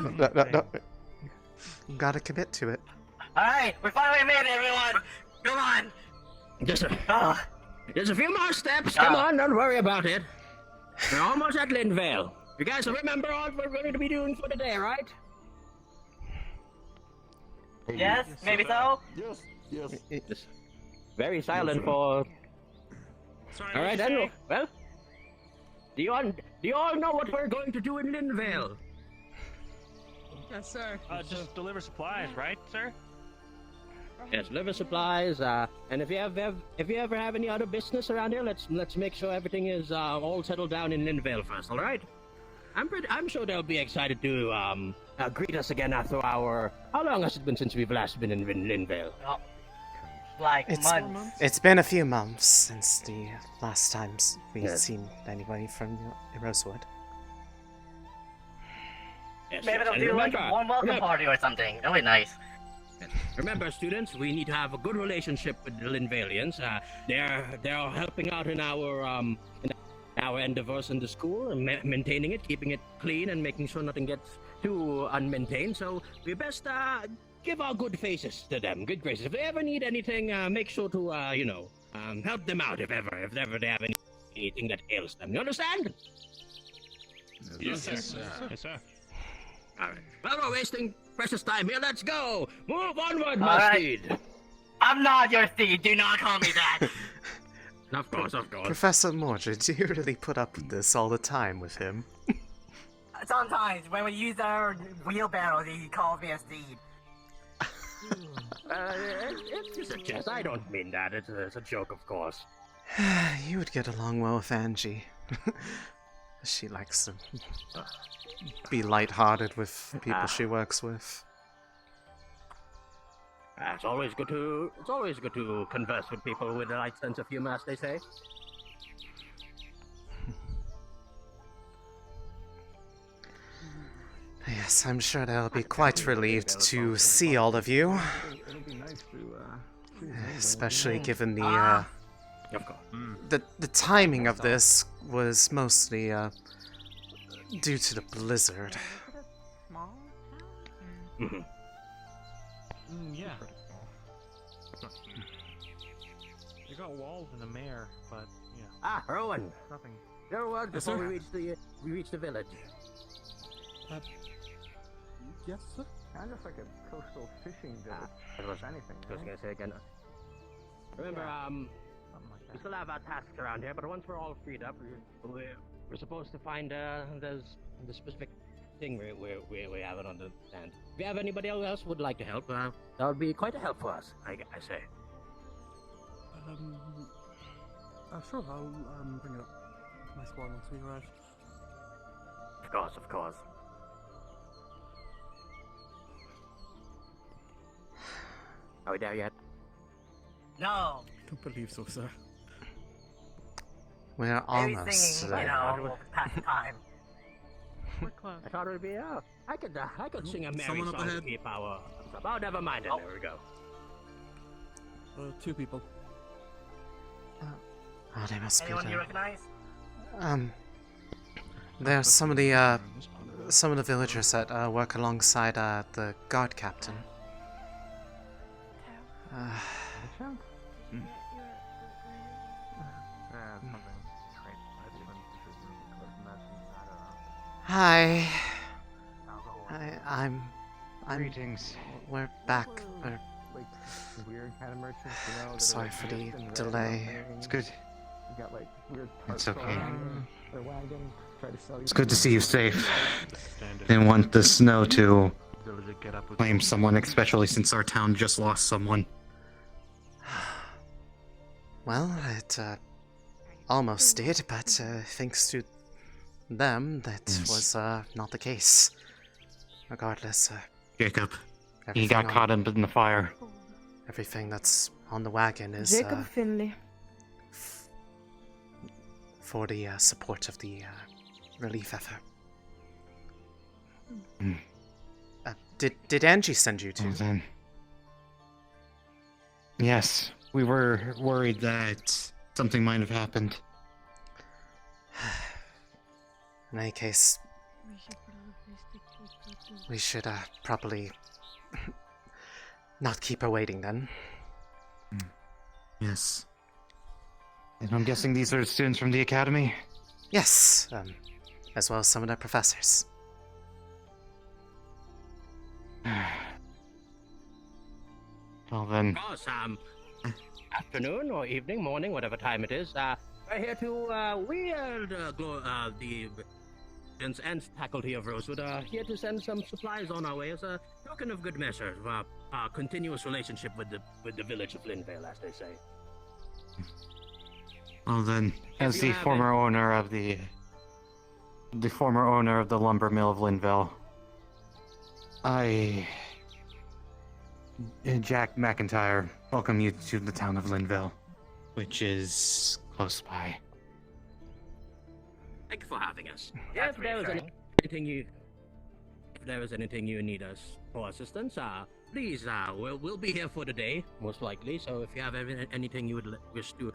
No. You gotta commit to it. Alright, we finally made it, everyone! Come on! Just a few more steps. Come on, don't worry about it. We're almost at Linvale. You guys remember all we're going to be doing for the day, right? Yes, maybe so? Yes. Very silent for... Sorry, All right, what'd you then. say? Well, do you all know what we're going to do in Linvale? Yes, sir. Just deliver supplies, right, sir? Yes, liver supplies. And if you ever have any other business around here, let's make sure everything is all settled down in Linvale first. All right? I'm sure they'll be excited to greet us again after our. How long has it been since we've last been in Linvale? Oh, like months. It's been a few months since the last times we've Yes. seen anybody from Rosewood. Yes, Maybe they'll and do like a remember- warm welcome remember- party or something. That'll be nice. Remember, students, we need to have a good relationship with the Linvalians. They're helping out in our endeavors in the school and maintaining it, keeping it clean, and making sure nothing gets too unmaintained. So we best give our good faces to them, good graces. If they ever need anything, make sure to help them out if ever they have anything that ails them. You understand? Yes, sir. Yes, sir. All right. Well, we're wasting precious time here. Let's go. Move onward, All my right. steed. I'm not your thief, do not call me that! Of course. Professor Mordred, do you really put up with this all the time with him? Sometimes, when we use our wheelbarrows, he calls me a steed. It's just a jest. I don't mean that. It's a joke, of course. You would get along well with Angie. She likes to be lighthearted with people she works with. It's always good to converse with people with a light sense of humor, as they say. Yes, I'm sure they'll be quite relieved to see all of you. It'll be nice to Especially given the, Of course. the timing of this was mostly, due to the blizzard. Mhm. Yeah. They got walls and a mayor, but yeah, Rowan. nothing. Your word Yes, before sir. we reach the village. Yes, sir. Kind of like a coastal fishing village. I was If anything, I was right? gonna say again. Remember, Something like we that. still have our tasks around here, but once we're all freed up, we're supposed to find the specific thing we haven't understand. If you have anybody else would like to help, that would be quite a help for us. I say. Sure, I'll bring it up to my squad once we arrive. Of course. Are we there yet? No, Don't believe so, sir. We're maybe almost singing, there. will pass the time. I thought it would be I could sing a merry Someone up song to ahead. keep our. Oh, never mind it. Oh. There we go. 2 people. Oh, they must be Anyone you there. recognize? There's some of the villagers that work alongside the guard captain. Hi. I'm. Greetings. We're back. Like weird kind of merchants, you know. that are, Sorry like, for the dressed in red delay. and everything. It's good. They got like weird It's parts okay. on their wagon. Try to sell you. It's good to see you safe. Standard. Didn't want the snow to Villager get up with claim someone, especially since our town just lost someone. Well, it almost did, but thanks to them, that Yes. was not the case. Regardless, Jacob. He everything got on- caught up in the fire. Everything that's on the wagon is Jacob Finley. for the support of the relief effort. Mm. Did Angie send you to? Oh, then. Yes, we were worried that something might have happened. In any case, we should probably not keep her waiting then. Yes. And I'm guessing these are students from the academy? Yes, as well as some of their professors. Well then, Of course, afternoon or evening, morning, whatever time it is, we're here to wield the students and faculty of Rosewood are here to send some supplies on our way as a token of good measure of our continuous relationship with the village of Linvale, as they say. well then, as you the have former owner of the lumber mill of Linville, Jack McIntyre, welcome you to the town of Linville, which is close by. Thank you for having us. That's If there was reassuring. anything you need us for assistance, please, we'll be here for the day, most likely. So if you have anything you would wish to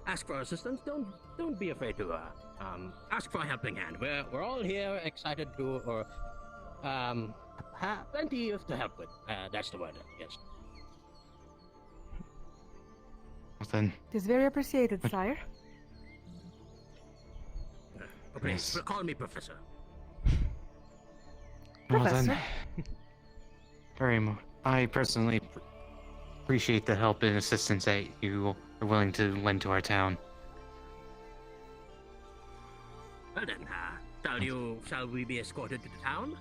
ask for assistance, don't be afraid to ask for a helping hand. We're all here, excited to, have plenty to help with. That's the word. Yes. Well then, It is very appreciated, sire. Okay, Yes. call me Professor. well Professor? then, I personally appreciate the help and assistance that you are willing to lend to our town. Well then, shall we be escorted to the town?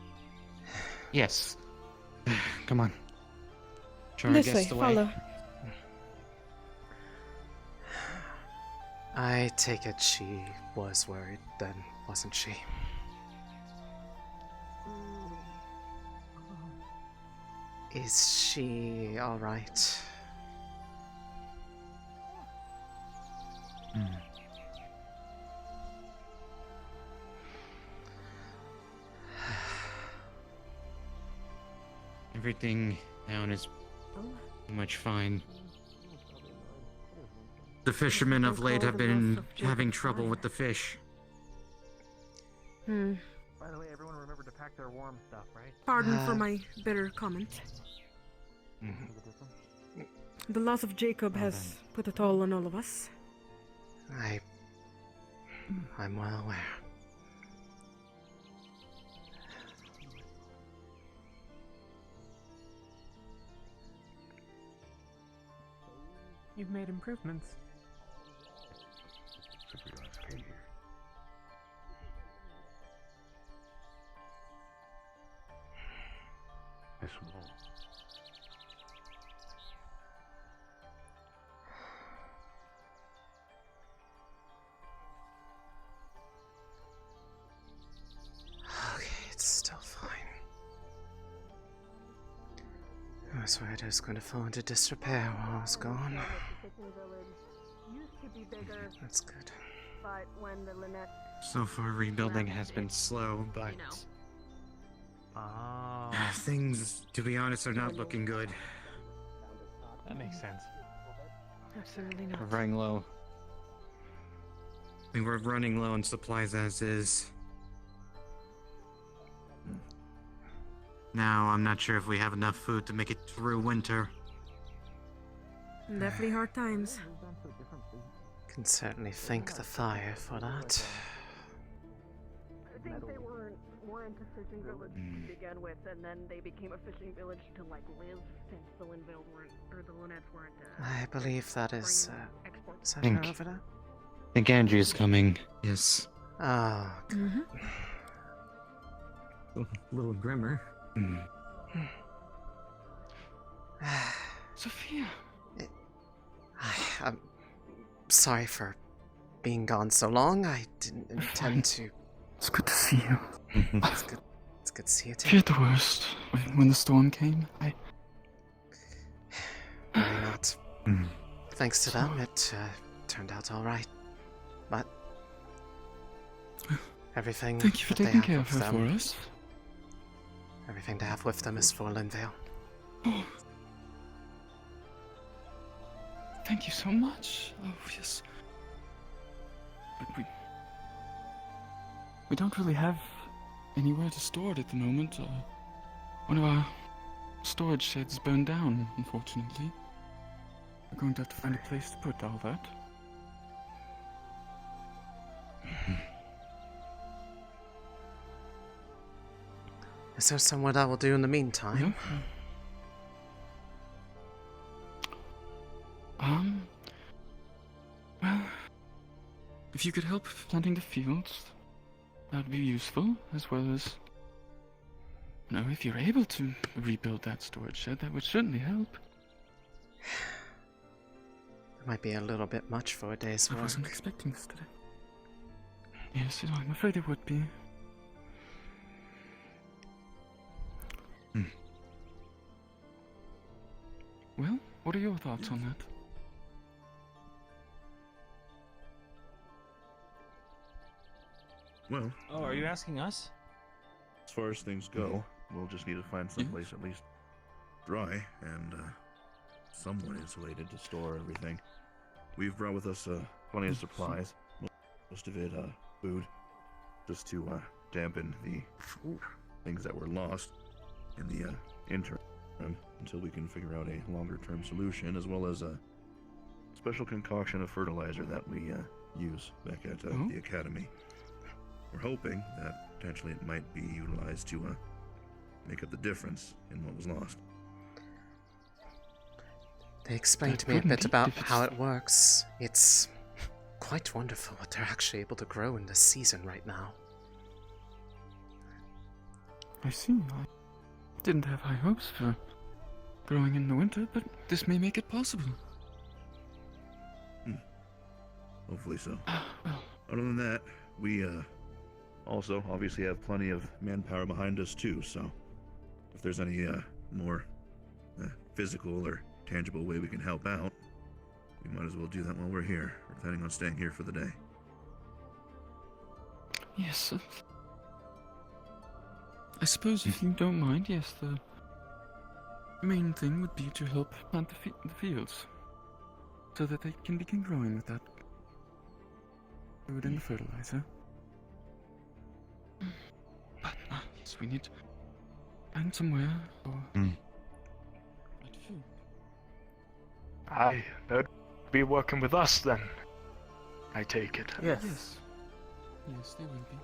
Yes. Come on. Show our This way, guests the way. follow. I take it she was worried then, wasn't she? Is she alright? Everything down is pretty much fine. The fishermen of late have been having trouble with the fish. Hmm. By the way, everyone remember to pack their warm stuff, right? Pardon for my bitter comment. The loss of Jacob has put a toll on all of us. I'm well aware. You've made improvements. Okay, it's still fine. I swear it was going to fall into disrepair while I was gone. Used to be bigger, That's good. but when the Lynette So far, rebuilding has been slow, but Oh, things, to be honest, are not looking good. that makes sense. absolutely We're not. running low. We're running low on supplies as is. Now, I'm not sure if we have enough food to make it through winter. Definitely hard times. Can certainly thank the fire for that. I think they weren't a fishing village to begin with, and then they became a fishing village to live since the Linvale weren't, or the Lynnettes weren't. I believe that is export. that her Think. over there? I think Andrew's coming. Yes. Oh, Mm-hmm. A little grimmer. Sophia. I'm sorry for being gone so long. I didn't intend to. It's good to see you. It's good. It's good to see you too. Feared the worst when the storm came. Why not? Thanks to them, it turned out all right. But everything. Thank you for that they taking have care of with her them, for us. Everything they have with them is for Linvale. Oh. Thank you so much. Oh, yes. But we don't really have anywhere to store it at the moment. One of our storage sheds burned down, unfortunately. We're going to have to find a place to put all that. Is there somewhere I will do in the meantime? Yeah. Well, if you could help planting the fields, that would be useful, as well as, if you're able to rebuild that storage shed, that would certainly help. It might be a little bit much for a day's work. I wasn't expecting this today. Yes, I'm afraid it would be. Well, what are your thoughts on that? Well, Oh, are you asking us? as far as things go, we'll just need to find someplace at least dry and somewhat insulated to store everything. We've brought with us plenty of supplies, most of it food, just to dampen the things that were lost in the interim until we can figure out a longer-term solution, as well as a special concoction of fertilizer that we use back at the academy. We're hoping that potentially it might be utilized to make up the difference in what was lost. They explained to me a bit about how it works. It's quite wonderful what they're actually able to grow in this season right now. I see. I didn't have high hopes for growing in the winter, but this may make it possible. Hopefully so. Other than that, we also obviously have plenty of manpower behind us too, so if there's any more physical or tangible way we can help out, we might as well do that while we're here. We're planning on staying here for the day. Yes. I suppose if you don't mind, yes, the main thing would be to help plant the fields, so that they can begin growing with that food and the fertilizer. But so we need to find somewhere for food. They'd be working with us then, I take it. Yes. Yes, they will be.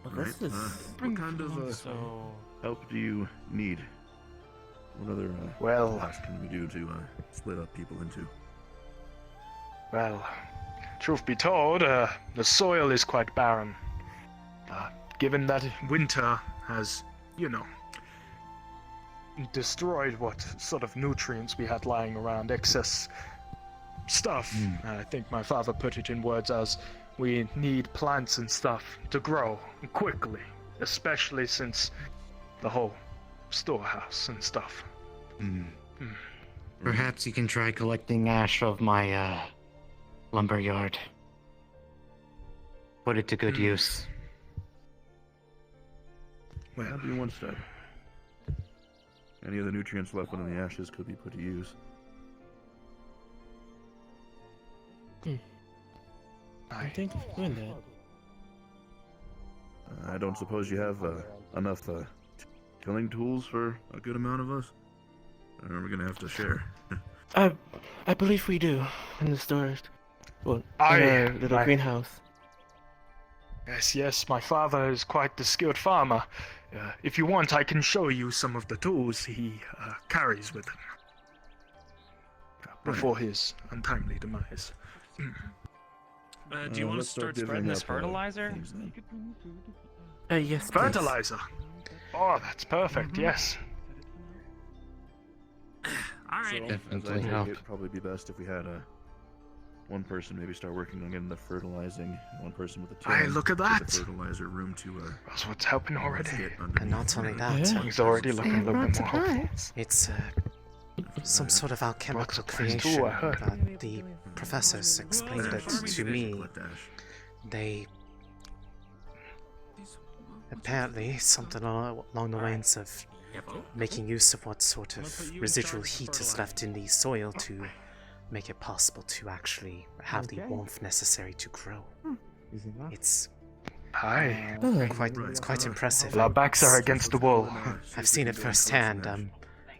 Well, this is... what kind of help do you need? What other tasks can we do to split up people into? Well, truth be told, the soil is quite barren. Given that winter has, destroyed what sort of nutrients we had lying around, excess stuff. I think my father put it in words as, we need plants and stuff to grow quickly, especially since the whole storehouse and stuff. Perhaps you can try collecting ash of my lumber yard. Put it to good use. Well, that'd be one step. Any of the nutrients left within the ashes could be put to use. I think of doing that. I don't suppose you have enough killing tools for a good amount of us? Or are we gonna have to share? I believe we do in the storage. Well, in our little greenhouse. Yes, my father is quite the skilled farmer. If you want, I can show you some of the tools he carries with him. Before his untimely demise. Do you want to start spreading this fertilizer? Yes, fertilizer? Oh, that's perfect, yes. Alright. Definitely help. It'd probably be best if we had one person maybe start working on getting the fertilizing, one person with the Hey, look at that! the fertilizer room to That's what's helping already. And not only that, He's already looking a little bit more hopeful. It's some sort of alchemical creation. The professors explained it to me. They apparently something along the lines of making use of what sort of residual heat is left in the soil to make it possible to actually have the warmth necessary to grow. It's Hi. It's quite impressive. Well, our backs are against the wall. I've seen it firsthand.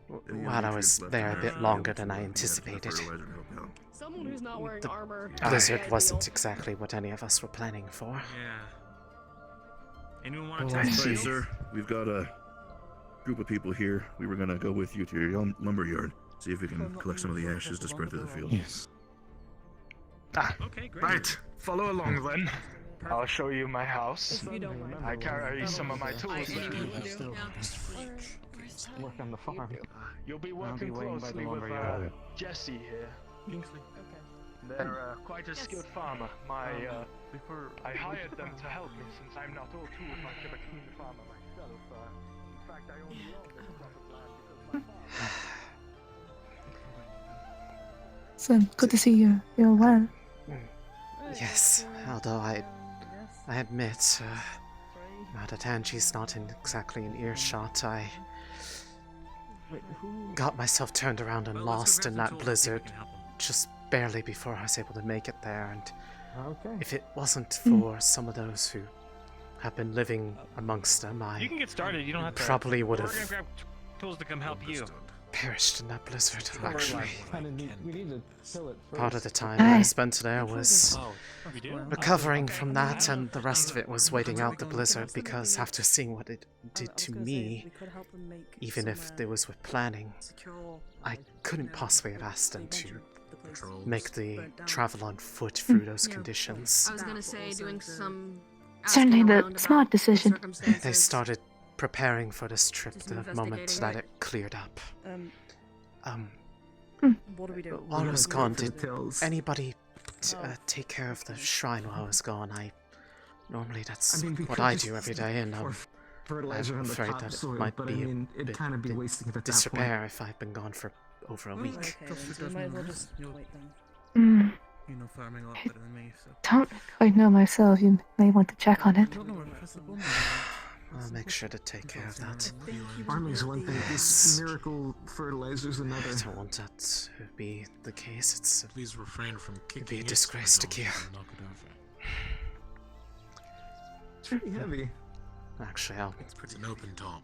While I was there a bit longer than I anticipated. Someone who's not wearing armor. Blizzard wasn't exactly what any of us were planning for. Yeah. Anyone want to Right, test sir. We've got a group of people here. We were gonna go with you to your lumber yard, see if we can collect some of the ashes to spread through the field. Yes. Okay, great. Right. Follow along then. I'll show you my house. If you don't mind. I carry some of my tools there. Work on the farm. You'll be I'll working be waiting by the closely with lumberyard. Jesse here. Kingsley. They're quite a skilled farmer. I hired them to help me since I'm not all too much of a keen farmer myself. In fact, I only own this plot of land because my father. So good to see you. You're well. Yes, although I admit, now that Angie's not in earshot, I got myself turned around and lost in that blizzard just barely before I was able to make it there, and if it wasn't for some of those who have been living amongst them, You can get started. You don't have to. probably would We're gonna have grab tools to come help you. perished in that blizzard, actually. We need to kill it first. Part of the time I spent there was Oh, you do? recovering from that, and the rest of it was waiting out the blizzard, because after seeing what it did to me, even if it was with planning, I couldn't possibly have asked them to make the travel on foot through those conditions. I was gonna say doing some. Certainly asking the around smart about decision. circumstances. They started preparing for this trip Just the moment investigating, that right? it cleared up. What do we do? While I was gone, did anybody take care of the shrine while I was gone? Normally that's what I do every day, and I'm afraid that it might be a bit disrepair if I've been gone for over a week. Okay, then we might as well just wait then. You know farming a lot better than me, so. Don't quite know myself. You may want to check on it. I don't know where Professor Bowman I'll make sure to take care of that. Army's one thing, this miracle fertilizer's another. I don't want that to be the case. Please refrain from kicking. It'd be a disgrace to Kia. Knock it over. It's pretty heavy. Actually, It's an open top.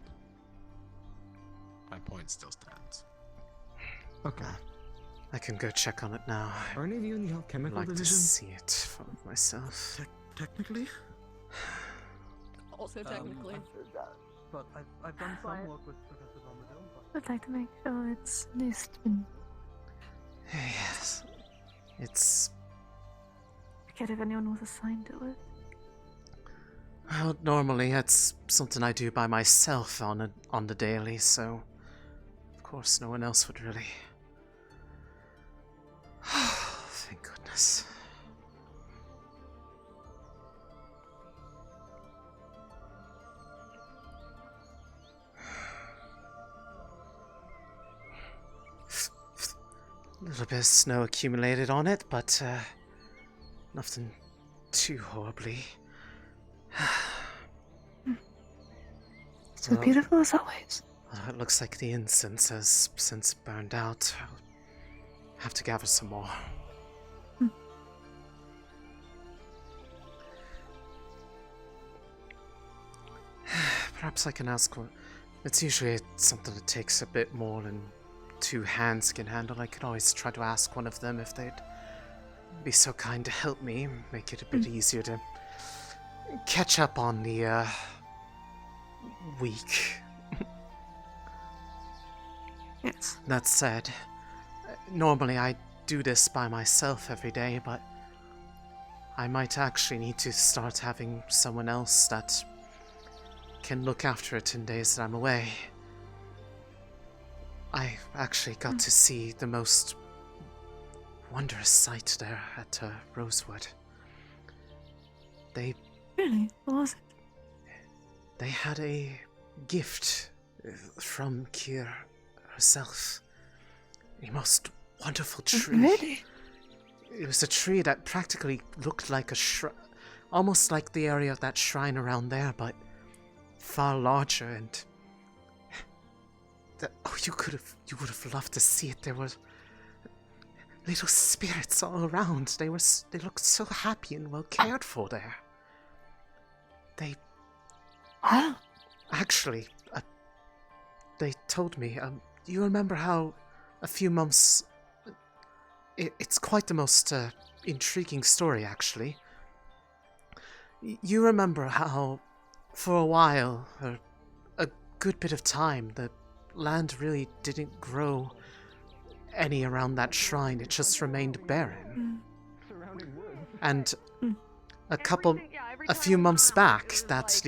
My point still stands. Okay. I can go check on it now. Are any of you in the I'd alchemical like to division? see it for myself. Technically? Also technically. But I've done some work with Professor Bombadil, but... I'd like to make sure it's at least been... Yes. It's... I forget if anyone was assigned to it. Well, normally it's something I do by myself on the daily, so... Of course no one else would really... Thank goodness. A little bit of snow accumulated on it, but nothing too horribly. So beautiful as always. Well, it looks like the incense has since burned out. I'll have to gather some more. Perhaps I can ask what... It's usually something that takes a bit more than 2 hands can handle. I could always try to ask one of them if they'd be so kind to help me, make it a bit easier to catch up on the week. Yes. That said, normally I do this by myself every day, but I might actually need to start having someone else that can look after it in days that I'm away. I actually got to see the most wondrous sight there at Rosewood. They... Really? What was it? They had a gift from Kier herself. A most wonderful tree. Really? It was a tree that practically looked like a almost like the area of that shrine around there, but far larger, and you would have loved to see it. There were little spirits all around. They looked so happy and well cared for there. They Wow. actually, they told me. You remember how a few months? It's quite the most intriguing story, actually. You remember how, for a while, a good bit of time, the land really didn't grow any around that shrine. It just remained barren. And a few months back, that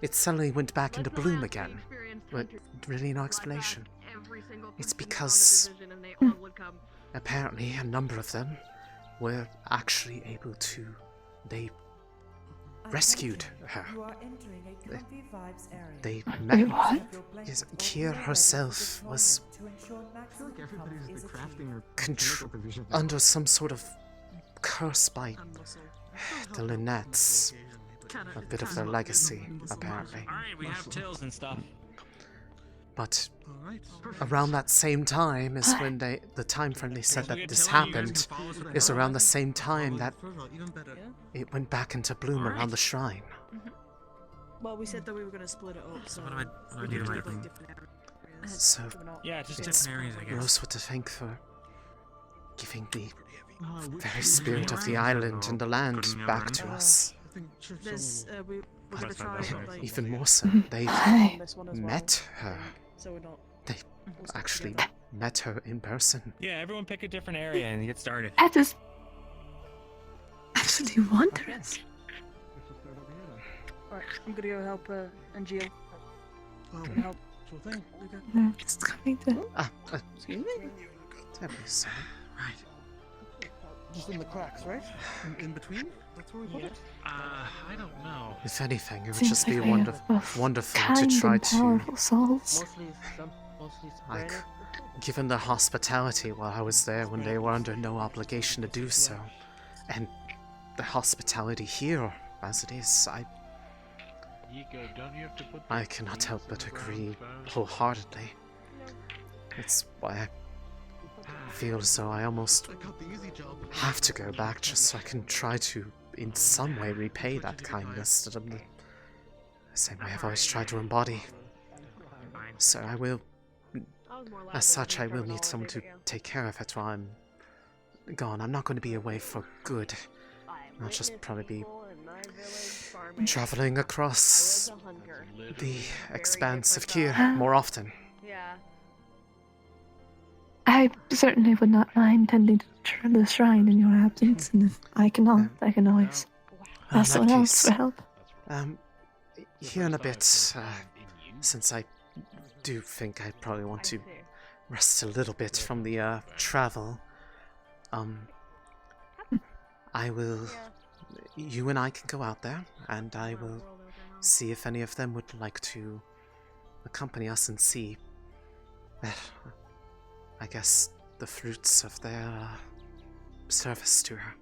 it suddenly went back into bloom again. But really no explanation. It's because apparently a number of them were actually able to. They rescued her. They met. Yes, Kier herself was under some sort of curse by the Lynnettes. A bit of their legacy, apparently. Alright, we have tills and stuff. But around that same time is when the time frame they said that this happened is around the same time that it went back into bloom around the shrine. Well, we said that we were going to split it up, so what do I do to my thing? So Yeah, just it's different areas, I guess. Rosewood to thank for giving the very spirit of the island and the land back to us. There's, we're going to try, like... Even more so, they met her. So we're not... They actually met her in person. Yeah, everyone pick a different area and get started. That is absolutely wondrous. Alright, I'm gonna go help Angeal. Gonna help. Sure thing. No, it's coming to. Excuse me? Terribly sorry. Right. Just in the cracks, right? In between? That's where we put it? I don't know. If anything, it would Seems just be like we have both wonderful kind to try and to. powerful souls. Like, given the hospitality while I was there when they were under no obligation to do so, and the hospitality here as it is, I cannot help but agree wholeheartedly. It's why I feel as though I almost have to go back just so I can try to, in some way, repay that kindness that the same way I've always tried to embody. So I will, as such, I will need someone to take care of it while I'm gone. I'm not going to be away for good. I'll just probably be traveling across the expanse of Kier more often. Yeah. I certainly would not mind tending to the shrine in your absence, and if I cannot, I can always ask someone else for help. Here in a bit, since I do think I probably want to rest a little bit from the travel, I will. You and I can go out there, and I will see if any of them would like to accompany us and see, I guess, the fruits of their service to her.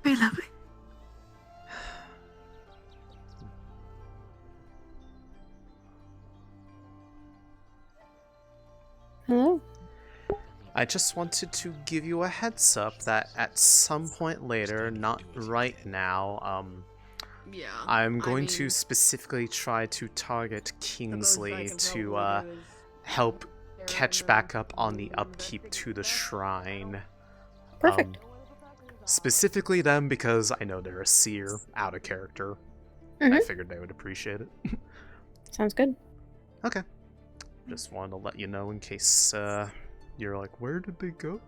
Very lovely. Hello? I just wanted to give you a heads up that at some point later, not right now, Yeah. I'm going to specifically try to target Kingsley to help catch back up on the upkeep to the shrine. Perfect. Specifically them, because I know they're a seer, out of character. I figured they would appreciate it. Sounds good. Okay. Just wanted to let you know in case you're like, where did they go?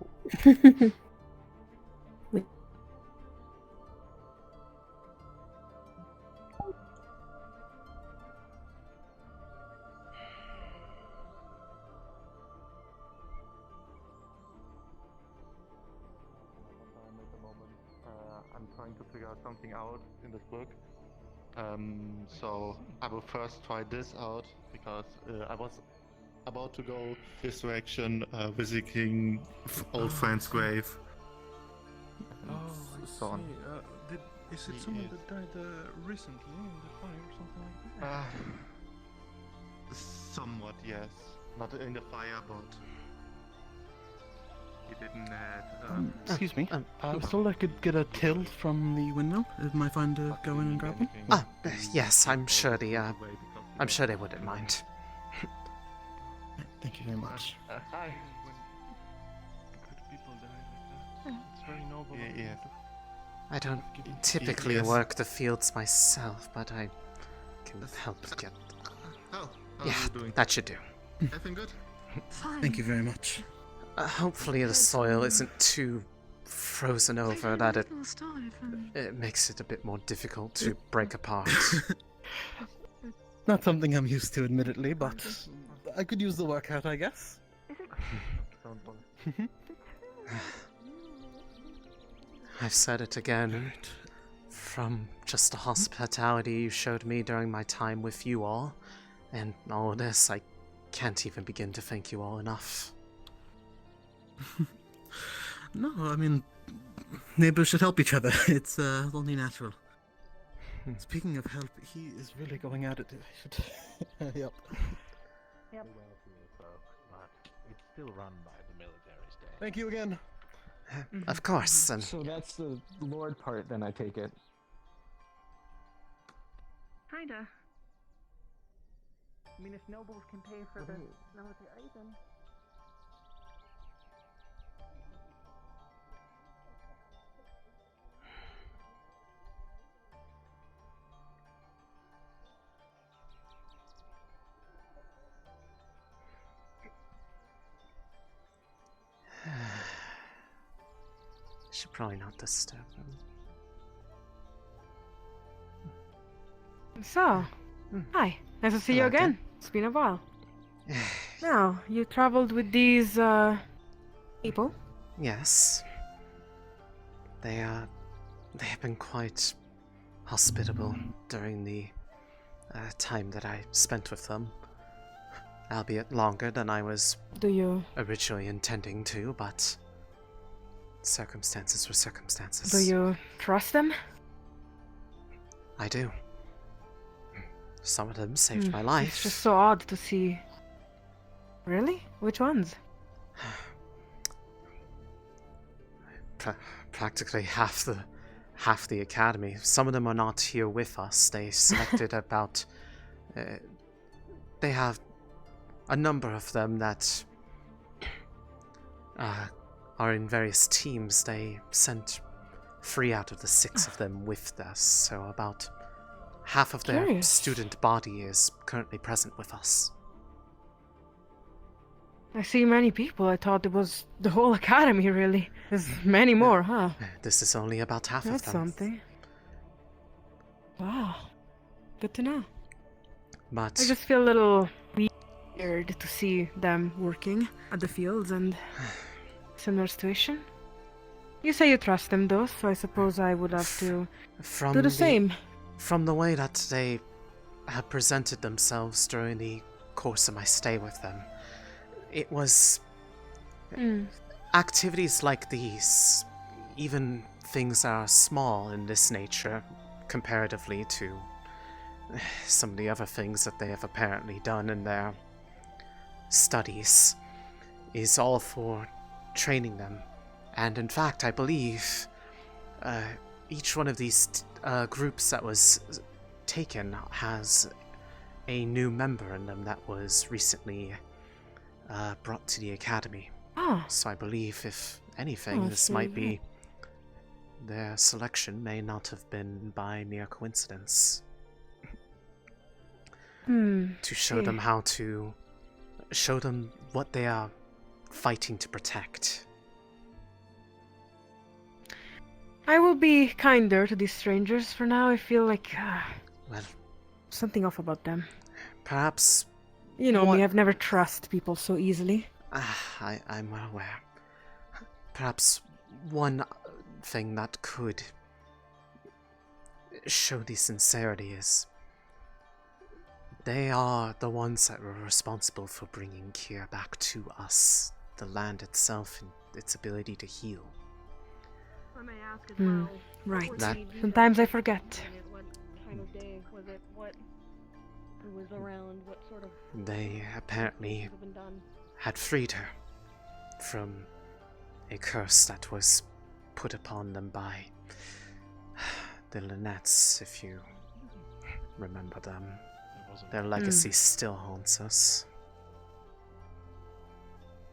I'm trying to figure out something out in this book. So I will first try this out because I was about to go this direction, visiting old friend's grave. Oh, I so on. see. Is it someone that died recently in the fire or something like that? Somewhat, yes. Not in the fire, but You didn't Excuse me. I was told I could get a till from the windmill. Might find to go in and grab one. Yes, I'm sure they wouldn't mind. Thank you very much. Hi. It's very noble. Yeah. I don't typically work the fields myself, but I can help get... How Yeah, are you doing? that should do. Everything good? Thank you very much. Hopefully the soil isn't too frozen over that it makes it a bit more difficult to break apart. Not something I'm used to, admittedly, but I could use the workout, I guess. I've said it again. From just the hospitality you showed me during my time with you all, and all of this, I can't even begin to thank you all enough. No, I mean, neighbors should help each other. It's only natural. Speaking of help, he is really going at it. I should... Yep. But it's still run by the military state. Thank you again. Of course. So that's the lord part, then I take it. Kinda. I mean, if nobles can pay for the military, then... Should probably not disturb them. So, hi. Nice to see you Hello again. It's been a while. Now, you traveled with these, people? Yes. They have been quite hospitable during the time that I spent with them. Albeit longer than I was originally intending to, but circumstances were circumstances. Do you trust them? I do. Some of them saved my life. It's just so odd to see. Really? Which ones? Practically half the academy. Some of them are not here with us. They selected about... they have a number of them that are in various teams. They sent 3 out of the 6 of them with us, so about half of their student body is currently present with us. I see many people. I thought it was the whole academy, really. There's many more, huh? This is only about half That's of them. something. Wow. Good to know. But I just feel a little weird to see them working at the fields and similar situation. You say you trust them though, so I suppose I would have to do the same. From the way that they have presented themselves during the course of my stay with them, it was activities like these, even things that are small in this nature comparatively to some of the other things that they have apparently done in their studies, is all for training them. And in fact, I believe each one of these groups that was taken has a new member in them that was recently brought to the academy. So I believe, if anything, this might be their selection may not have been by mere coincidence. To show them how to show them what they are fighting to protect. I will be kinder to these strangers for now. I feel like well, something off about them. Perhaps you know me, I've never trusted people so easily. I'm well aware. Perhaps one thing that could show the sincerity is they are the ones that were responsible for bringing Kier back to us, the land itself and its ability to heal. I may ask as well. Right. That- Sometimes I forget. What time of day was it? What it was around? What sort of They apparently have been done? had freed her from a curse that was put upon them by the Lynnettes, if you remember them. Their legacy still haunts us.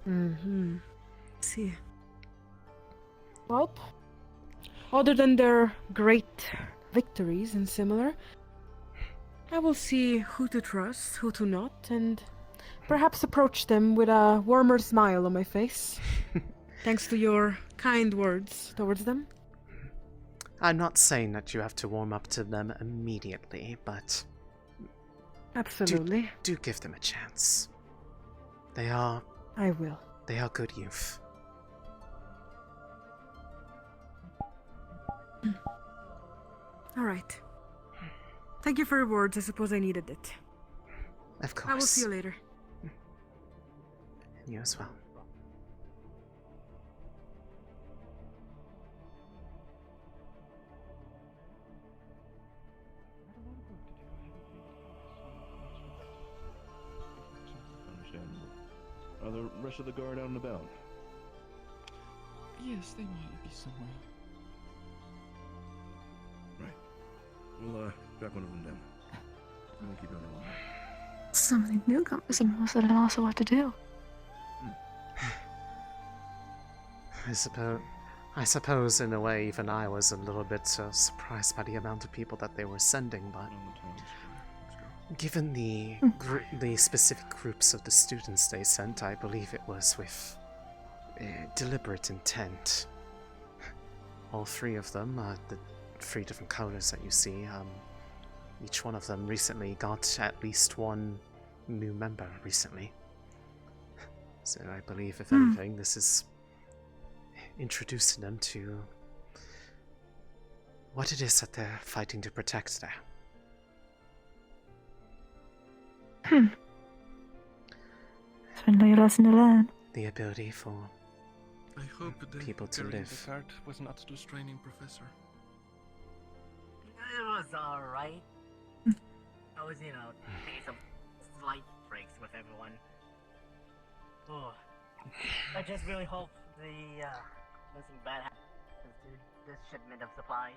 Mm-hmm. See. Well, other than their great victories and similar, I will see who to trust, who to not, and perhaps approach them with a warmer smile on my face. Thanks to your kind words towards them. I'm not saying that you have to warm up to them immediately, but... Absolutely. Do give them a chance. They are... I will. They are good youth. Alright. Thank you for your words. I suppose I needed it. Of course. I will see you later. And you as well. Understandable. Are the rest of the guard out and about? Yes, they might be somewhere. Right. We'll track one of them down. I won't keep you on long. Some of the newcomers knows that I also what to do. I suppose in a way even I was a little bit surprised by the amount of people that they were sending, but given the specific groups of the students they sent, I believe it was with deliberate intent. All three of them, the 3 different colors that you see, each one of them recently got at least one new member recently. So I believe, if anything, this is introducing them to what it is that they're fighting to protect there. Certainly a lesson to learn. The ability for I hope the people to carrying live. the cart was not too straining, Professor. It was alright. I was, taking some slight breaks with everyone. Oh, I just really hope nothing bad happens to this shipment of supplies.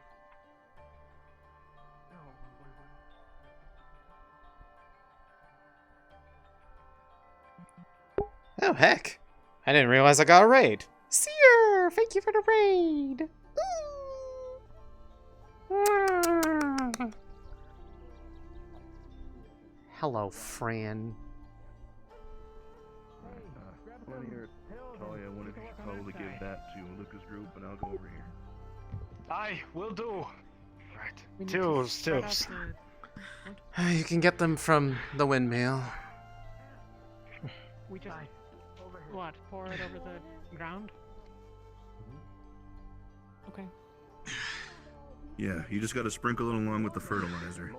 Oh heck! I didn't realize I got a raid. Seer, thank you for the raid. Ooh. Hello, Fran. One here, Talia, one of you should probably give that to Lucas Group, and I'll go over here. Aye, will do. Right. Tubes. You can get them from the windmill. We just pour it over the ground? Okay. Yeah, you just gotta sprinkle it along with the fertilizer.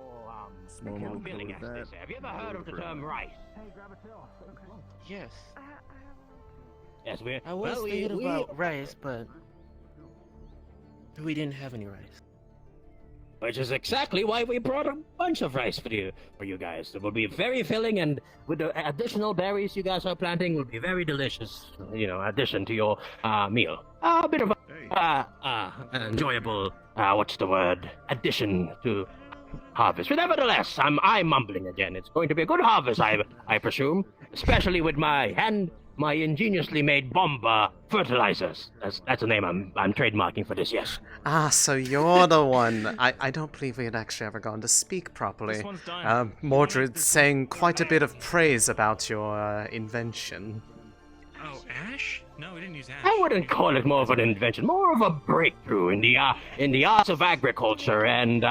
Small little Building coat of that. Have you ever heard of the term rice? Yes. Yes, we. I was thinking about rice, but we didn't have any rice. Which is exactly why we brought a bunch of rice for you guys. It will be very filling, and with the additional berries you guys are planting, will be very delicious. Addition to your meal. A bit of enjoyable. What's the word? Addition to harvest. But nevertheless, I'm mumbling again. It's going to be a good harvest, I presume, especially with my ingeniously made bomba fertilizers. That's the name I'm trademarking for this, yes. Ah, so you're the one. I don't believe we had actually ever gone to speak properly. Mordred saying quite a bit of praise about your invention. Oh, ash? No, we didn't use ash. I wouldn't call it more of an invention, more of a breakthrough in the arts of agriculture and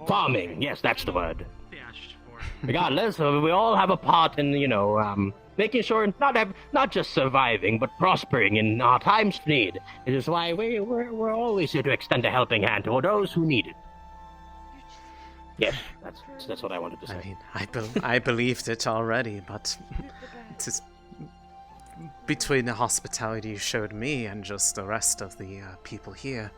farming. Yes, that's the word. Regardless, we all have a part in making sure not just surviving, but prospering in our times of need. It is why we're always here to extend a helping hand to those who need it. Yes, that's what I wanted to say. I mean, I believed it already, but it's between the hospitality you showed me and just the rest of the people here,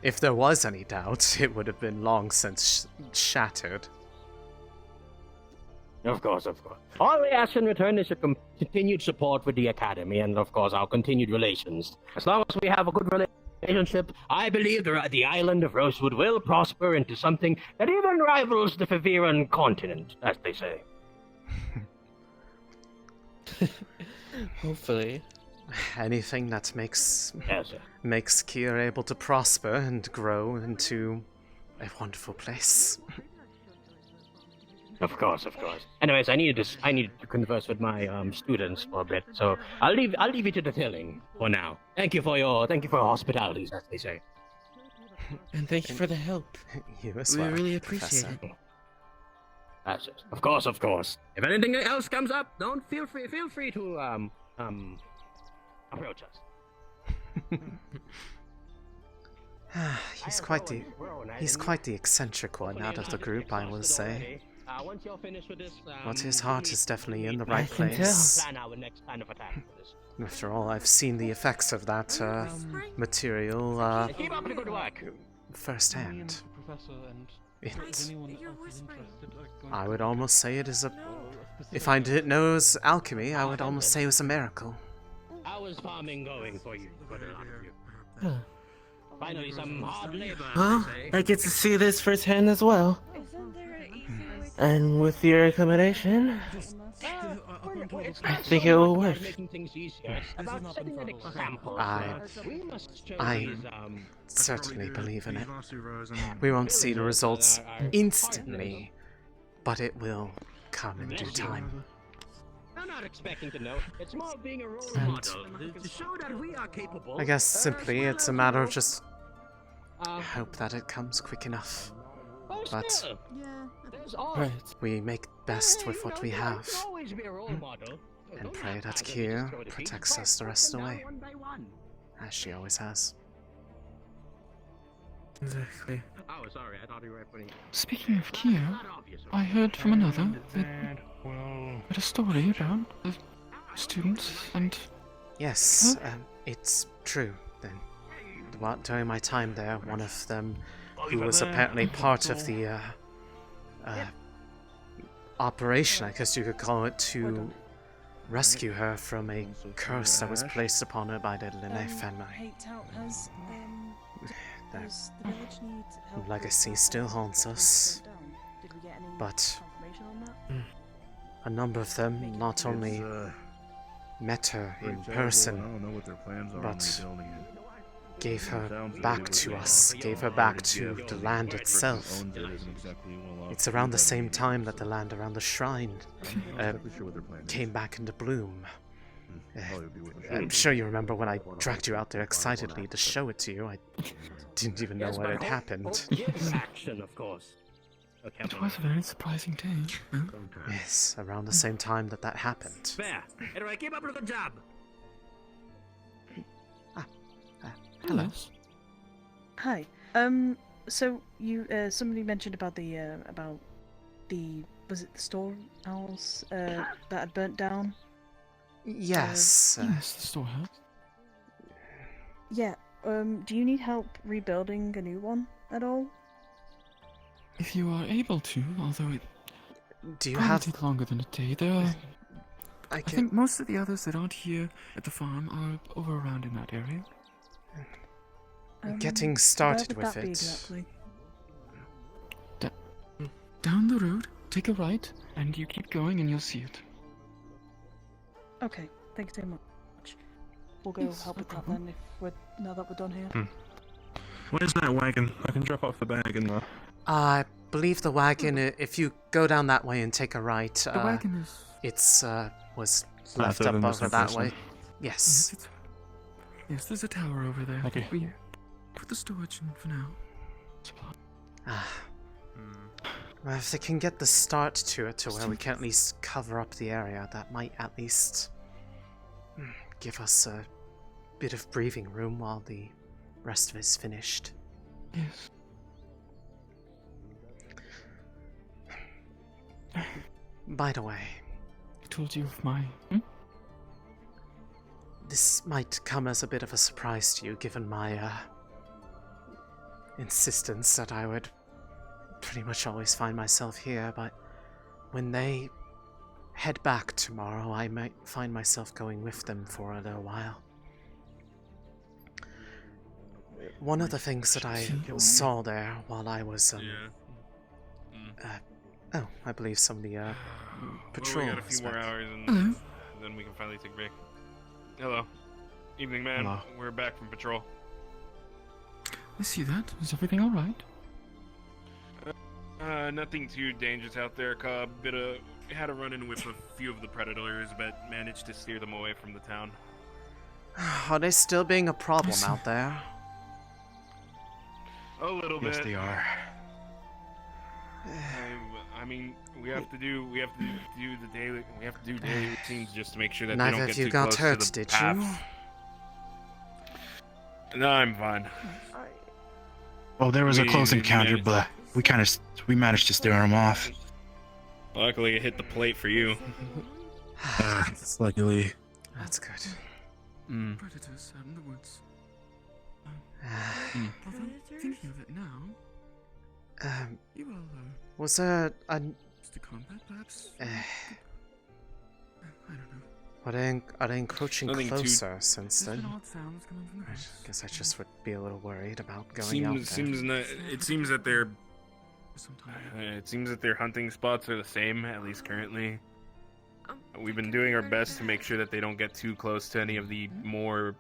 if there was any doubt, it would have been long since shattered. Of course, of course. All we ask in return is your continued support with the Academy and, of course, our continued relations. As long as we have a good relationship, I believe the island of Rosewood will prosper into something that even rivals the Feviran continent, as they say. Hopefully. Anything that makes Yes, makes Kier able to prosper and grow into a wonderful place. Of course, of course. Anyways, I needed to converse with my students for a bit, so I'll leave you to the tilling for now. Thank you for your hospitality, as they say. And thank you for the help. You as We well, really appreciate Professor. it. That's it. Of course, of course. If anything else comes up, don't feel free to approach us. He's quite the eccentric one out of the group, I will say. Once you're finished with this, But his heart is definitely in the right can tell. place. plan our next plan of attack for this. After all, I've seen the effects of that material Keep up the good work. firsthand. Professor and It's, anyone else who's interested, like, going I to- would almost say it is a... If I didn't know it was alchemy, I would almost say it was a miracle. How is farming going for you? For the lot of you? Huh. Finally, some hard labor. Well, they say. I get to see this firsthand as well. And with your accommodation, I think it will work. Making things easier. It's about setting an example. We must show I these, certainly believe in it. We won't see the results instantly, but it will come in due time. I'm not expecting to know. It's more being a role And- model to show that we are capable. I guess simply it's a matter of just Uh, hope that it comes quick enough. oh, But still, there's all. Right. we make best with what we have, You can always be a role model. and Don't pray have that to just Kier throw the keys. protects us the rest of the Down way, one by one. as she always has. Exactly. Oh, sorry. I thought you were putting. Speaking of Kier, I heard from another that a story about the students and... Yes, it's true, then. During my time there, one of them, who was apparently part of the operation, I guess you could call it, to rescue her from a curse that was placed upon her by the Linné family. Their legacy still haunts us, but a number of them not only met her in person, but gave her back to us, gave her back to the land itself. It's around the same time that the land around the shrine came back into bloom. I'm sure you remember when I dragged you out there excitedly to show it to you. I didn't even know what had happened. Action, of course. Okay, It was a very surprising day. Huh? Yes, around the same time that happened. Fair. Anyway, keep up the good job. Hello. Hi. So you somebody mentioned about the was it the storm owls that had burnt down? Yes. Yes, the storehouse. Yeah. Do you need help rebuilding a new one at all? If you are able to, although it Do you probably have... take longer than a day, there are... I can- think most of the others that aren't here at the farm are over around in that area. Getting started where would with that be it. exactly? Down the road, take a right, and you keep going and you'll see it. Okay. Thanks so much. We'll go Yes, help no with that problem. then now that we're done here. Where's that wagon? I can drop off the bag in the... I believe the wagon, if you go down that way and take a right, The wagon is... it's, was left so up then there's over no that person. way. Yes. Yes, there's a tower over there. Okay. We put the storage in for now. Well, if they can get the start to it to where we can at least cover up the area, that might at least give us a bit of breathing room while the rest of it's finished. Yes. By the way, I told you of my... this might come as a bit of a surprise to you, given my insistence that I would pretty much always find myself here, but when they head back tomorrow, I might find myself going with them for a little while. One of the things that I saw there while I was, oh, I believe some of the, patrol. Well, we got a few more hours and then we can finally take a break. Hello. Evening, man. Hello. We're back from patrol. I see that. Is everything alright? Nothing too dangerous out there, Cub. Had a run-in with a few of the predators, but managed to steer them away from the town. Are they still being a problem out there? A little bit. Yes, they are. I mean, we have to do the daily. We have to do daily routines just to make sure that they Neither don't of get you too got close hurt, to the did path. you? No, I'm fine. Well, there was a We close encounter, managed- but we managed to steer him off. Luckily, it hit the plate for you. Luckily. That's good. Predators out in the woods. Although, thinking of it now, you will, was there a... Mr. Combat, perhaps? I don't know. Are they encroaching Nothing too- closer since There's then? been odd sounds coming from the I house. guess I just would be a little worried about going out there. It seems that their it seems that their hunting spots are the same, at least currently. We've been doing our best to make sure that they don't get too close to any of the more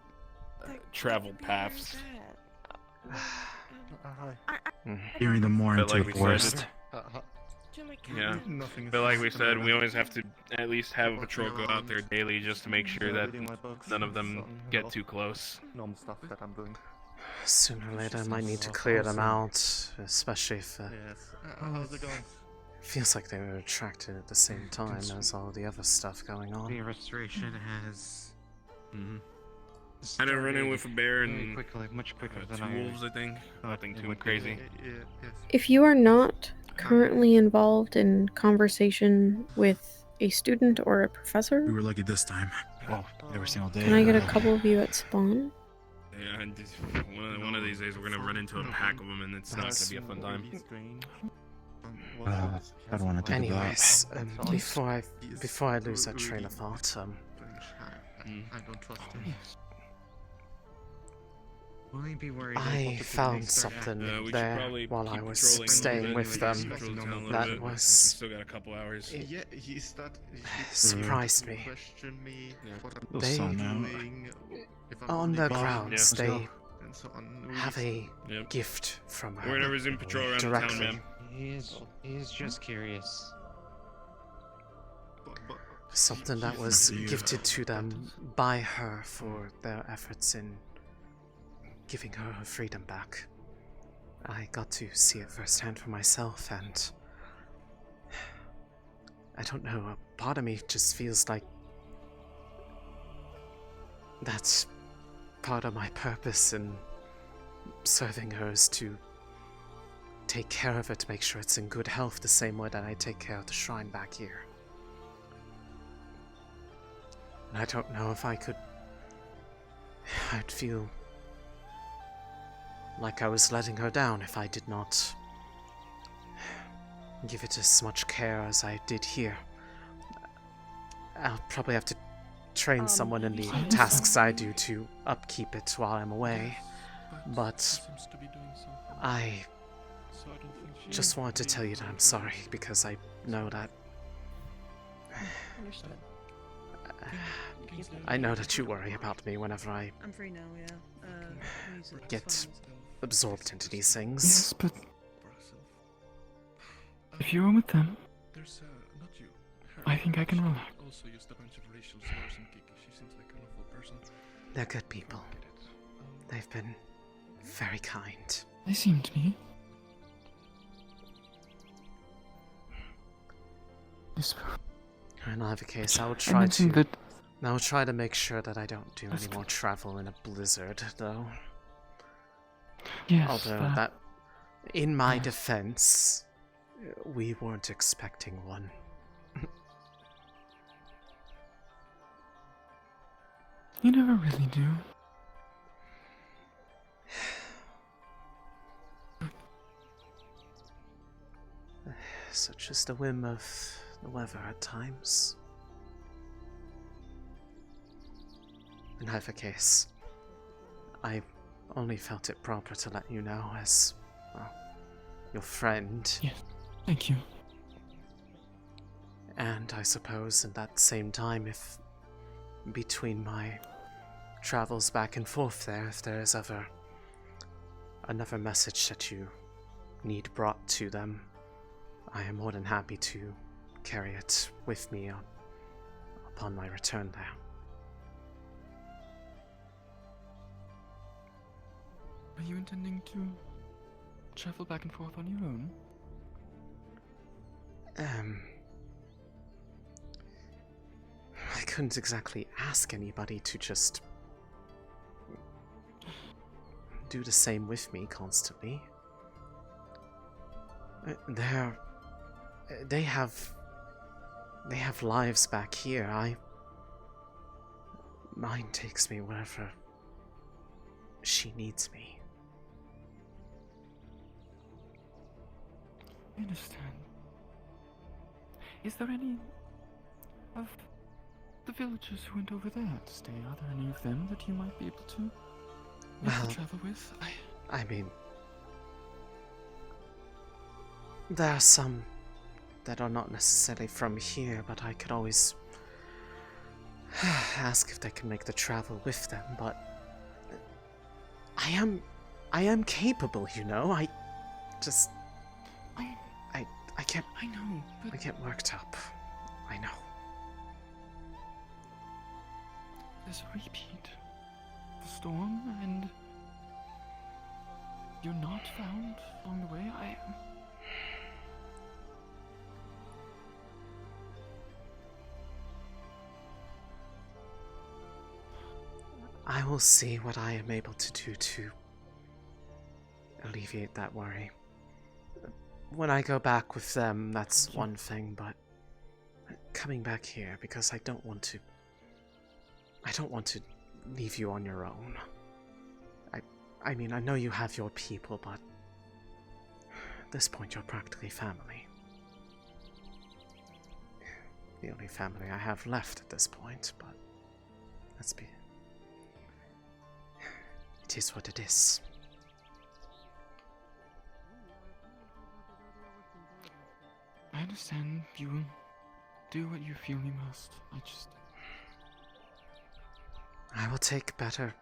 traveled paths. Steering them more But into like the we forest. said, yeah. But like we said, we always have to at least have a patrol go out there daily just to make sure that none of them get too close. Sooner or later, I might need to clear them out, especially if How's it going? feels like they were attracted at the same time as all the other stuff going on. The restoration has. I didn't run in with a bear very and quickly, much quicker than two I wolves, I think. Nothing too crazy. If you are not currently involved in conversation with a student or a We professor, were lucky this time. Well, every single day. can I get a couple of you at spawn? Yeah, and just one of these days we're gonna run into a pack of them, and it's not gonna be a fun time. I don't want to think Anyways, about before I lose that train of thought, I don't trust him. Will he be worried? I found something We should there probably while keep I was patrolling a little staying bit, with maybe them patrol the town a little that bit. We was still got a couple hours. Yeah, he surprised me. Question me what I'm They doing, if I'm on the the boss, grounds and they so on. have a gift from her. Whatever's in patrol around the town, directly. ma'am. He's just curious. Something that was gifted to them by her for their efforts in giving her her freedom back. I got to see it firsthand for myself, and I don't know, a part of me just feels like that's part of my purpose in serving her is to take care of it, to make sure it's in good health the same way that I take care of the shrine back here. And I don't know if I'd feel like I was letting her down if I did not give it as much care as I did here. I'll probably have to train someone in the tasks I do to upkeep it while I'm away, but I just wanted to tell you that I'm sorry, because I know that I know that you worry about me whenever I I'm free now, yeah. get absorbed into these things. Yes, but if you are with them, I think I can relax. They're good people. They've been very kind. They seem to be. Yes. In either case, I will I try mentioned to. that- I'll try to make sure that I don't do any more travel in a blizzard, though. Yes, Although that, in my defense, we weren't expecting one. You never really do. Such is the whim of the weather at times. in either case, I only felt it proper to let you know as, well, your friend. Yes, thank you. And I suppose in that same time, if between my travels back and forth there, if there is ever another message that you need brought to them, I am more than happy to carry it with me upon my return there. Are you intending to travel back and forth on your own? I couldn't exactly ask anybody to just do the same with me constantly. They have lives back here. Mine takes me wherever she needs me. I understand. Is there any of the villagers who went over there to stay? Are there any of them that you might be able to make the travel with? I mean, there are some that are not necessarily from here, but I could always ask if they can make the travel with them, but I am capable, you know. I get I know, but I get worked up. I know. There's a repeat. The storm, and you're not found along the way. I will see what I am able to do to alleviate that worry. When I go back with them, that's one thing, but coming back here, because I don't want to leave you on your own. I mean, I know you have your people, but at this point you're practically family. The only family I have left at this point, but it is what it is. I understand you will do what you feel you must. I will take better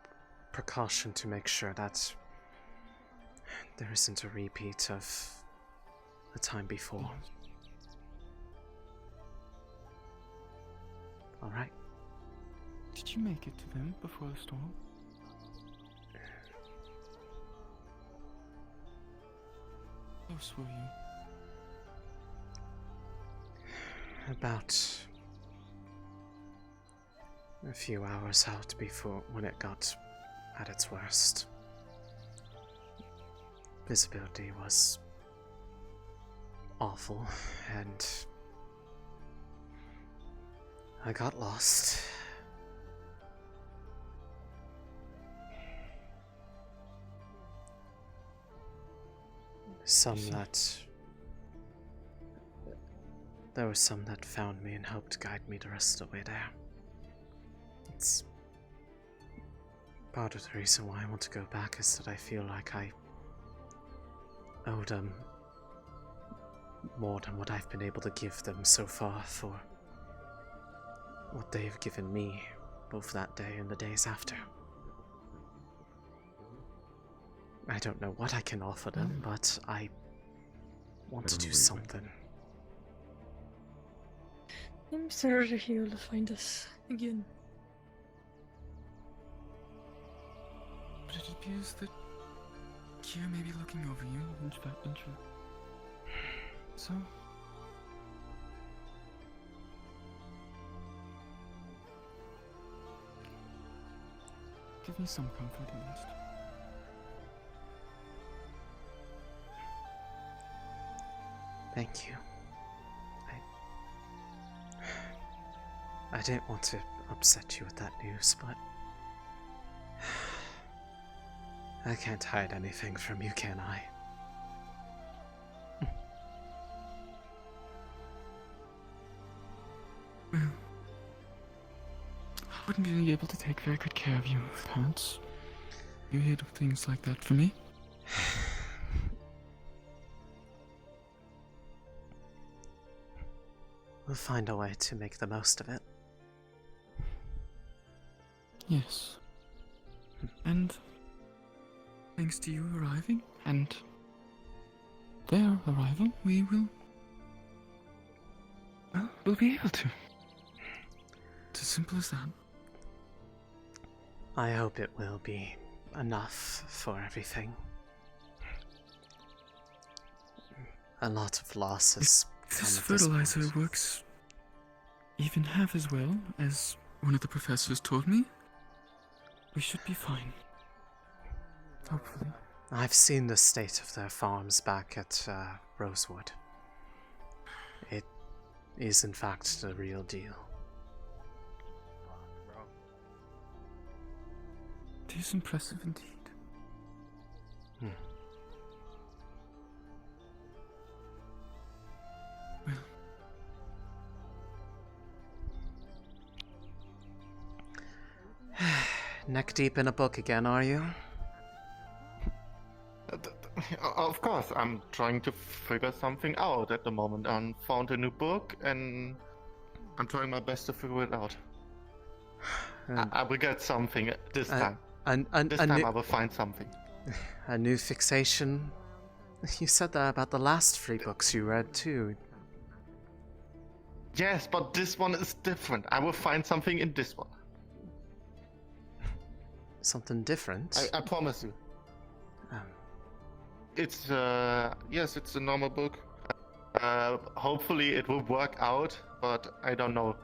precaution to make sure that there isn't a repeat of the time before. Alright. Did you make it to them before the storm? How close were you? About a few hours out before when it got at its worst. Visibility was awful, and I got lost. There were some that found me and helped guide me the rest of the way there. It's part of the reason why I want to go back is that I feel like I owe them more than what I've been able to give them so far for what they've given me, both that day and the days after. I don't know what I can offer them, but I want to do something. I'm sorry to hear you'll find us again. But it appears that Kier may be looking over you, So? Give me some comfort at least. Thank you. I didn't want to upset you with that news, but I can't hide anything from you, can I? Well, I to be able to take very good care of you, parents. You here do things like that for me? We'll find a way to make the most of it. Yes. And thanks to you arriving and their arrival, we will... well, we'll be able to. It's as simple as that. I hope it will be enough for everything. A lot of losses. If this fertilizer works even half as well as one of the professors told me, we should be fine. Hopefully. I've seen the state of their farms back at Rosewood. It is in fact the real deal. It is impressive indeed. Neck deep in a book again, are you? Of course, I'm trying to figure something out at the moment. I found a new book and I'm trying my best to figure it out. I will get something this time. This time I will find something. A new fixation? You said that about the last 3 books you read too. Yes, but this one is different. I will find something in this one. Something different? I promise you. It's yes, it's a normal book. Hopefully it will work out, but I don't know.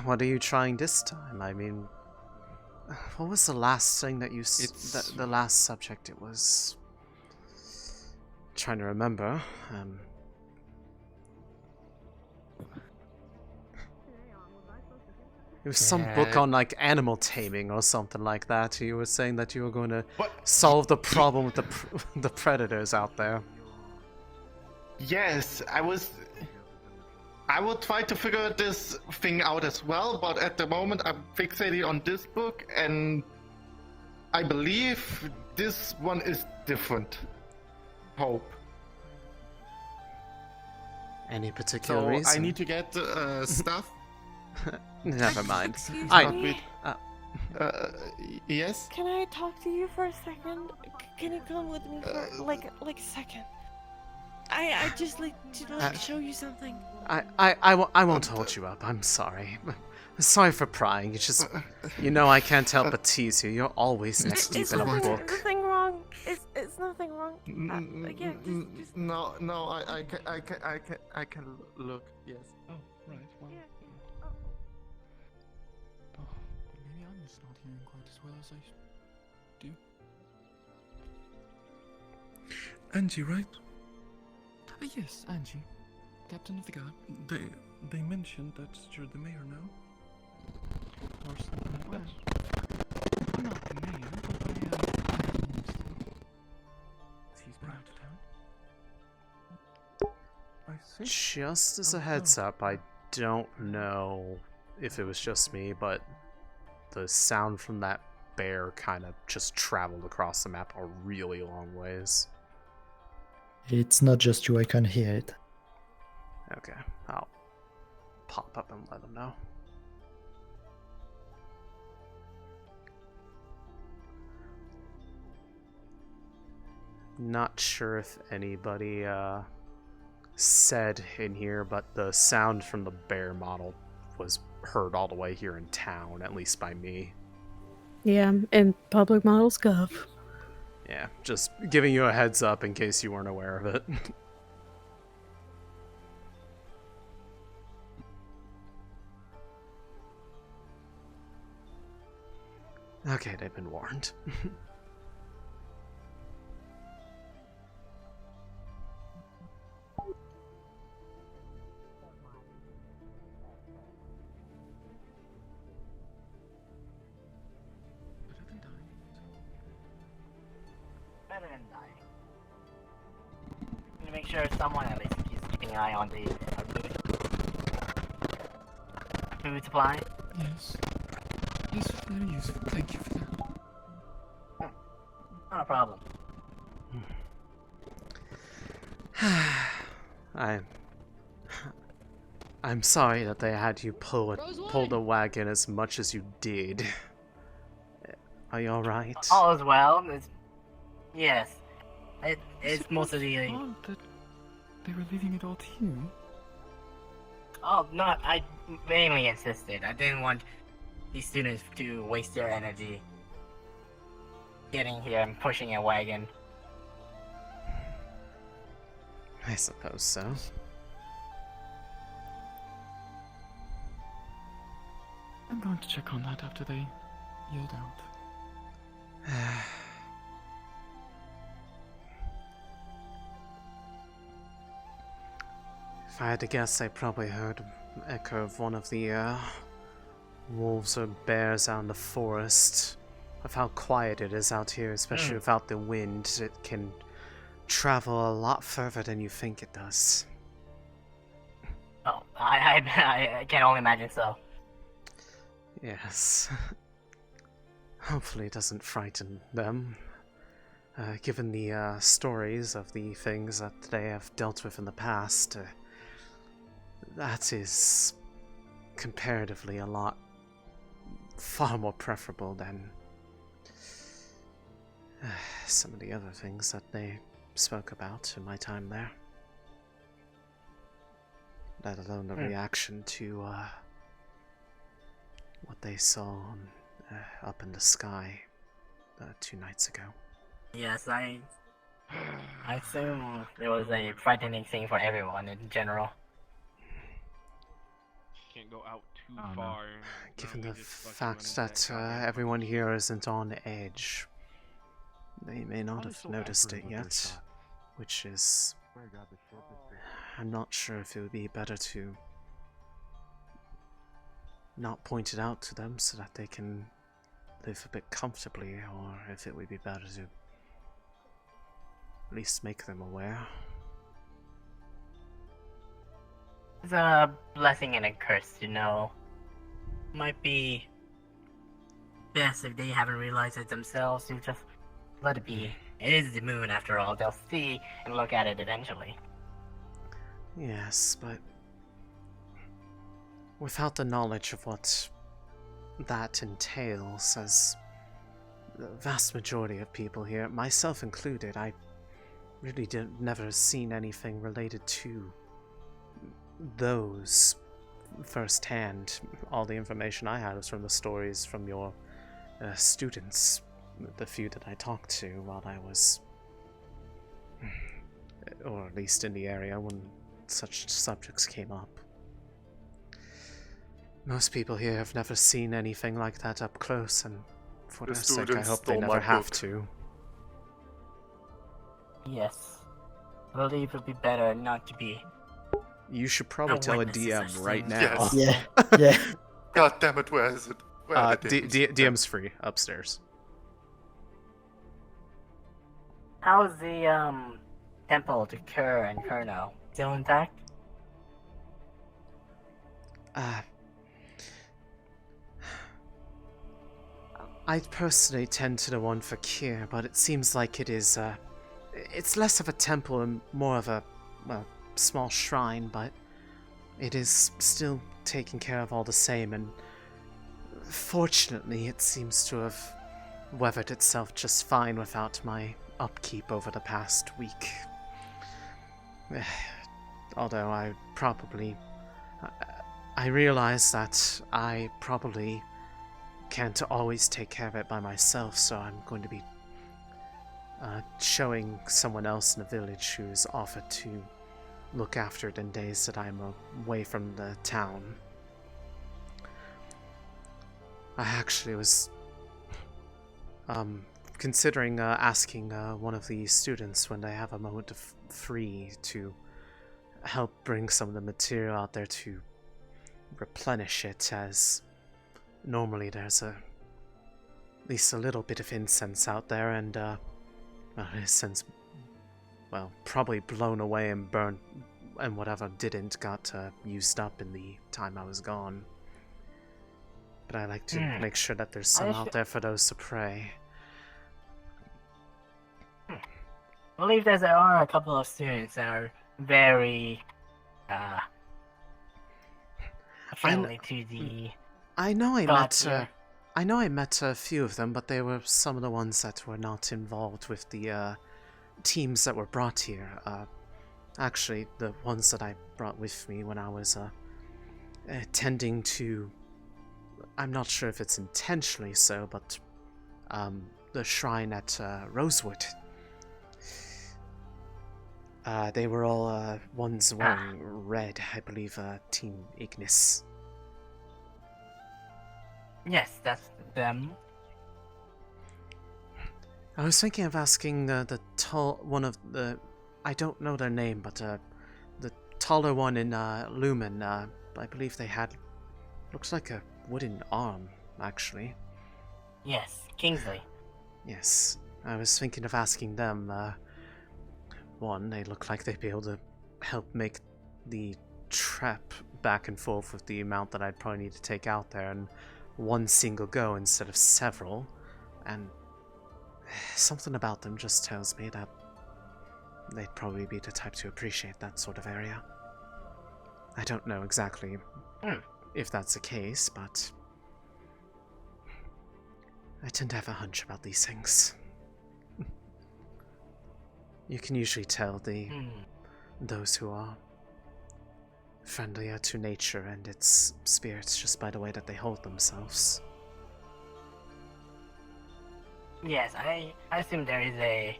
What are you trying this time? I mean, what was the last thing that you the last subject it was? Trying to remember. It was some book on like animal taming or something like that. You were saying that you were going to solve the problem with the predators out there. Yes, I will try to figure this thing out as well, but at the moment I'm fixated on this book, and I believe this one is different. Hope. Any particular reason? I need to get stuff. Never mind. Yes? Can I talk to you for a second? Can you come with me for like a second? I just like to show you something. I won't hold you up. I'm sorry. Sorry for prying. It's just, you know, I can't help but tease you. You're always neck deep in a book. It's nothing wrong. It's nothing wrong. Yeah, just... No, I can look. Yes. Oh, right. Well. Yeah. Maybe I'm just not hearing quite as well as I do. Angie, right? Yes, Angie. Captain of the guard. They mentioned that you're the mayor now? Or something like that? I'm not the mayor, but I am. He's been out of town. I see. Just as a heads up, I don't know if it was just me, but the sound from that bear kind of just traveled across the map a really long ways. It's not just you, I can hear it. Okay, I'll pop up and let them know. Not sure if anybody said in here, but the sound from the bear model was heard all the way here in town, at least by me. Yeah, and public models gov. Yeah, just giving you a heads up in case you weren't aware of it. Okay, they've been warned. Better than dying. To make sure someone at least keeps keeping an eye on the food supply. Yes. Yes, very useful. Thank you for that. Not a problem. I'm sorry that they had you pull the wagon as much as you did. Are you alright? All is well. Yes. It's mostly... odd that they were leaving it all to you. Oh, no, I mainly insisted. I didn't want these students to waste their energy getting here and pushing a wagon. I suppose so. I'm going to check on that after they yield out. If I had to guess, I probably heard an echo of one of the wolves or bears out in the forest. Of how quiet it is out here, especially without the wind. It can travel a lot further than you think it does. Oh, I can only imagine so. Yes. Hopefully it doesn't frighten them. Given the stories of the things that they have dealt with in the past, that is comparatively far more preferable than some of the other things that they spoke about in my time there. Let alone the reaction to what they saw up in the sky 2 nights ago. Yes, I assume it was a frightening thing for everyone in general. Can't go out too far. Given the fact that everyone here isn't on edge, they may not have noticed it yet, which is... I'm not sure if it would be better to not point it out to them so that they can live a bit comfortably, or if it would be better to at least make them aware. It's a blessing and a curse, you know. Might be best if they haven't realized it themselves to just let it be. It is the moon after all. They'll see and look at it eventually. Yes, but without the knowledge of what that entails, as the vast majority of people here, myself included, I really never seen anything related to those firsthand. All the information I had was from the stories from your students, the few that I talked to while I was, or at least in the area when such subjects came up. Most people here have never seen anything like that up close, and for their sake I hope they never have to. Yes. I believe it would be better not to be. You should probably tell a DM right now. Yes. Yeah. God damn it, where is it? Where are the DMs? DM's free, upstairs. How's the temple to Kerr and Kurno? Still intact? I personally tend to the one for Kier, but it seems like it is, it's less of a temple and more of a, well, small shrine, but it is still taken care of all the same, and fortunately it seems to have weathered itself just fine without my upkeep over the past week. Although I realize that I probably can't always take care of it by myself, so I'm going to be showing someone else in the village who's offered to look after it in days that I'm away from the town. I actually was considering asking one of the students when they have a moment of free to help bring some of the material out there to replenish it, as normally there's at least a little bit of incense out there, and it's since, well, probably blown away and burned, and whatever didn't got used up in the time I was gone. but I like to make sure that there's I some sh- out there for those to prey. I believe that there are a couple of students that are very friendly to the. I know I gods met. here. I know I met a few of them, but they were some of the ones that were not involved with the teams that were brought here. Actually, the ones that I brought with me when I was tending to. I'm not sure if it's intentionally so, but the shrine at Rosewood. They were all ones wearing red, I believe, Team Ignis. Yes, that's them. I was thinking of asking the tall one of the. I don't know their name, but the taller one in Lumen. I believe they had. Looks like a wooden arm, actually. Yes, Kingsley. Yes, I was thinking of asking them. One, they look like they'd be able to help make the trap back and forth with the amount that I'd probably need to take out there in one single go instead of several. And something about them just tells me that they'd probably be the type to appreciate that sort of area. I don't know exactly if that's the case, but I tend to have a hunch about these things. You can usually tell those who are friendlier to nature and its spirits just by the way that they hold themselves. Yes, I assume there is a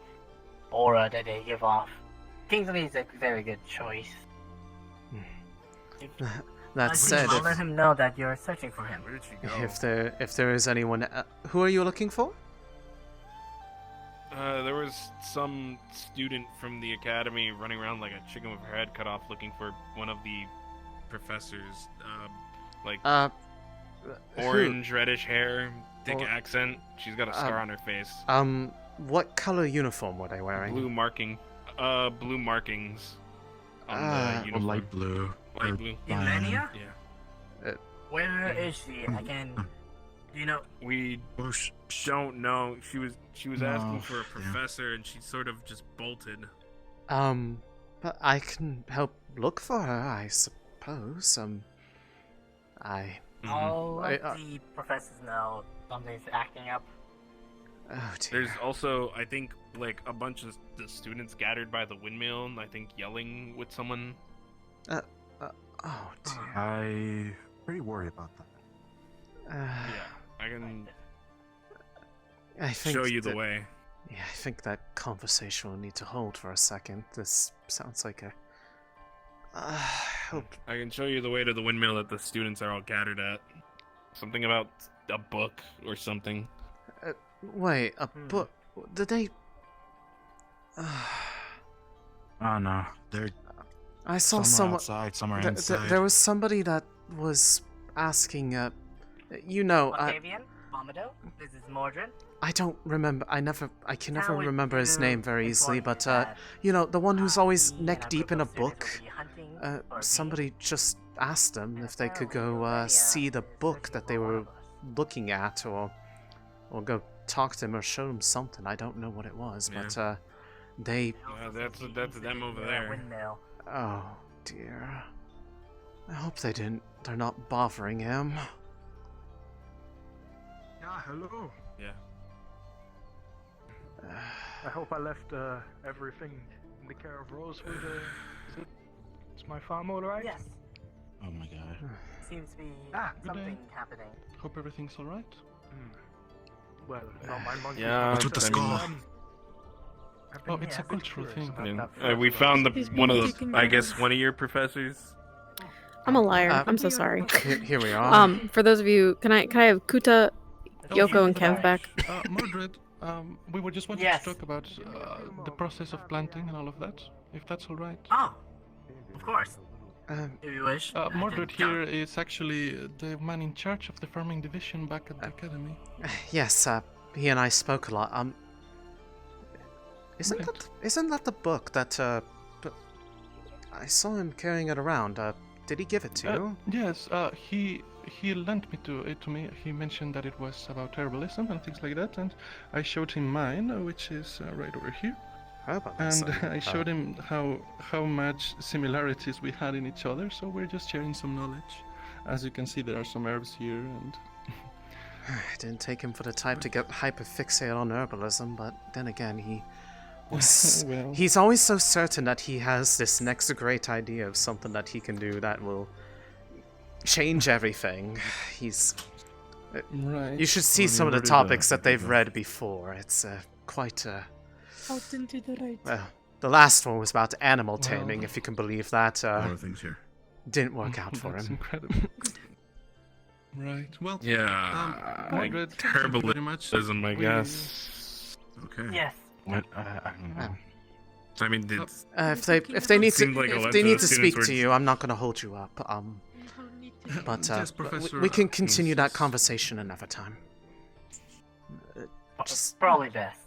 aura that they give off. Kingsley is a very good choice. That said, I'll let him know that you're searching for him. if there is anyone, who are you looking for? There was some student from the academy running around like a chicken with her head cut off, looking for one of the professors. Orange, reddish hair, thick accent. She's got a scar on her face. What color uniform were they wearing? Blue markings on the uniform. Light blue. Light blue. Ilenia? Yeah. Where is she? Again, do you know? We don't know. She was asking for a professor, and she sort of just bolted. But I can help look for her, I suppose. I'll let the professors know something's acting up. Oh dear. There's also, I think, like a bunch of the students gathered by the windmill, and I think yelling with someone. Oh dear. I pretty worried about that. Yeah, I can I think show you the way. Yeah, I think that conversation will need to hold for a second. This sounds like a. Hope. I can show you the way to the windmill that the students are all gathered at. Something about a book or something. Wait, a book? Did they? Oh no, they're. I saw some someone outside, some are inside. There was somebody that was asking. You know. Octavian, Momodo, this is Mordred. I don't remember. I can never How would remember his you name very easily. inform But that, you know, the one who's always he neck and a deep group in a of students book. will be hunting for Somebody just asked them if they could go see the book that they were looking at, or go talk to him or show them something. I don't know what it was, but they. That's them over there. Windmill. Oh dear. I hope they're not bothering him. Yeah, hello. Yeah. I hope I left everything in the care of Rosewood. Is my farm alright? Yes. Oh my god. Seems to be good something day. happening. Hope everything's alright. Well, not my monkey. Yeah, What's with the skull? Oh, it's a cultural thing. We found one of your professors. I'm a liar. I'm so sorry. Here we are. For those of you, can I have Kuta, Yoko, and Kev back? Mordred, we would just wanted to talk about the process of planting and all of that, if that's alright. Oh, of course. If you wish. Mordred here is actually the man in charge of the farming division back at the academy. Yes, he and I spoke a lot. Isn't that the book that I saw him carrying it around? Did he give it to you? Yes, he he lent it to me. He mentioned that it was about herbalism and things like that, and I showed him mine, which is right over here. And I showed him how much similarities we had in each other, so we're just sharing some knowledge. As you can see, there are some herbs here, and I didn't take him for the type to get hyperfixated on herbalism, but then again, he was... Well. He's always so certain that he has this next great idea of something that he can do that will change everything. He's... Right. You should see some of the topics that they've read before. It's quite... Out into the right. Well, the last one was about animal taming, if you can believe that. A lot of things here. Didn't work out for That's him. incredible. Right. Well. Yeah. Margaret, Herbalism, I guess. Okay. Yes. What? I don't know. I mean, If they need seemed to like a if lot they of need the to students speak were to you, I'm not going to hold you up. But Yes, Professor, we can continue that conversation another time. Probably best.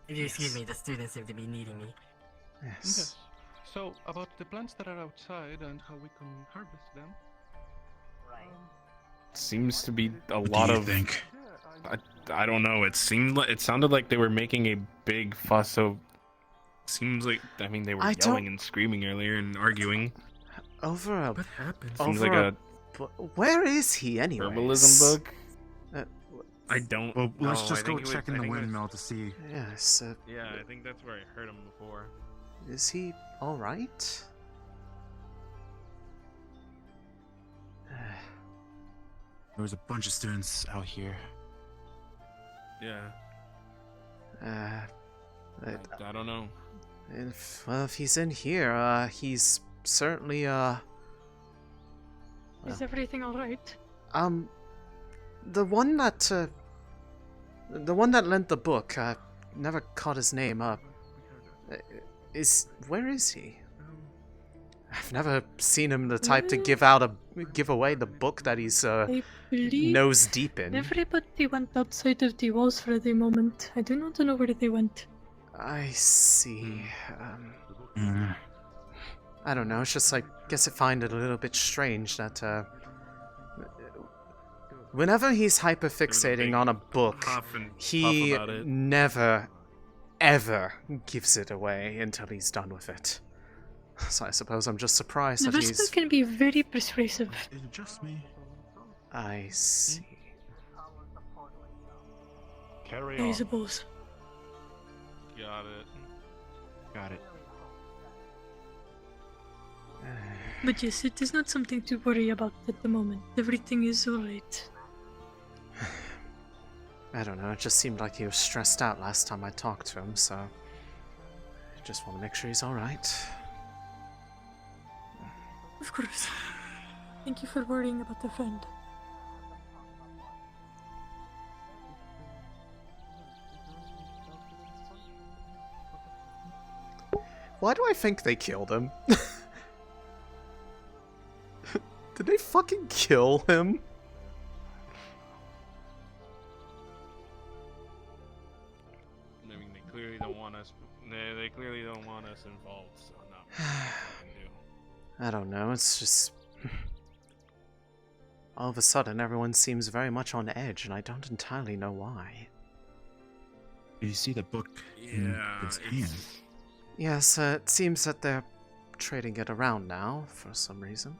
If you excuse me, the students seem to be needing me. Yes. So, about the plants that are outside and how we can harvest them. Right. seems to be a lot of. Think? I don't know. It sounded like they were making a big fuss. So seems like they were yelling and screaming earlier and arguing. Over a. What happened? Seems like a. Where is he anyway? Herbalism book. I don't. Well, let's know. just I think go it check was- in I the think it was- windmill to see. Yes. Yeah, I think that's where I heard him before. Is he all right? There was a bunch of students out here. Yeah. I don't know. If he's in here, he's certainly Is everything alright? the one that lent the book, never caught his name up. Where is he? I've never seen him the type to give away the book that he's I believe nose deep in. everybody went outside of the walls for the moment. I do not know where they went. I see. I don't know. It's just I guess I find it a little bit strange that whenever he's hyperfixating on a book, he about it. never, ever gives it away until he's done with it. So I suppose I'm just surprised The that Vesper he's. can be very persuasive. Is it just me? I see. Carry I on. suppose. Got it. Got it. But yes, it is not something to worry about at the moment. Everything is alright. I don't know. It just seemed like he was stressed out last time I talked to him, so I just want to make sure he's all right. Of course. Thank you for worrying about the friend. Why do I think they killed him? Did they fucking kill him? I mean, they clearly don't want us. They clearly don't want us involved. So not much we can do. I don't know. It's just all of a sudden everyone seems very much on edge, and I don't entirely know why. Do you see the book in his hand? Yes, it seems that they're trading it around now for some reason.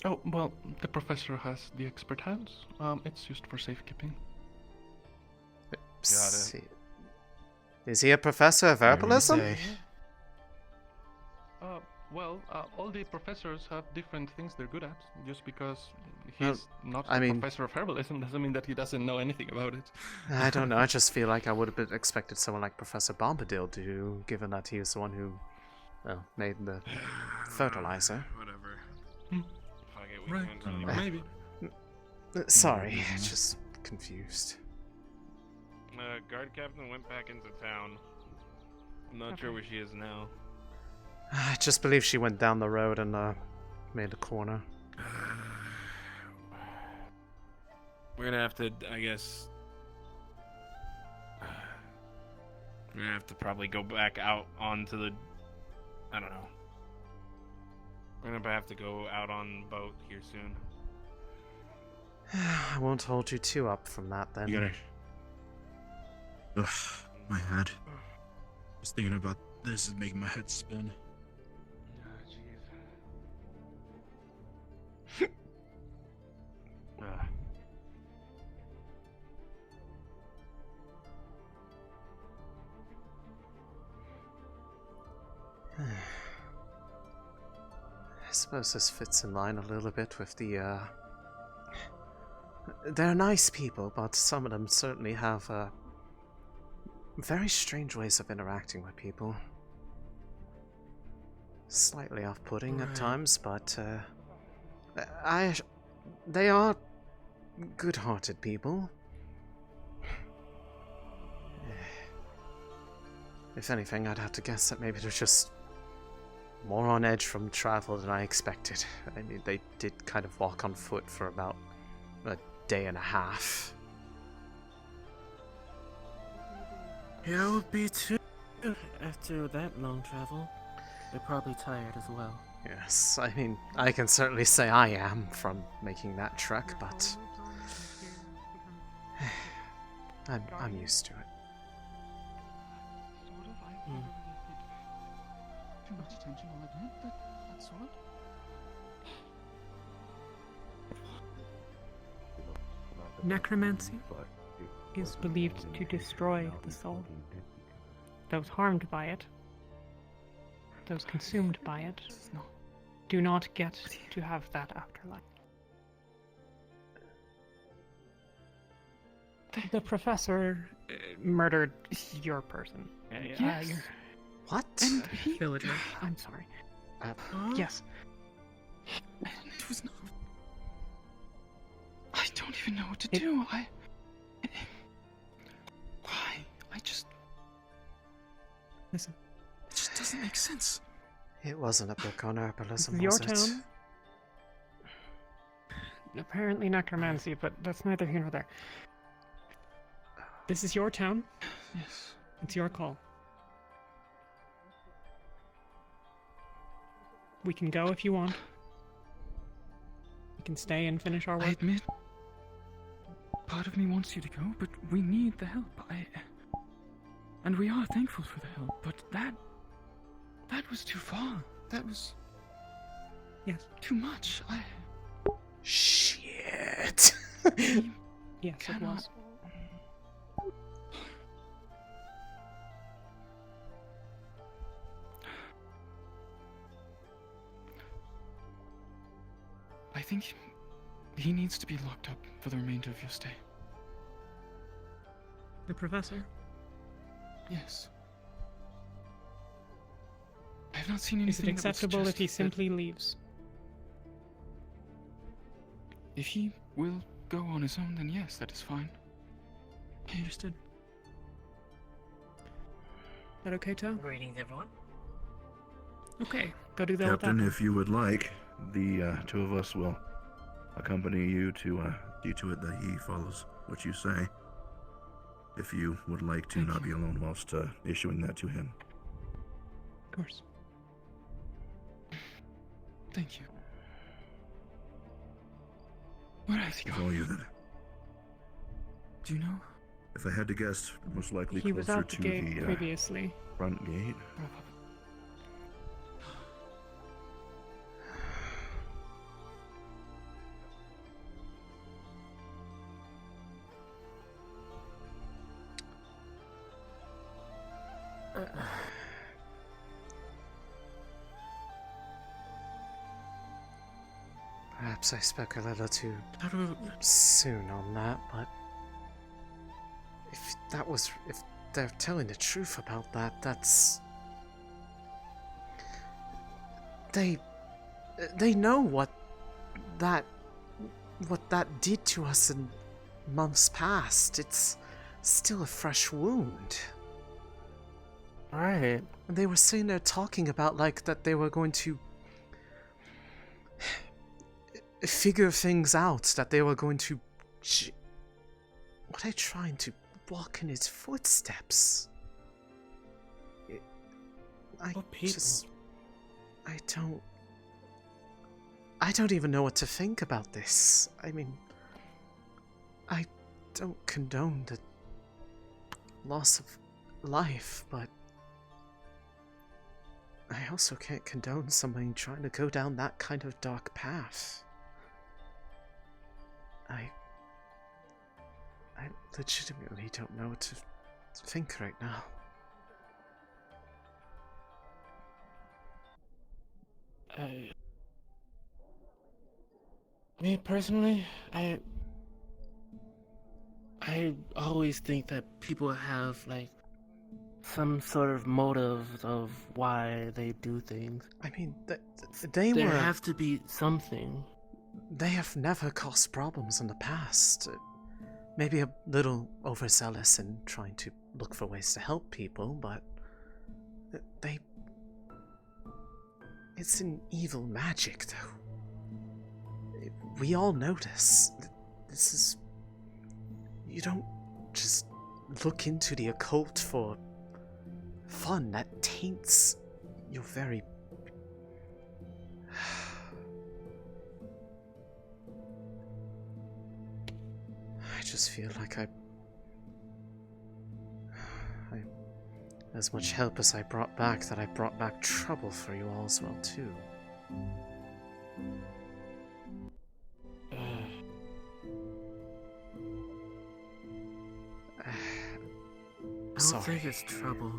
Oh, well, the professor has the expert hands. It's used for safekeeping. Got it. Is he a professor of herbalism? All the professors have different things they're good at. Just because Well, he's not I a mean- professor of herbalism doesn't mean that he doesn't know anything about it. I don't know. I just feel like I would have expected someone like Professor Bombadil to, given that he was the one who, well, made the fertilizer. Whatever. Fuck it, we Right, can't really maybe. Sorry, just confused. Guard captain went back into town. I'm not sure where she is now. I just believe she went down the road and made a corner. We're gonna have to, I guess. We're gonna have to probably go back out onto the. I don't know. We're gonna have to go out on boat here soon. I won't hold you too up from that then. You gotta. Ugh, my head. Just thinking about this is making my head spin. I suppose this fits in line a little bit with the, They're nice people, but some of them certainly have, very strange ways of interacting with people. Slightly off-putting at times, but, they are good-hearted people. If anything, I'd have to guess that maybe they're just more on edge from travel than I expected. I mean, they did kind of walk on foot for about a day and a half. Yeah, I would be too. After that long travel, they're probably tired as well. Yes, I mean, I can certainly say I am from making that trek, but I'm used to it. Too much attention all at once, but that's all. Necromancy is believed to destroy the soul. Those harmed by it, those consumed by it, do not get to have that afterlife. The professor murdered your person. Yes. What? And villager. I'm sorry. Yes. It was not. I don't even know what to do. Why? I just. Listen. It just doesn't make sense. It wasn't a book on herbalism, This is your was it? town. Apparently necromancy, but that's neither here nor there. This is your town. Yes. It's your call. We can go if you want. We can stay and finish our work. I admit, part of me wants you to go, but we need the help. And we are thankful for the help, but that was too far. That was... Yes. Too much. Shit. Yes, it was. I think he needs to be locked up for the remainder of your stay. The professor? Yes. I have not seen anything. Is it acceptable if he simply leaves? If he will go on his own, then yes, that is fine. Understood. Is that okay, Toe? Greetings, everyone. Okay, go do that. Captain, if you would like, the two of us will accompany you to see to it that he follows what you say. If you would like to not be alone whilst issuing that to him. Of course. Thank you. Where has he Follow you then. Do you know? If I had to guess, most likely He was closer out the to gate the previously. front gate. Perhaps I spoke a little too soon on that, but if they're telling the truth about that, that's... They know what that did to us in months past. It's still a fresh wound. Right. And they were saying they're talking about like that they were going to figure things out, that they were going to... What are they trying to walk in his footsteps? I don't... I don't even know what to think about this. I mean, I don't condone the loss of life, but I also can't condone somebody trying to go down that kind of dark path. I legitimately don't know what to think right now. Me personally, I always think that people have like some sort of motive of why they do things. I mean, there have to be something. They have never caused problems in the past. Maybe a little overzealous in trying to look for ways to help people, but it's an evil magic, though. We all know this. This is... You don't just look into the occult for fun. That taints your very... I just feel like as much help as I brought back, that I brought back trouble for you all as well, too. I don't think it's trouble.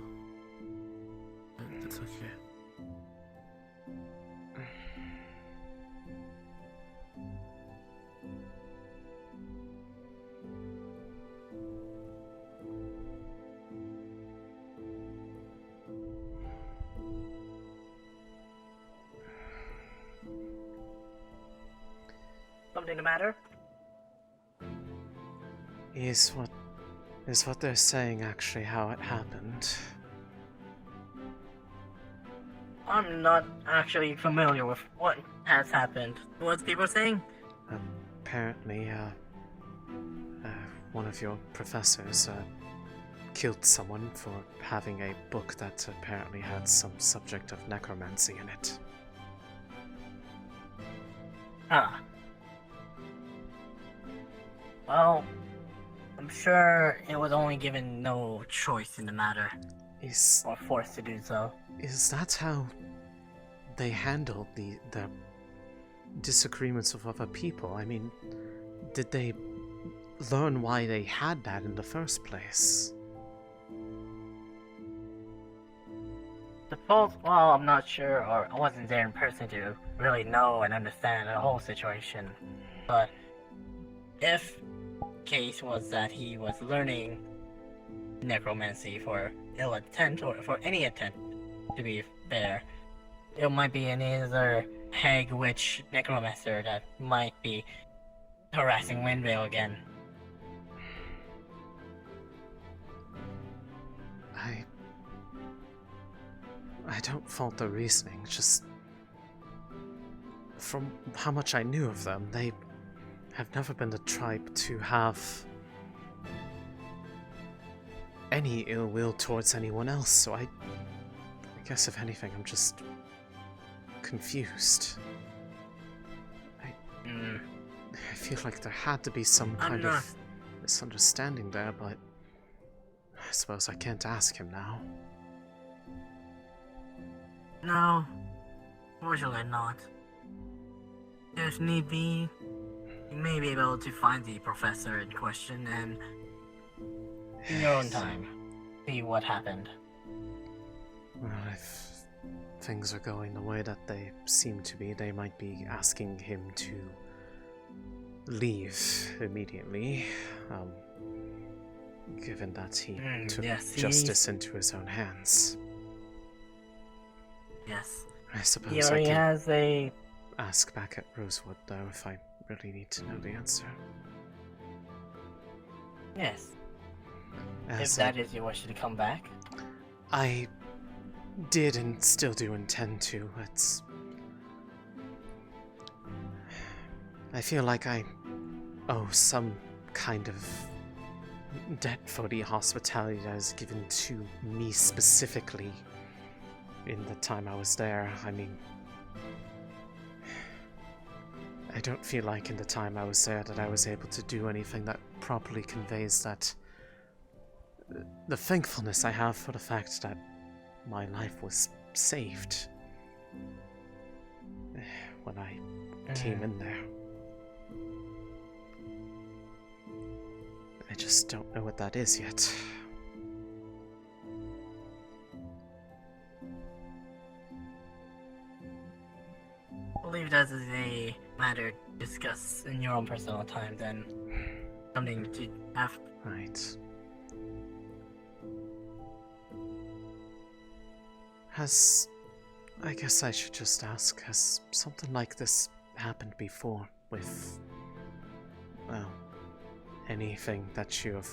That's okay. Something the matter? Is what they're saying actually how it happened? I'm not actually familiar with what has happened. What's people saying? Apparently, one of your professors killed someone for having a book that apparently had some subject of necromancy in it. Ah. Well, I'm sure it was only given no choice in the matter. Or forced to do so. Is that how they handled the disagreements with other people? I mean, did they learn why they had that in the first place? Suppose, well, I'm not sure, or I wasn't there in person to really know and understand the whole situation. But if case was that he was learning necromancy for ill intent, or for any attempt to be fair, it might be another hag witch necromancer that might be harassing Windvale again. I don't fault the reasoning, just from how much I knew of them, they have never been the type to have any ill will towards anyone else, so I guess if anything, I'm just confused. I feel like there had to be some kind of misunderstanding there, but I suppose I can't ask him now. No, fortunately not. If need be, you may be able to find the professor in question and, in your own time, see what happened. Well, if things are going the way that they seem to be, they might be asking him to leave immediately, given that he took justice into his own hands. Yes. I suppose he already has a... ask back at Rosewood, though, if I really need to know the answer. Yes. If that is your wish to come back. I did and still do intend to. I feel like I owe some kind of debt for the hospitality that is given to me specifically in the time I was there. I mean, I don't feel like in the time I was there that I was able to do anything that properly conveys that the thankfulness I have for the fact that my life was saved when I came in there. I just don't know what that is yet. I believe that is a matter to discuss in your own personal time, then. Something to have. Right. I guess I should just ask, has something like this happened before with, well, anything that you have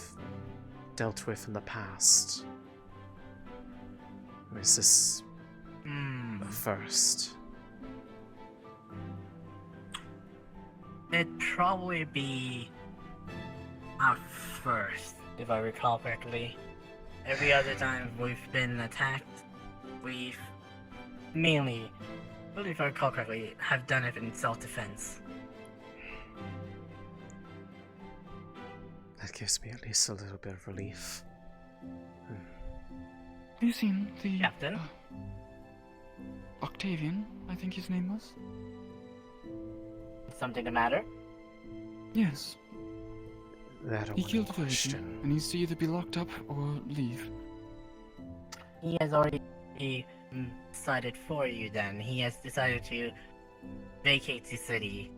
dealt with in the past? Or is this a first? It'd probably be our first, if I recall correctly. Every other time we've been attacked, we've mainly, well, if I recall correctly, have done it in self-defense. That gives me at least a little bit of relief. Have you seen the Captain? Octavian, I think his name was? Something the matter? Yes. That he killed a virgin and needs to either be locked up or leave. He has already decided for you then. He has decided to vacate the city.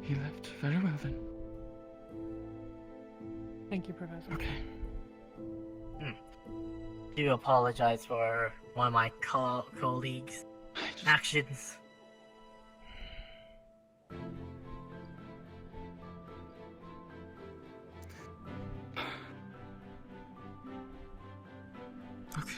He left. Very well then. Thank you, Professor. Okay. Do apologize for one of my colleagues' actions. Okay.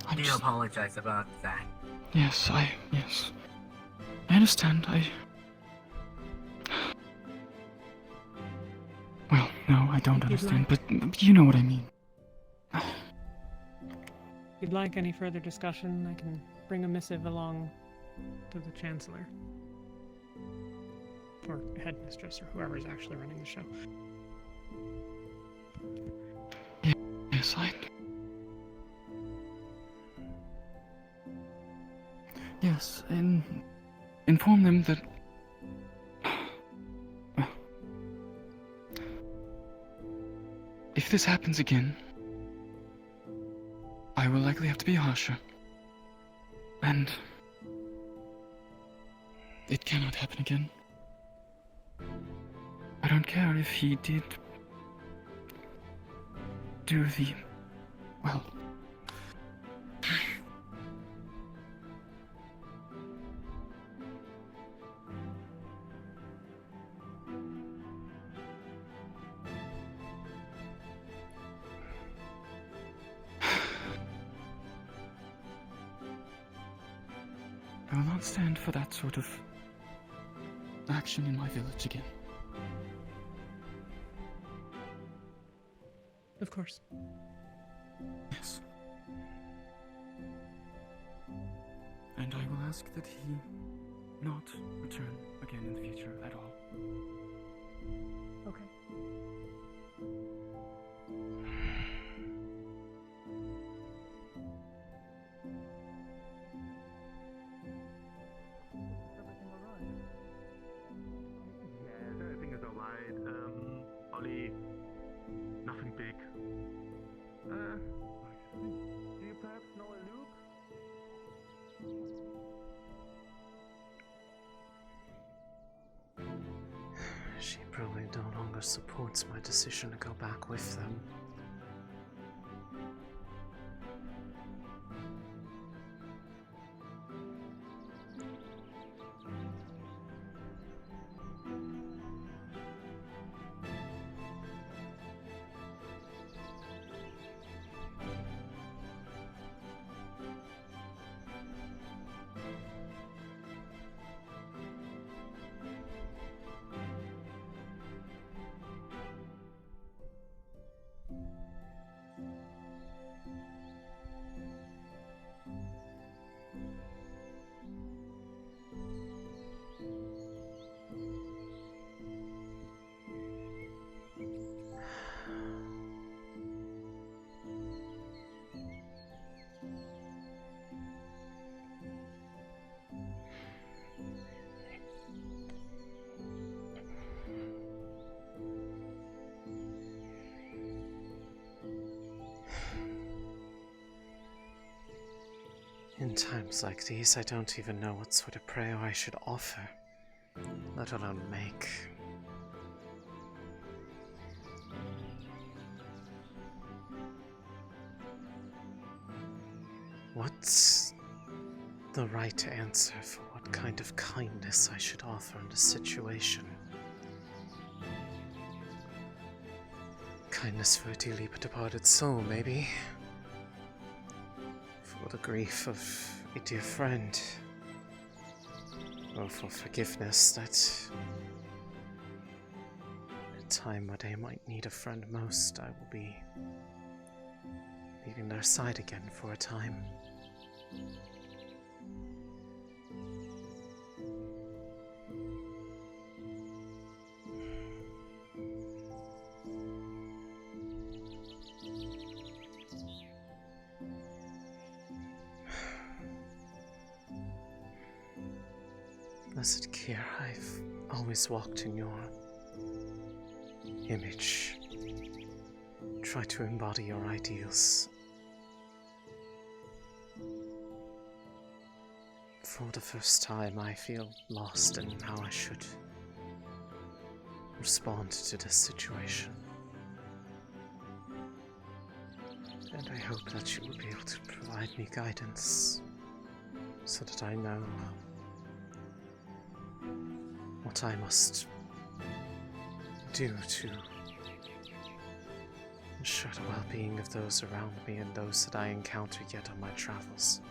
I do apologize about that. Yes. I understand. Well, no, I don't understand, but you know what I mean. If you'd like any further discussion, I can bring a missive along to the Chancellor. Or Headmistress, or whoever's actually running the show. Yes, Yes, and inform them that... Well... If this happens again, I will likely have to be harsher. And... it cannot happen again. I don't care if he did... do the... well... I will not stand for that sort of action in my village again. Of course. Yes. And I will ask that he not return again in the future at all. Okay. Yes, everything is alright. Ollie, nothing big. Do you perhaps know a Luke? She probably no longer supports my decision to go back with them. In times like these, I don't even know what sort of prayer I should offer, let alone make. What's the right answer for what kind of kindness I should offer in this situation? Kindness for a dearly departed soul, maybe? For the grief of a dear friend? Or for forgiveness that at a time when I might need a friend most, I will be leaving their side again for a time. Blessed Kier, I've always walked in your image. Try to embody your ideals. For the first time, I feel lost in how I should respond to this situation. And I hope that you will be able to provide me guidance so that I know what I must do to ensure the well-being of those around me and those that I encounter yet on my travels.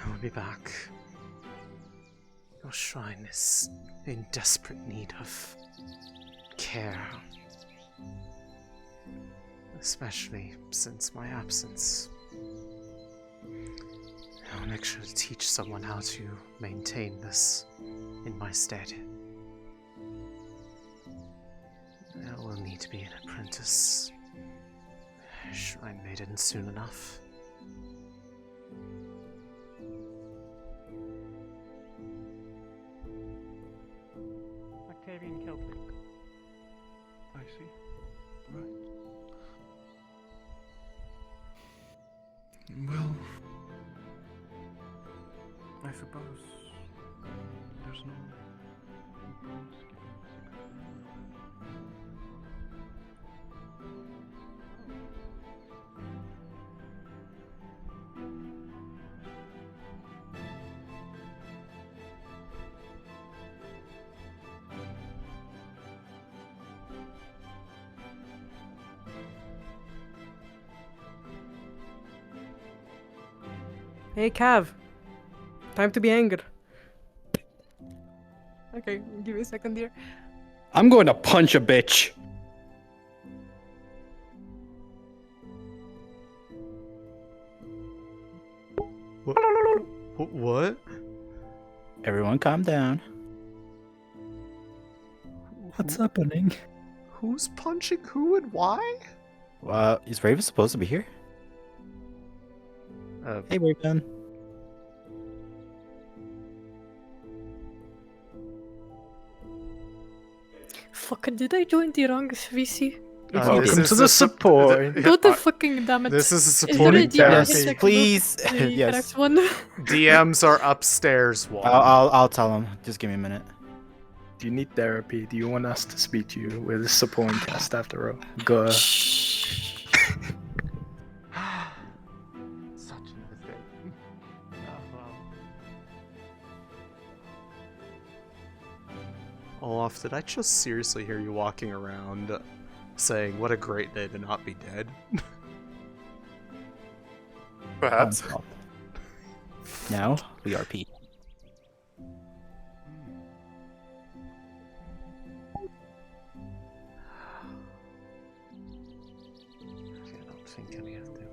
I will be back. Your shrine is in desperate need of care, especially since my absence. I'll make sure to teach someone how to maintain this in my stead. There will need to be an apprentice, shrine maiden soon enough. Octavian Celtic. I see. Right. Well, I suppose there's no point keeping it secret. Hey, Cav. Time to be angered. Okay, give me a second here. I'm going to punch a bitch. What? Everyone calm down. What's happening? Who's punching who and why? Is Raven supposed to be here? Hey, Raven. Fuck, did I join the wrong VC? Welcome to the support. Go to fucking damn it. This is a Is supporting there a DM therapy. that can Please. go to the Yes. correct one? DMs are upstairs. One. I'll tell him. Just give me a minute. Do you need therapy? Do you want us to speak to you? We're the supporting cast after all. Go. Such a mistake. Olaf, did I just seriously hear you walking around saying, what a great day to not be dead? Perhaps. Now we are P. I don't think any of them.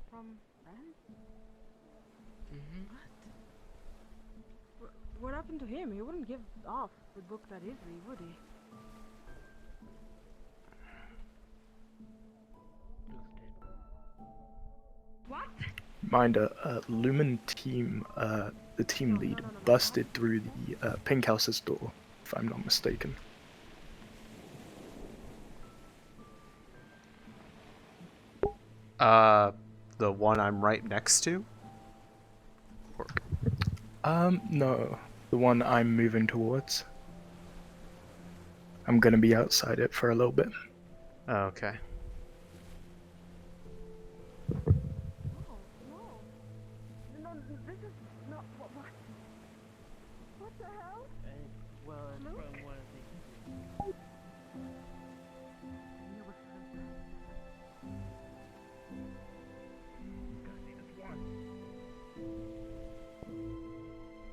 From Ren? What happened to him? He wouldn't give off the book that is me, would he? Looks dead. Reminder, Lumen team, the team lead, busted through the Pink House's door, if I'm not mistaken. The one I'm right next to? No. The one I'm moving towards. I'm gonna be outside it for a little bit. Oh, okay.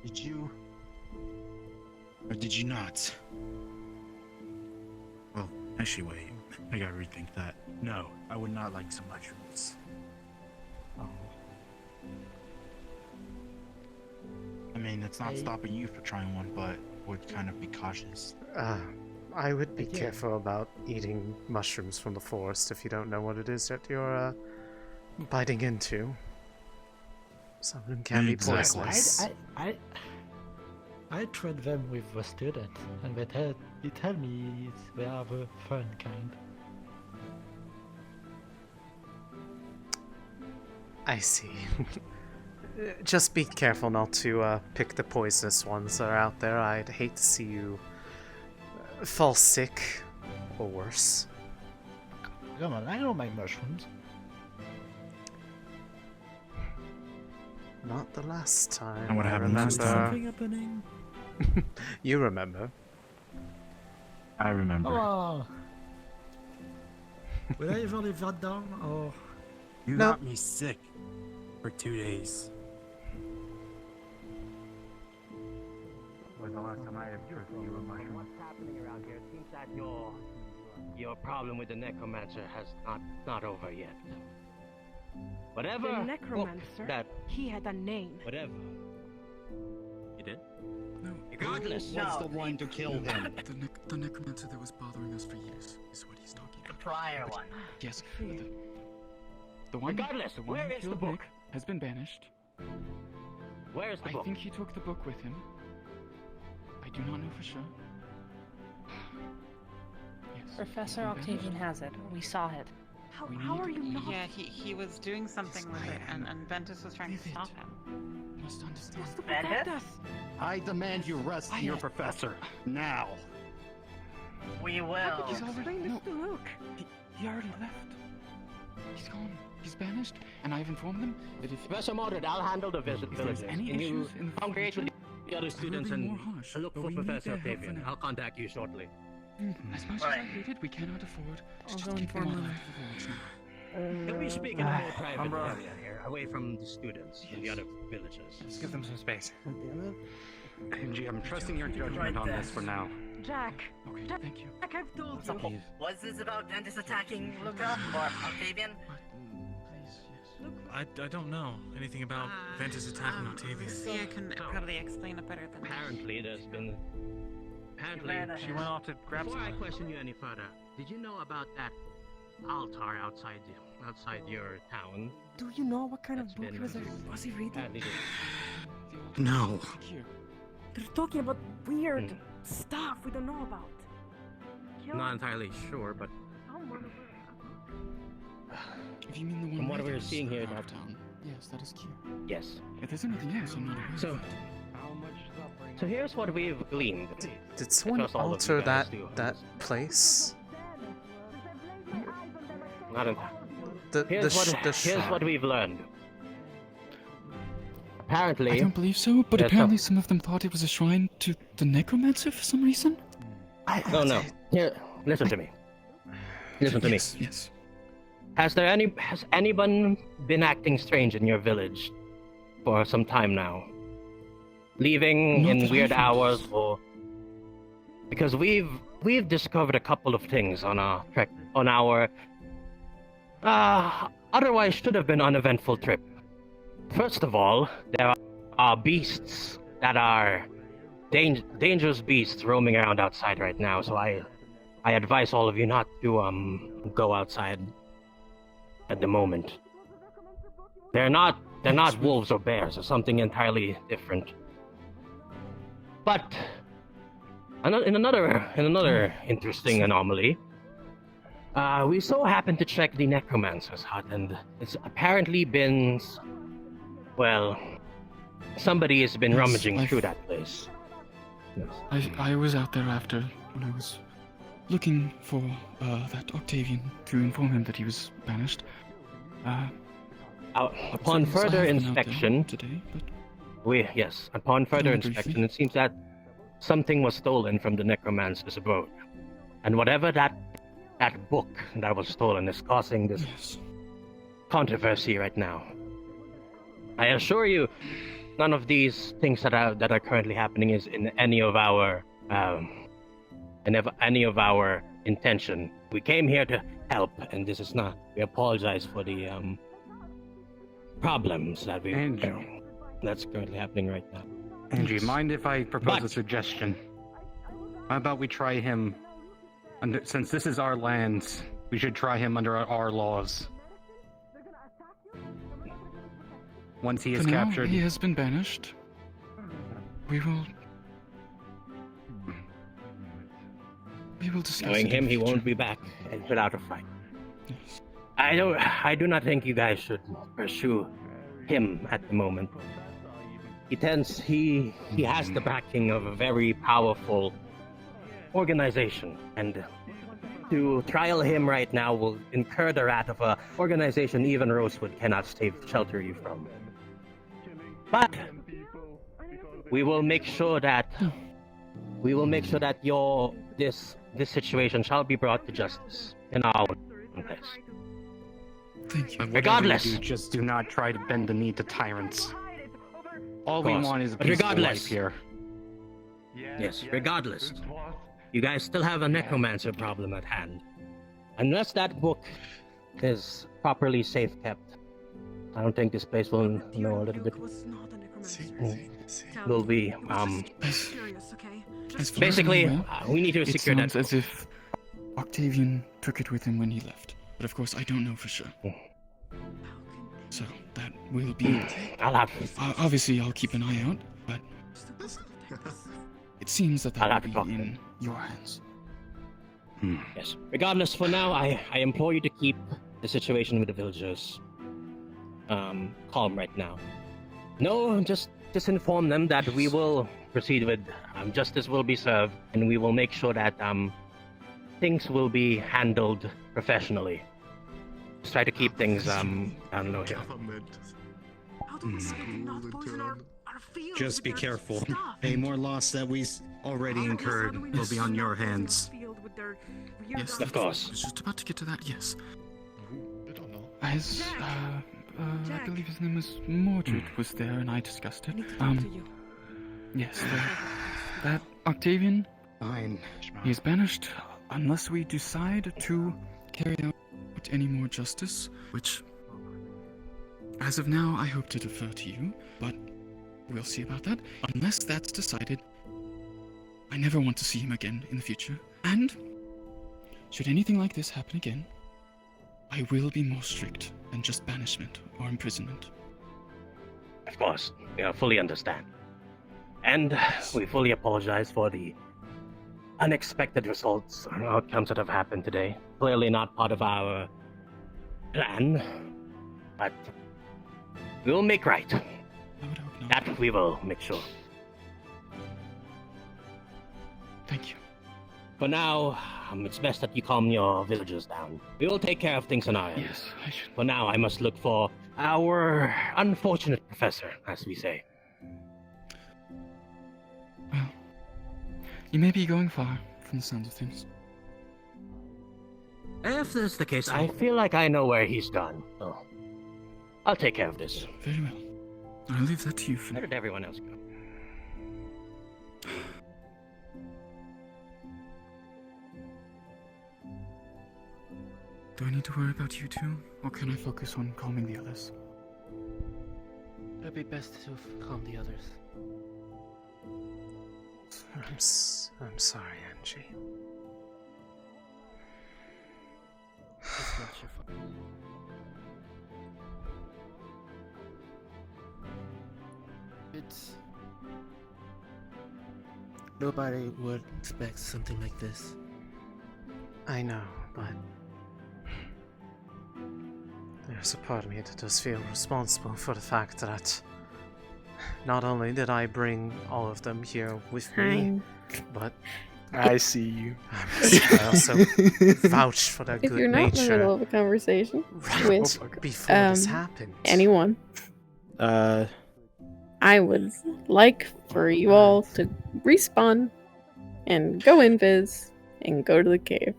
Did you? Or did you not? Well, actually, wait. I gotta rethink that. No, I would not like some mushrooms. Oh. I mean, it's not stopping you for trying one, but would kind of be cautious. I would be careful about eating mushrooms from the forest if you don't know what it is that you're biting into. Some of them can be poisonous. I tried them with the students, and they tell me they are the fun kind. I see. Just be careful not to pick the poisonous ones that are out there. I'd hate to see you fall sick or worse. Come on, I know my mushrooms. Not the last time. And what happened last Something happening. You remember. I remember. Oh. Will I ever live that down, or...? You got me sick for 2 days. Was the last time I had tricked you with mushrooms? What's happening around here? It seems that your problem with the necromancer has not over yet. Whatever. The necromancer? That He had a name. whatever. You did? No. Regardless, what's the one to kill him? The necromancer that was bothering us for years is what he's talking The about. prior one. Yes, the one. Regardless, the one where who is the killed book? Nick has been banished. Where is the book? I think he took the book with him. I do not know for sure. Yes. Professor been Octavian banished. has it. We saw it. How are you not? Yeah, he was doing something with it, and Ventus was trying to stop him. You must understand. Ventus? I demand you arrest your professor now. We will. He's already Explain this to Luke. He already left. He's gone. He's banished, and I've informed them that if Professor Mordred, I'll handle the visit if there's villages. any Can you issues in the congregate future, with the other students be and more harsh, look but for we need Professor their help for Octavian? now. I'll contact you shortly. as much as I hate it, we cannot afford to I'll just go keep them inform all them. out of the village now. Can we speak in a more private area here, away from the students and the other villagers? Let's give them some space. MG, I'm trusting your judgment on this for now. Jack. Okay, Jack, thank you. Jack, I've told So, you. was this about Ventus attacking Luca or Octavian? Please, yes. I don't know anything about Ventus attacking Octavian. Lucia can probably explain it better than me. Apparently, there's been. Apparently, She went off to grab before I some. question you any further, did you know about that altar outside your town? Do you know what kind of That's book been- was he reading? Apparently, No. Here. They're talking about weird stuff we don't know about. I'm not entirely sure, but If you mean the one from what with we're us seeing here, out that of town, yes, that is cute. yes. If there's anything else, I'm not aware So, of it. so here's what we've gleaned. Did someone Trust all of you alter guys that do. place? Not in. The Here's what we've learned. Apparently, I don't believe so, but there's apparently some of them thought it was a shrine to the necromancer for some reason. No. Here, listen to me. Listen to me. Yes. Has anyone been acting strange in your village for some time now? Leaving Not in that weird I've hours, noticed. or because we've discovered a couple of things on our trek, on our otherwise should have been uneventful trip. First of all, there are beasts that are dangerous beasts roaming around outside right now. So I advise all of you not to go outside at the moment. They're not They're not wolves or bears, or something entirely different. But in another interesting anomaly, we so happened to check the necromancer's hut, and it's apparently been, well, somebody has been rummaging through that place. Yes. I was out there after when I was looking for that Octavian to inform him that he was banished. Upon further inspection, today, but upon further Only inspection, briefly. it seems that something was stolen from the necromancer's abode, and whatever that book that was stolen is causing this controversy right now. I assure you, none of these things that are currently happening is in any of our intention. We came here to help, and this is not. We apologize for the problems that that's currently happening right now. Angie, mind if I propose a suggestion? How about we try him since this is our lands, we should try him under our laws. Once he is For now, captured. he has been banished. We will discuss Knowing it in him, the he won't future. be back and without a fight. I do not think you guys should pursue him at the moment. He has the backing of a very powerful organization, and to trial him right now will incur the wrath of an organization even Rosewood cannot shelter you from. But we will make sure that this situation shall be brought to justice in our own place. Thank you. But whatever Regardless. you do, just do not try to bend the knee to tyrants. All we course. want is a But peaceful regardless. life here. Yes, regardless, you guys still have a necromancer problem at hand. Unless that book is properly safe kept, I don't think this place will know a little bit. Will be As far basically as I'm aware, we need to it secure that. sounds as if Octavian took it with him when he left, but of course I don't know for sure. So that will be. I'll have. Obviously, I'll keep an eye out, but it seems that I'll that have will to be talk in your hands. Yes. Regardless, for now, I implore you to keep the situation with the villagers calm right now. No, just inform them that we will proceed with justice will be served, and we will make sure that things will be handled professionally. Just try to keep things down low here. Just be careful. Any more loss that we already incurred will be on your hands. Yes, Of course. I was just about to get to that. Yes. As I believe his name was Mordred was there, and I discussed it. Yes, that Octavian. Fine. He is banished unless we decide to carry out any more justice, which, as of now, I hope to defer to you, but we'll see about that. Unless that's decided, I never want to see him again in the future. And should anything like this happen again, I will be more strict than just banishment or imprisonment. Of course, we fully understand. And we fully apologize for the unexpected results or outcomes that have happened today. Clearly not part of our plan, but we will make right. That we will make sure. Thank you. For now, it's best that you calm your villagers down. We will take care of things on our end. Yes, I should. For now, I must look for our unfortunate professor, as we say. Well, you may be going far from the sounds of things. If this is the case, I feel like I know where he's gone. So I'll take care of this. Very well. I'll leave that to you for Where now. did everyone else go? Do I need to worry about you two, or can I focus on calming the others? It'd be best to calm the others. I'm sorry, Angie. It's not your fault. Nobody would expect something like this. I know, but there's a part of me that does feel responsible for the fact that not only did I bring all of them here with me, but I see you. I also vouched for their If good you're not in the nature middle of a conversation with before this happened. anyone, I would like for you all to respawn and go invis and go to the cave.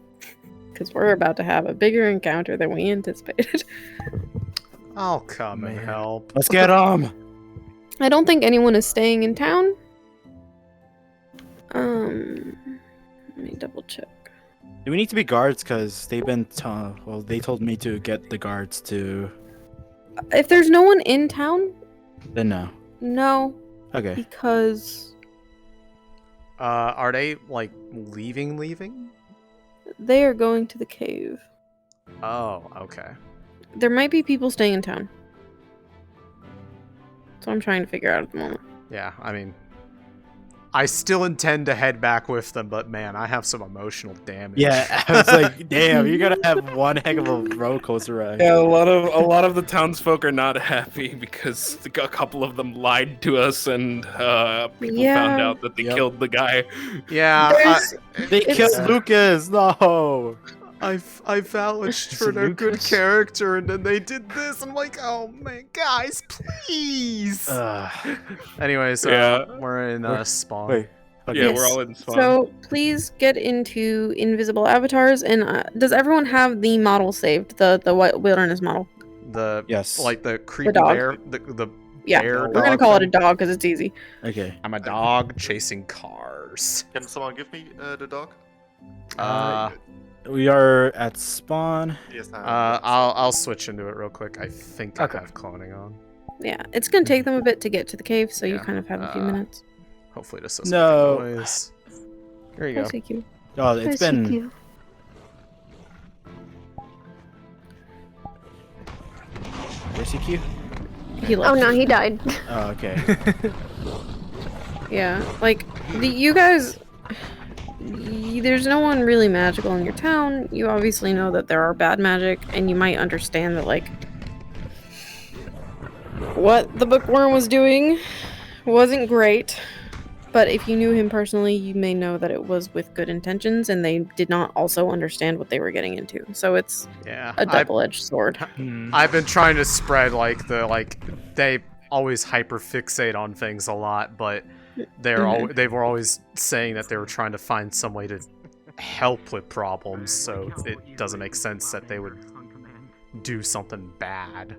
Because we're about to have a bigger encounter than we anticipated. I'll come and help. Let's get 'em! I don't think anyone is staying in town. Let me double check. Do we need to be guards? Because they've been well, they told me to get the guards to... If there's no one in town, Then no. no. Okay. Because Are they, like, leaving? they are going to the cave. Oh, okay. There might be people staying in town. So I'm trying to figure out at the moment. Yeah, I mean, I still intend to head back with them, but man, I have some emotional damage. Yeah, I was like, damn, you're gonna have one heck of a roller coaster ride. Yeah, a lot of the townsfolk are not happy because a couple of them lied to us, and people found out that they killed the guy. Yeah, they killed Lucas. No. I vouched for their good character, and then they did this. I'm like, oh man, guys, please. Anyways, we're in spawn. Wait. Okay. Yeah, we're all in spawn. So please get into invisible avatars, and does everyone have the model saved? The wilderness model. Like the creepy dog. bear. The Yeah, bear we're gonna dog call it thing. a dog because it's easy. Okay. I'm a dog chasing cars. Can someone give me the dog? We are at spawn. Yes, I'll switch into it real quick. I think I have cloning on. Yeah, it's gonna take them a bit to get to the cave, so you kind of have a few minutes. Hopefully this doesn't No. make noise. There you Hi, go. CQ. Oh, it's Hi, been. CQ. Where's CQ? He left. Oh no, he died. Oh, okay. Yeah, like you guys. There's no one really magical in your town. You obviously know that there are bad magic, and you might understand that, like, what the Bookworm was doing wasn't great. But if you knew him personally, you may know that it was with good intentions, and they did not also understand what they were getting into. So it's a double-edged sword. I've been trying to spread they always hyperfixate on things a lot, but they were always saying that they were trying to find some way to help with problems, so it doesn't make sense that they would do something bad.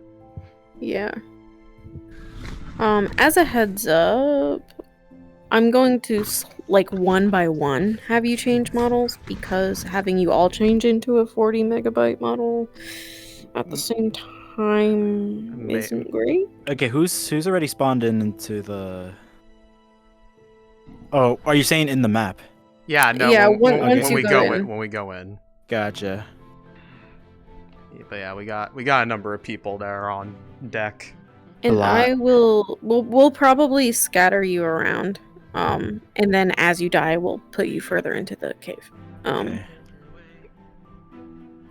Yeah. As a heads up, I'm going to, like, one by one have you change models, because having you all change into a 40 megabyte model at the same time isn't great. Okay, who's already spawned into the... Oh, are you saying in the map? Yeah, no. Yeah, when once we you go go in. in. When we go in. Gotcha. Yeah, but yeah, we got a number of people there on deck. And we'll probably scatter you around. And then as you die, we'll put you further into the cave.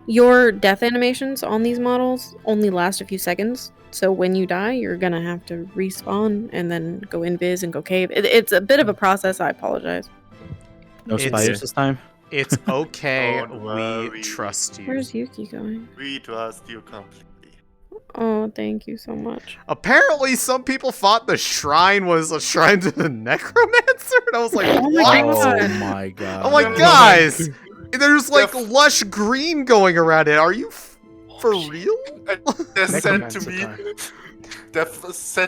Your death animations on these models only last a few seconds. So when you die, you're gonna have to respawn and then go invis and go cave. It's a bit of a process. I apologize. No spiders this time? It's okay. Don't worry. We trust you. Where's Yuki going? We trust you completely. Oh, thank you so much. Apparently, some people thought the shrine was a shrine to the necromancer, and I was like, Oh what? Oh my god. I'm like, guys, there's like lush green going around it. Are you for real? They said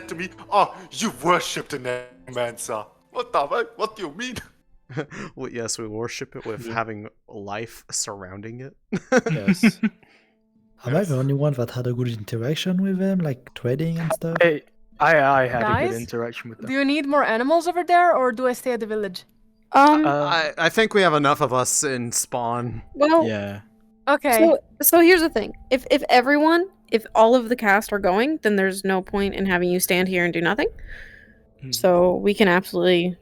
to me, oh, you worship the necromancer. What the fuck? What do you mean? Well, yes, we worship it with having life surrounding it. Yes. Am I the only one that had a good interaction with them, like trading and stuff? I had a Guys, good interaction with them. Do you need more animals over there, or do I stay at the village? I think we have enough of us in spawn. Well, yeah. Okay. So here's the thing: if all of the cast are going, then there's no point in having you stand here and do nothing. So we can absolutely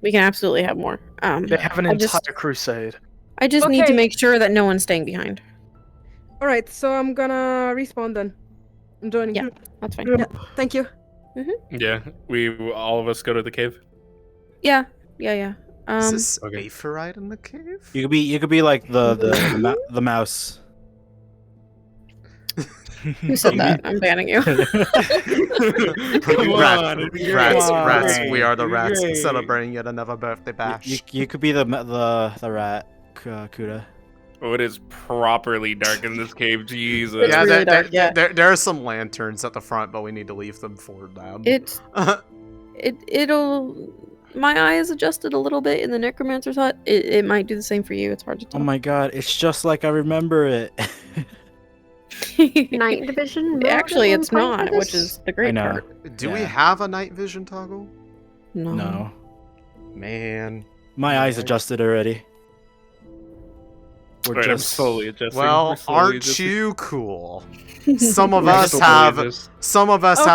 have more. They have an I entire just- crusade. I just need to Okay. make sure that no one's staying behind. All right, so I'm gonna respawn then. I'm joining. Yeah, that's fine. Yeah, thank you. Yeah, all of us go to the cave. Yeah. Is this Fevira in the cave? You could be like the mouse. Who said that? I'm banning you. Rats. We are the rats. Celebrating yet another birthday bash. You could be the rat, Kuda. Oh, it is properly dark in this cave. Jesus. Yeah, really dark, yeah. There are some lanterns at the front, but we need to leave them for them. It'll. My eye is adjusted a little bit in the necromancer's hut. It might do the same for you. It's hard to Oh tell. my god, it's just like I remember it. Night vision? Actually, it's not, which is the great part. Do we have a night vision toggle? No. Man. My eyes adjusted already. Wait, I'm slowly adjusting. Well, We're slowly aren't adjusting. you cool? Some of We're us slowly have adjusting.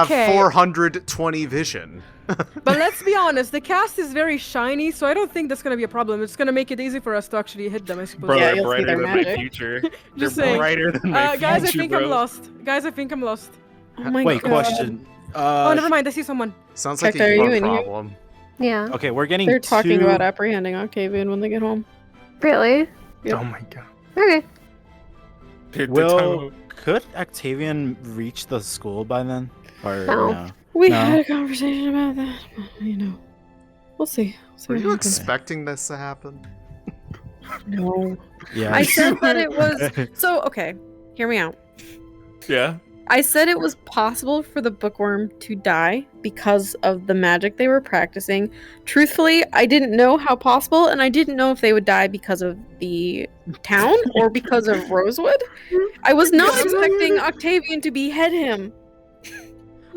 Okay. 420 vision. But let's be honest, the cast is very shiny, so I don't think that's gonna be a problem. It's gonna make it easy for us to actually hit them, I suppose. Bro, Yeah, they're you'll see brighter their than my magic. future. Just They're saying. brighter than my Guys, future, I think bro. I'm lost. Guys, I think I'm lost. Oh my Wait, god. question. Oh, never mind. I see someone. Sounds Check, like a are you you in here? problem. Yeah. Okay, we're getting They're talking two- about apprehending Octavian when they get home. Really? Yep. Oh my god. Okay. Could Octavian reach the school by then? Or No. We No? had a conversation about that, but, we'll see. Were what you happens. expecting this to happen? No. Yeah. I said that it was. So, okay, hear me out. Yeah. I said it was possible for the bookworm to die because of the magic they were practicing. Truthfully, I didn't know how possible, and I didn't know if they would die because of the town or because of Rosewood. I was not expecting Octavian to behead him.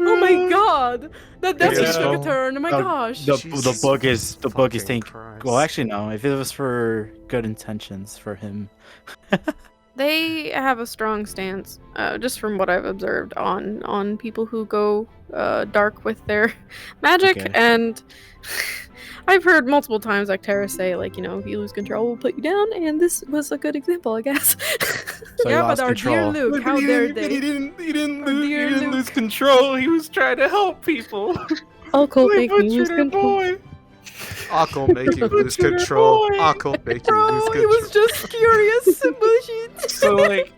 Oh my god! That definitely Yeah. took a turn. Oh my gosh. The book is taking. Well, actually, no. If it was for good intentions for him. They have a strong stance, just from what I've observed on people who go dark with their magic, Okay. and I've heard multiple times Actera say, like, if you lose control, we'll put you down, and this was a good example, I guess. So he Yeah, lost but our dear control. Luke, how dare they? He didn't Our dear Luke. lose control. He was trying to help people. Alcohol We make me lose butchered our control. boy. I'll make you lose control. I'll make you lose Bro, he control. was just curious. Bullshit. So like,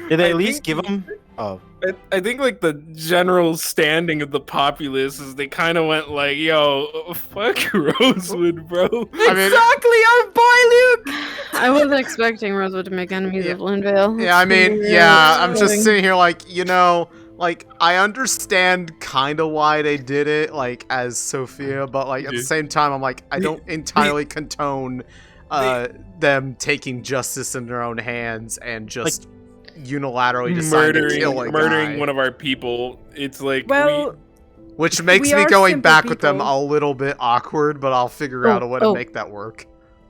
Did they I at least think- give him? Oh. I think like the general standing of the populace is they kind of went like, "Yo, fuck Rosewood, bro." Exactly, our boy Luke. I wasn't expecting Rosewood to make enemies of Linvale. Yeah, I mean, It's yeah, I'm really just upsetting. sitting here like, like, I understand kind of why they did it, like, as Sophia, but, like, at the same time, I'm like, I don't entirely condone them taking justice in their own hands and just unilaterally deciding to kill a murdering guy. one of our people. It's like Well, Which makes we me are going simple back with them people. a little bit awkward, but I'll figure out a way to oh. make that work.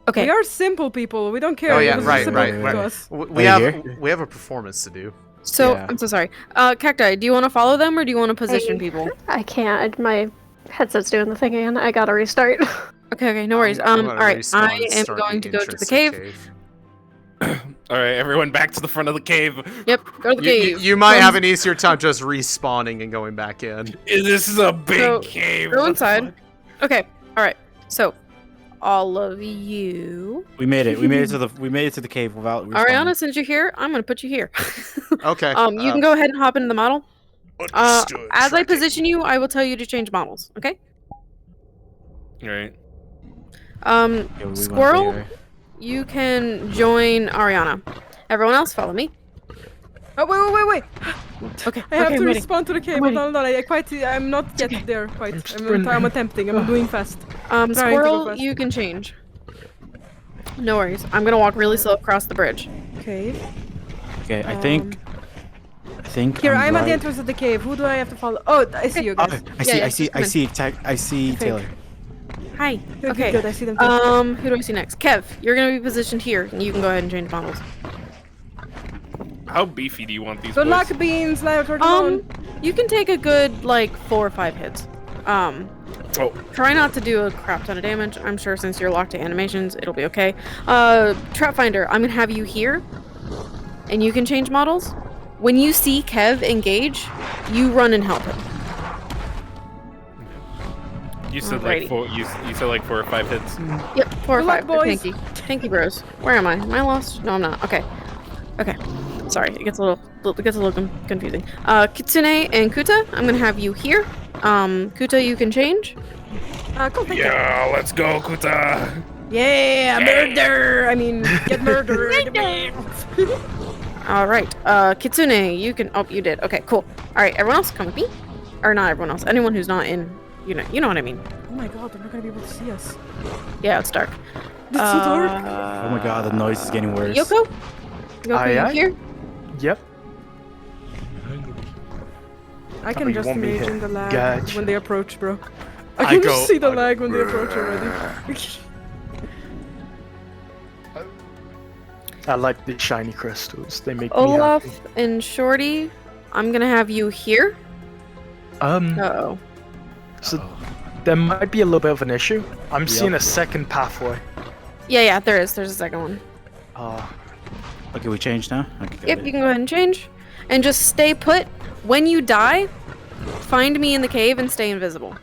Okay. We are simple people. We don't care. Oh It yeah, was right, simple right, to right. us. We have a performance to do. So, Yeah. I'm so sorry. Cacti, do you want to follow them or do you want to position people? I can't. My headset's doing the thing again. I gotta restart. Okay, no worries. I'm gonna Alright, respawn I and am start going to go to entrance the cave. All right, everyone back to the front of the cave. Yep, go to the cave. You might have an easier time just respawning and going back in. This is a big So, cave. Go what the inside. Okay, alright. So, all of you. We made it. We made it to the cave without. respawning. Ariana, since you're here, I'm gonna put you here. Okay. You can go ahead and hop into the model. Understood. As I position you, I will tell you to change models, okay? All right. Yeah, we went Squirrel, there. you can join Ariana. Everyone else, follow me. Oh wait. Okay, I have okay, to I'm ready. respond to the cave. I'm ready. Hold on, I'm not yet there quite. I'm attempting. I'm doing fast. Trying to go Squirrel, fast. you can change. No worries. I'm gonna walk really slow across the bridge. Okay. Okay, I think. Here, I'm at the right. entrance of the cave. Who do I have to follow? Oh, I see you guys. I see Taylor. Hi. Good, Okay. good, I see them too. Who do I see next? Kev, you're gonna be positioned here, and you can go ahead and change models. How beefy do you want these Good boys? luck, Beans. Later, You can take a good like 4 or 5 hits. Try not to do a crap ton of damage. I'm sure since you're locked to animations, it'll be okay. Trap Finder, I'm gonna have you here, and you can change models. When you see Kev engage, you run and help him. You said like four. You said like 4 or 5 hits. Yep, 4 or 5. boys. Thank you, bros. Where am I? Am I lost? No, I'm not. Okay. Sorry, it gets a little confusing. Kitsune and Kuta, I'm gonna have you here. Kuta, you can change. Cool, thank you. Yeah, let's go, Kuta. Yeah, murder! I mean, get murdered. All right. Kitsune, you can. Oh, you did. Okay, cool. All right, everyone else, come with me. Or not everyone else. Anyone who's not in. You know what I mean. Oh my god, they're not gonna be able to see us. Yeah, it's dark. It's so dark. Oh my god, the noise is getting worse. Yoko, you here? Yep. I can just won't be imagine hit. the lag Gotcha. when they approach, bro. I I can go- just see the I- lag when they approach already. I like the shiny crystals. They make me Olaf happy. and Shorty, I'm gonna have you here. So there might be a little bit of an issue. I'm seeing a second pathway. Yeah, there is. There's a second one. Okay, we changed now? Okay, got Yep, it. you can go ahead and change. And just stay put. When you die, find me in the cave and stay invisible.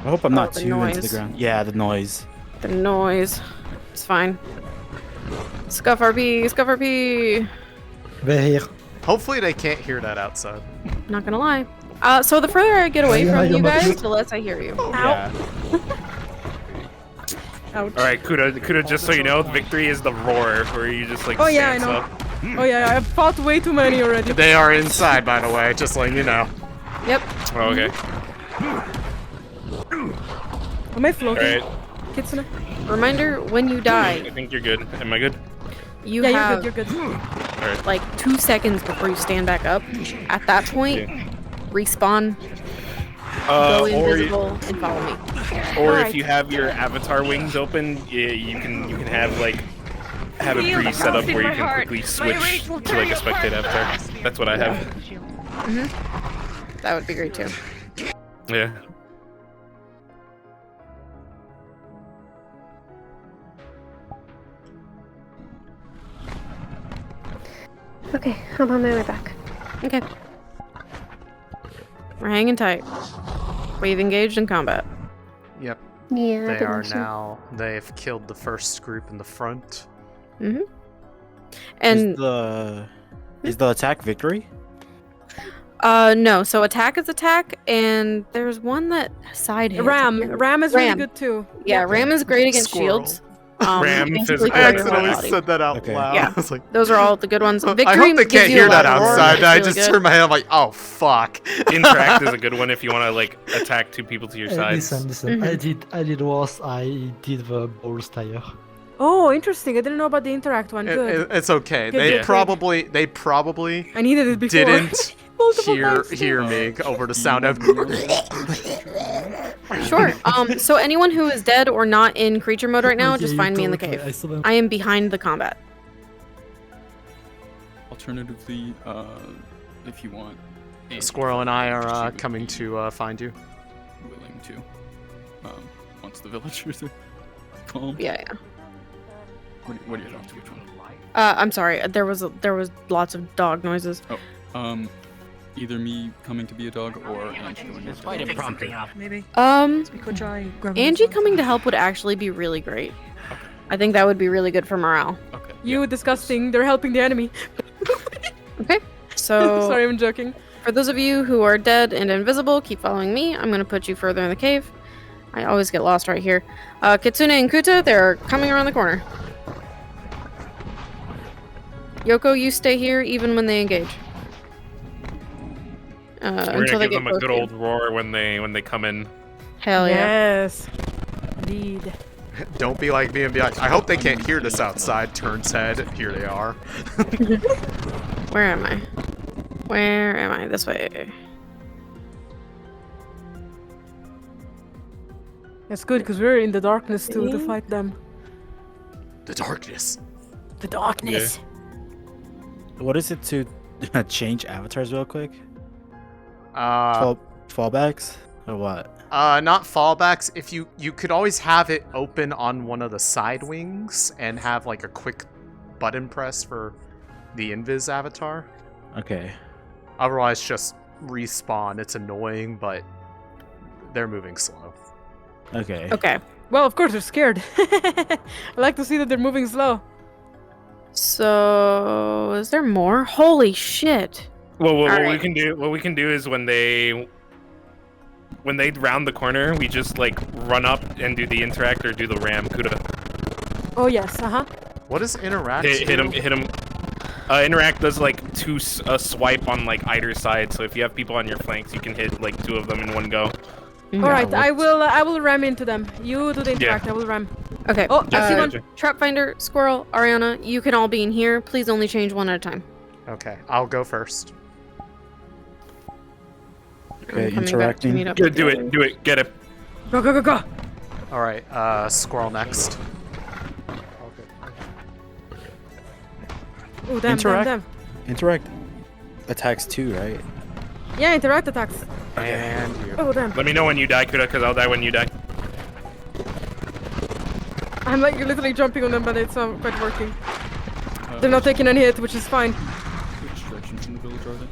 I hope I'm not the too into the noise. ground. Yeah, the noise. The noise. It's fine. Scuff RP. We're here. Hopefully they can't hear that outside. Not gonna lie. So the further I get away Yeah, from you're you not guys, good. the less I hear you. Yeah. Ouch. All right, Kuta. Just so you know, victory is the roar, where you just like. Oh yeah, I stance know. up. Oh yeah, I've fought way too many already. They are inside, by the way, just letting you know. Yep. Oh, okay. Am I floating? All Kitsune? Reminder: when you die, I think you're good. Am I good? you Yeah, have you're good. Alright. like 2 seconds before you stand back up. At that point, respawn, go Or invisible, and follow me. Or Alright. if you have your avatar wings open, you can have like have a Feel the pre-set up pulse in where you my can heart. quickly My switch rage will to tear like you a spectate apart. avatar. That's what I have. That would be great too. Yeah. Okay, I'm on my way back. Okay. We're hanging tight. We've engaged in combat. Yep. Yeah, I They did are mention. now. They've killed the first group in the front. Mm-hmm. And Is the attack victory? no. So attack is attack, and there's one that side hits. Ram is really good too. Yeah, Ram is great against Squirrel. shields. Ram, basically physical. for I your accidentally body. said that out Okay. loud. Yeah. I was like, Those are all the good ones. Victory I hope they gives can't you hear a lot that of roar, outside. it's I really just good. turned my head. I'm like, oh fuck. Interact is a good one if you want to like attack 2 people to your sides. Listen. I did worse. I did the balls tire. Oh, interesting. I didn't know about the interact one. Good. It's okay. Good, They good. probably I needed it before. didn't Multiple hear times. me over the sound of. Sure. So anyone who is dead or not in creature mode right now, Yeah, just you find me in the told me. cave. I saw them. I am behind the combat. Alternatively, if you want, Squirrel and I are coming to find you. willing to, once the villagers are calm. Yeah. What are you talking to? Which one? I'm sorry. There was lots of dog noises. Oh, either me coming to be a dog or Angie going to Quite impromptu. Maybe. We could try grabbing Angie this one. coming to help would actually be really great. I think that would be really good for morale. Okay. You disgusting. They're helping the enemy. Okay. So Sorry, I'm joking. for those of you who are dead and invisible, keep following me. I'm gonna put you further in the cave. I always get lost right here. Kitsune and Kuta, they're coming around the corner. Yoko, you stay here even when they engage. We're Until gonna they give get them a close good to you. old roar when they come in. Hell yeah. Yes. Indeed. Don't be like me and be like, I hope they can't hear this outside. Turns head. Here they are. Where am I? Where am I? This way. That's good because we're in the darkness too to fight them. The darkness. The darkness. What is it to change avatars real quick? Fallbacks or what? Not fallbacks. If you could always have it open on one of the side wings and have like a quick button press for the invis avatar. Okay. Otherwise, just respawn. It's annoying, but they're moving slow. Okay. Okay. Well, of course they're scared. I like to see that they're moving slow. So, is there more? Holy shit! Well, what All we can do is when they round the corner, we just like run up and do the interact or do the ram kuda. Oh yes, What does interact? Hit him. Interact does like a swipe on like either side. So if you have people on your flanks, you can hit like 2 of them in one go. All right, I will ram into them. You do the interact. I will ram. Okay. Oh, I see one. Trapfinder, Squirrel, Ariana, you can all be in here. Please only change one at a time. Okay, I'll go first. Okay, I'm coming back to interacting. meet up Good, with do the it, others. do it, get it. Go, go, go, go. All right, Squirrel next. Oh, damn, Interact. damn, Interact attacks 2, right? damn. Yeah, interact attacks. And you. Oh, damn. Let me know when you die, Kuda, because I'll die when you die. I'm like literally jumping on them, but it's not quite working. They're not taking any hit, which is fine. Which directions in the village are they?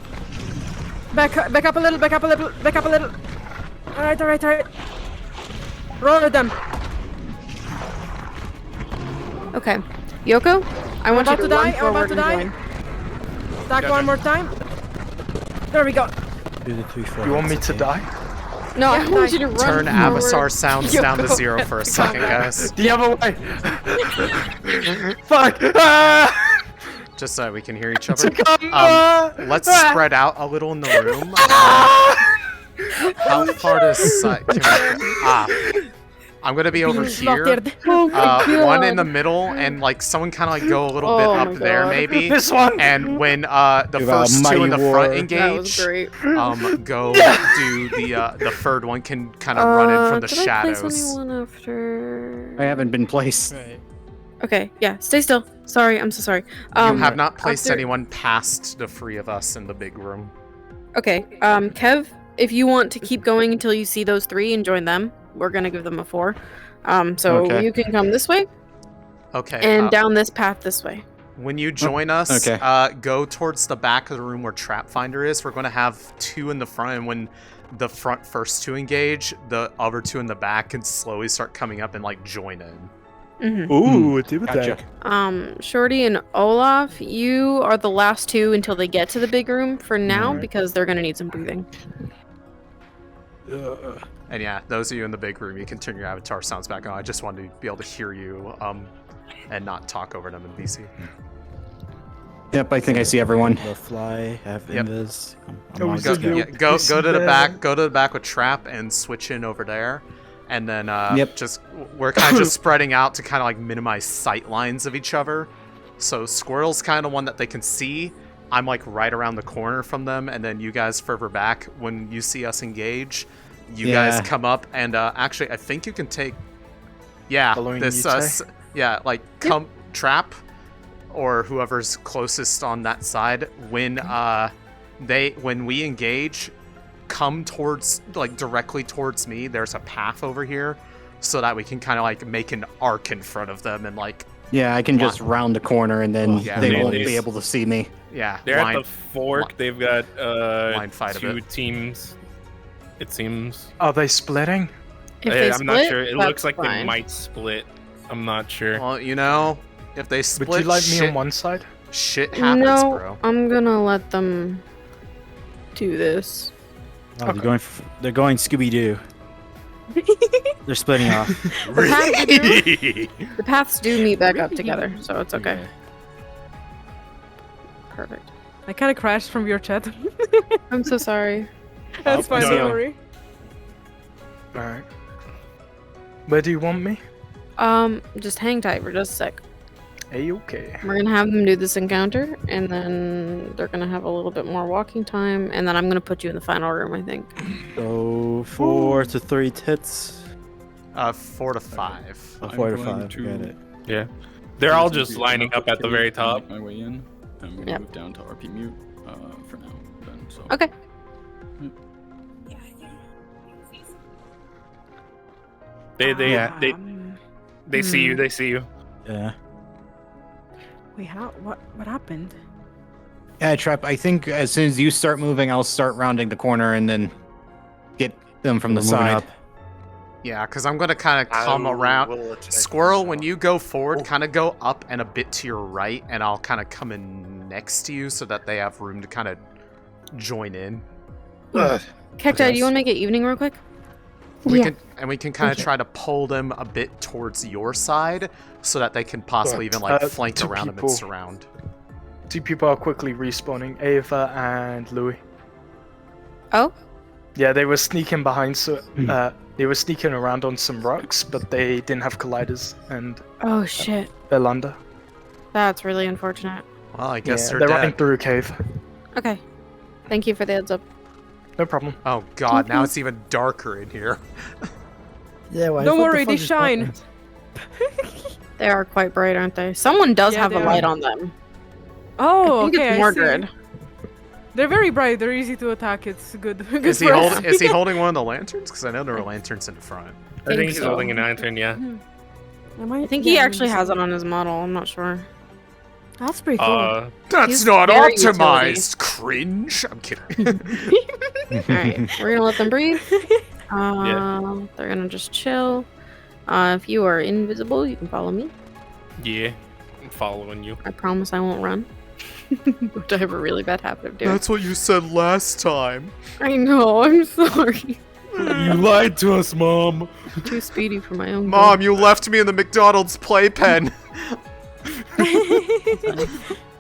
Back up a little, back up a little, back up a little. Alright, alright, alright. Roll with them. Okay. Yoko, I want you about to die, I'm about to die. Stack Gotcha. one more time. There we go. 2 to 3, 4. You want me to okay. die? No, I want you to run Turn forward. Avasar sounds Yoko down to 0 for a has to second, come back. guys. The other way. Fuck. Ah! Just so we can hear each other. Come Let's spread out a little in the room. How far does I'm gonna be over here. One in the middle, and like someone kind of like go a little bit up there, maybe. This one. And when the first 2 in the front engage, go do the third one can kind of run in from the did shadows. I place anyone after? I haven't been placed. Okay, yeah, stay still. Sorry, I'm so sorry. You have not placed after- anyone past the 3 of us in the big room. Okay, Kev, if you want to keep going until you see those 3 and join them, we're gonna give them a 4. So Okay. you can come this way Okay. and down this path this way. When you join us, okay. Go towards the back of the room where Trapfinder is. We're going to have 2 in the front, and when the front first 2 engage, the other 2 in the back can slowly start coming up and like join in. Mm-hmm. Ooh, Gotcha. Shorty and Olaf, you are the last 2 until they get to the big room for now because they're gonna need some breathing. And yeah, those of you in the big room, you can turn your avatar sounds back on. I just wanted to be able to hear you and not talk over them in VC. Yep, I think I see everyone. They'll fly, have Yep. invis. Oh, on go- scout. Yeah, go to the back. Go to the back with Trap and switch in over there, and then Yep. just we're kind of just spreading out to kind of like minimize sight lines of each other. So Squirrel's kind of one that they can see. I'm like right around the corner from them, and then you guys further back. When you see us engage, you guys come up, and actually I think you can take. Yeah, Following this. Yute? Yeah, like come Trap, or whoever's closest on that side. When when we engage, come towards like directly towards me. There's a path over here, so that we can kind of like make an arc in front of them and like. Yeah, I can just round the corner and then Yeah, they they- won't they- be able to see me. Yeah, They're at the fork. They've got line fight a 2 bit. teams. It seems. Are they splitting? If they I'm not split, sure. It that's looks like they fine. might split. I'm not sure. Well, you know, if they split, Would you like me shit, on one side? shit happens, No, bro. I'm gonna let them do this. Oh, they're going Scooby Doo. They're splitting off. The paths do meet back up together, so it's okay. Perfect. I kind of crashed from your chat. I'm so sorry. That's fine, no, don't no. worry. Alright. Where do you want me? Just hang tight for just a sec. A-okay. We're gonna have them do this encounter, and then they're gonna have a little bit more walking time, and then I'm gonna put you in the final room, I think. So 4 to 3 hits. 4 to 5. Oh, 4 to I'm going 5. to- Got it. Yeah. They're all I'm gonna just be lining up at the very top. Make my way in. I'm gonna Yep. move down to RP mute for now. Then so. Okay. They see you. They see you. Yeah. Wait, what happened? Yeah, Trap, I think as soon as you start moving, I'll start rounding the corner and then get them from the We're moving side. up. Yeah, because I'm going to kind of come around. Squirrel, when you go forward, kind of go up and a bit to your right, and I'll kind of come in next to you so that they have room to kind of join in. Cacti, do you want to make it evening real quick? We can kind of try to pull them a bit towards your side so that they can possibly even like flank two around them people. and surround. 2 people are quickly respawning, Ava and Louis. Oh? Yeah, they were sneaking behind, so they were sneaking around on some rocks, but they didn't have colliders, and Oh shit. they're under. That's really unfortunate. Well, I guess they're they're running dead. through a cave. Okay. Thank you for the heads up. No problem. Oh god, now it's even darker in here. Yeah, well, Don't worry, they shine. They are quite bright, aren't they? Someone does Yeah, have a they light are. on them. Oh, I think okay. it's I Mordred. see. They're very bright. They're easy to attack. It's good. good Is he, for us. is he holding one of the lanterns? Because I know there are lanterns in the front. I think he's holding a lantern. Yeah. I think he actually has it on his model. I'm not sure. That's pretty cool. That's He's not very optimized. Cringe. I'm kidding. Alright, we're gonna let them breathe. They're gonna just chill. If you are invisible, you can follow me. Yeah. I'm following you. I promise I won't run. Which I have a really bad habit of doing. That's what you said last time. I know, I'm sorry. You lied to us, Mom. I'm too speedy for my own Mom, you left me in the McDonald's playpen.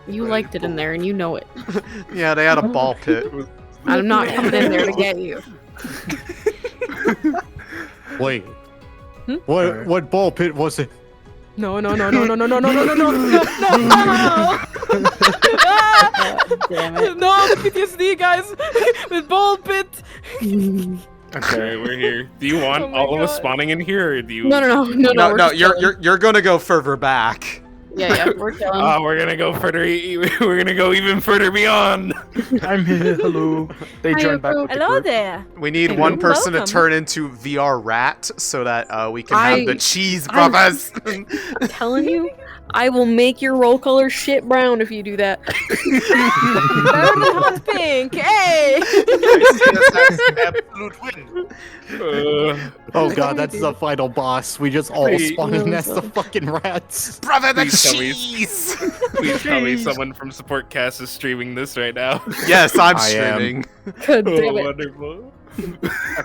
You liked it in there and you know it. Yeah, they had a ball pit. I'm not coming in there to get you. Wait. What ball pit was it? No. No. Damn it. No, the PTSD, guys. With ball pit. Okay, we're here. Do you want all of us spawning in here, or do you? No. No, you're gonna go further back. Yeah, we're chilling. We're gonna go further. We're gonna go even further beyond. I'm here. Hello. They Hi, joined back with the Hello group. there. We need Hello. one person Welcome. to turn into VR Rat so that we can have the cheese brothers. I'm telling you, I will make your roll color shit brown if you do that. Better than hot pink. Hey. Absolute win. Oh god, that's the final boss. We just all Please. spawn in as the fucking rats. Brother, the Please tell me- cheese. Please tell me someone from Support Cast is streaming this right now. Yes, I'm I am. streaming. God damn Oh, it. wonderful.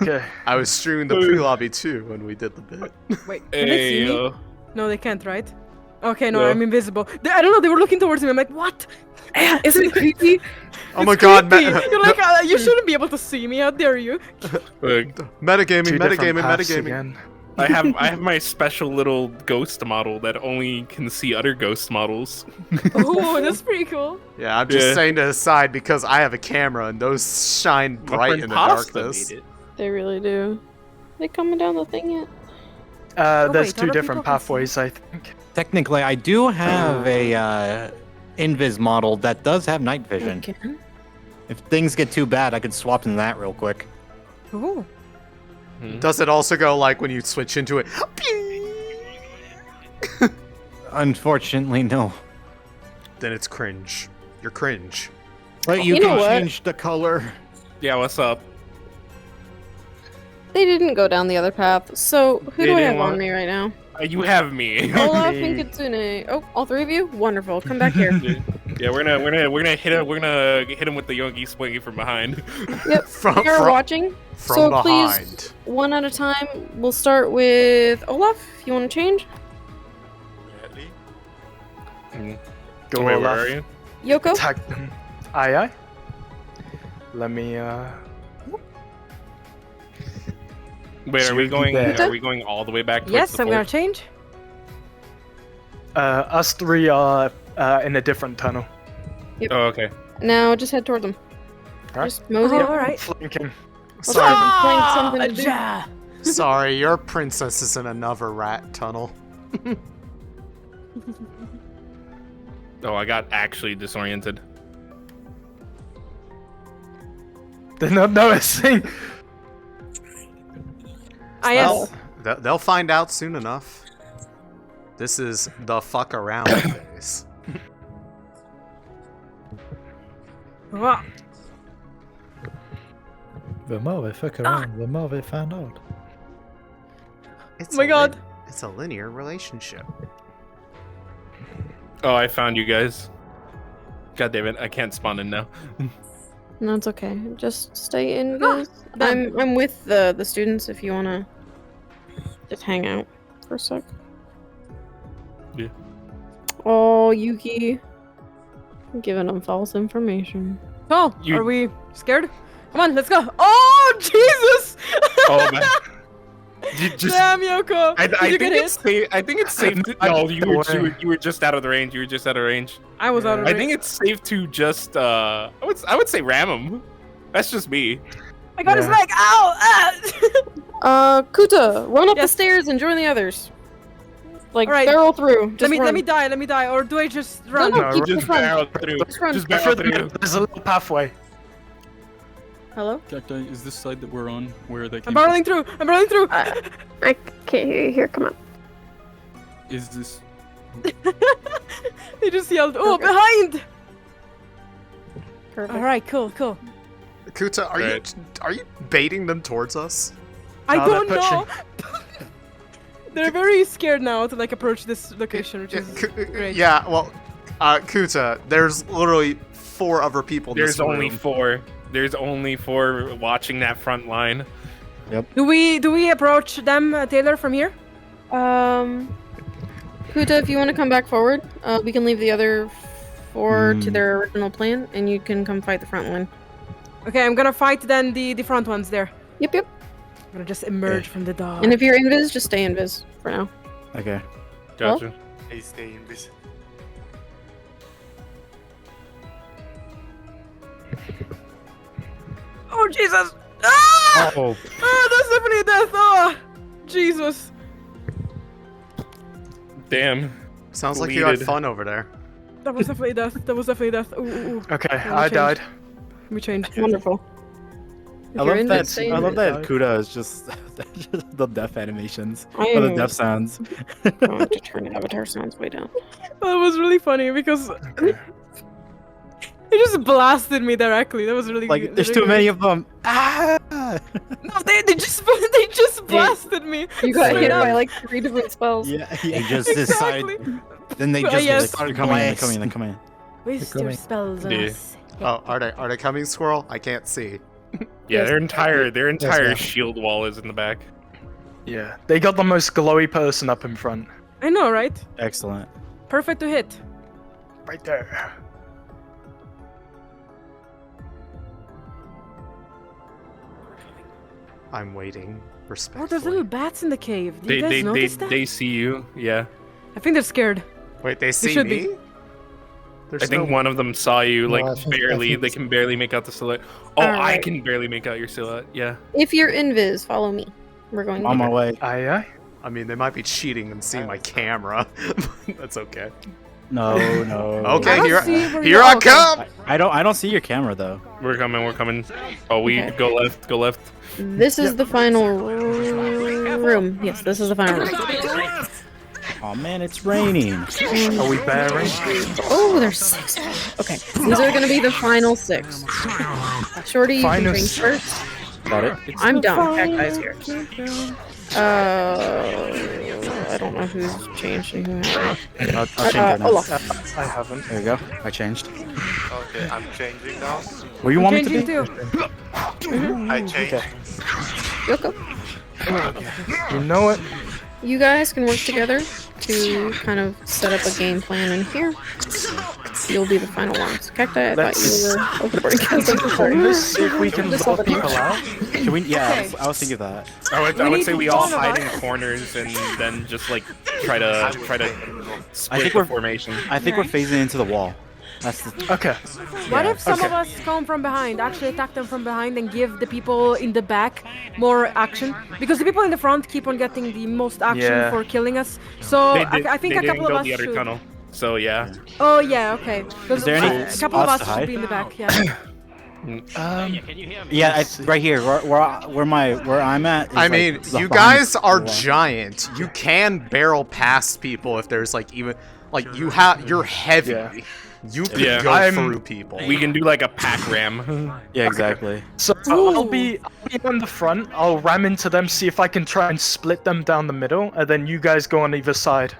Okay. I was streaming the pre-lobby too when we did the bit. Wait, can they see Hey, me? No, they can't, right? Okay, no, No. I'm invisible. I don't know. They were looking towards me. I'm like, what? Isn't it creepy? Oh my god, Creepy. You're like, you shouldn't be able to see me. How dare you? Look, metagaming, Two different metagaming, paths metagaming. again. I have my special little ghost model that only can see other ghost models. Oh, that's pretty cool. Yeah, I'm just Yeah. saying to the side because I have a camera and those shine My bright friend in the Pasta darkness. made it. They really do. They coming down the thing yet? There's wait, 2 other different people can see. pathways, I think. Technically, I do have a invis model that does have night vision. Okay. If things get too bad, I could swap into that real quick. Ooh. Does it also go like when you switch into it? Unfortunately, no. Then it's cringe. You're cringe. But you You know can what? change the color. Yeah, what's up? They didn't go down the other path. So who They do I didn't have on want- me right now? You have me. Olaf and Kitsune. Oh, all 3 of you? Wonderful. Come back here. Yeah, we're gonna hit him with the Yogi swingy from behind. Yep. From- You're from- watching. from so behind. please, one at a time. We'll start with Olaf. If you want to change. Go Wait, Olaf. where are you? Yoko. Attack them. Aye. Let me, Wait, Should are we we do going? that? Are we going all the way back? towards Yes, the I'm gonna port? change. us 3 are in a different tunnel. Oh, okay. Now just head toward them. Alright. Just mosey up. Alright. Flanking. Sorry, Find something to do. Ja. sorry, your princess is in another rat tunnel. Oh, I got actually disoriented. They're not noticing. Ah, yes. They'll find out soon enough. This is the fuck around phase. The more they fuck around, the more they find out. It's Oh my god. It's a linear relationship. Oh, I found you guys. God damn it! I can't spawn in now. No, it's okay. Just stay in, guys. I'm with the students if you wanna just hang out for a sec. Yeah. Oh, Yuki. I'm giving them false information. Oh, are we scared? Come on, let's go. Oh, Jesus! Oh man. Damn, Yoko. I Did think you get it's hit? safe. I think it's safe. No, you were just out of the range. You were just out of range. I was out of range. I think it's safe to just I would say ram him. That's just me. I got his leg. Ow! Kuta, run up the stairs and join the others. Like, Alright. barrel through. Just Let run. me die, or do I just run? No, keep just just run. barrel through. Just run. Just barrel through. There's a little pathway. Hello? Cacti, is this side that we're on where they I'm came barreling through. I'm barreling through. I can't hear you. Here, come on. Is this... He just yelled, "Oh, behind!" Perfect. All right, cool. Kuta, are you baiting them towards us? I Oh, don't they're know. They're very scared now to like approach this location, which is great. Yeah, well, Kuta, there's literally 4 other people in There's this room. only 4. There's only 4 watching that front line. Yep. Do we approach them, Taylor, from here? Kuta, if you want to come back forward, we can leave the other 4 to their original plan, and you can come fight the front line. Okay, I'm gonna fight then the front ones there. Yep. I'm gonna just emerge from the dark. And if you're invis, just stay invis for now. Okay. Gotcha. I stay in this. Oh Jesus! Ah! Oh. That's definitely a death. Oh, Jesus! Damn. Sounds like you had fun over there. That was definitely death. Ooh. Okay, Let me I change. died. Let me change. Wonderful. I love that. I love that Kuda is just the death animations or the death sounds. I want to turn avatar sounds way down. That was really funny because he just blasted me directly. That was really Like there's too many of them. Ah! No, they just blasted me. You got straight hit up. by like 3 different spells. Yeah. They just decided. Then they just Yes. started Come in. going. Come in. Come in. Waste your spells on Yeah. us. Oh, are they coming, Squirrel? I can't see. Yeah, their entire ma'am. shield wall is in the back. Yeah, they got the most glowy person up in front. I know, right? Excellent. Perfect to hit. Right there. I'm waiting. Oh, Respectfully. there's little bats in the cave. Do you guys notice that? They see you. Yeah. I think they're scared. Wait, they see should me? be. I think one of them saw you, like, I think barely. They can barely make out the silhouette. Oh, I Alright. can barely make out your silhouette. Yeah. If you're invis, follow me. We're going On my together. way. Aye. I mean, they might be cheating and seeing my camera. That's okay. No. Okay, I don't here, see where here you I are. come. I don't see your camera though. We're coming. Oh, we Okay. go left. Go left. This is the final room. Yes, this is the final room. Oh man, it's raining. Are we bearing? Oh, there's 6. Okay, these are gonna be the final 6. Shorty, you can Final drink six. first. Got it. I'm done. Cacti's here. I don't know who's changed and who hasn't. I'll change it now. Olaf. I haven't. There you go. I changed. Okay, I'm changing now. Where you want me to be? Changing too. I changed. Okay. Yoko. You know it. You guys can work together to kind of set up a game plan in here. You'll be the final ones. Cacti, I thought you were overboard. Let's see if we can block people out. Can we? Yeah, I was thinking of that. I would need say to we all follow hide us. in corners and then just like try to split think the we're- formation. I think we're phasing into the wall. That's the. Okay. What Yeah. if some Okay. of us come from behind, actually attack them from behind and give the people in the back more action? Because the people in the front keep on getting the most action Yeah. for killing us. So I think they a couple didn't go of us the other should. tunnel. So yeah. Oh yeah, okay. Because Is there any a couple of spots us to should hide? be in the back, yeah. Can you hear me? Yeah, right here, where I'm at. Is I mean, like, you behind guys are the wall. giant. You can barrel past people if there's like even like you're heavy. Yeah. You could go through people. We can do like a pack ram. Yeah, exactly. So I'll be on the front. I'll ram into them, see if I can try and split them down the middle, and then you guys go on either side.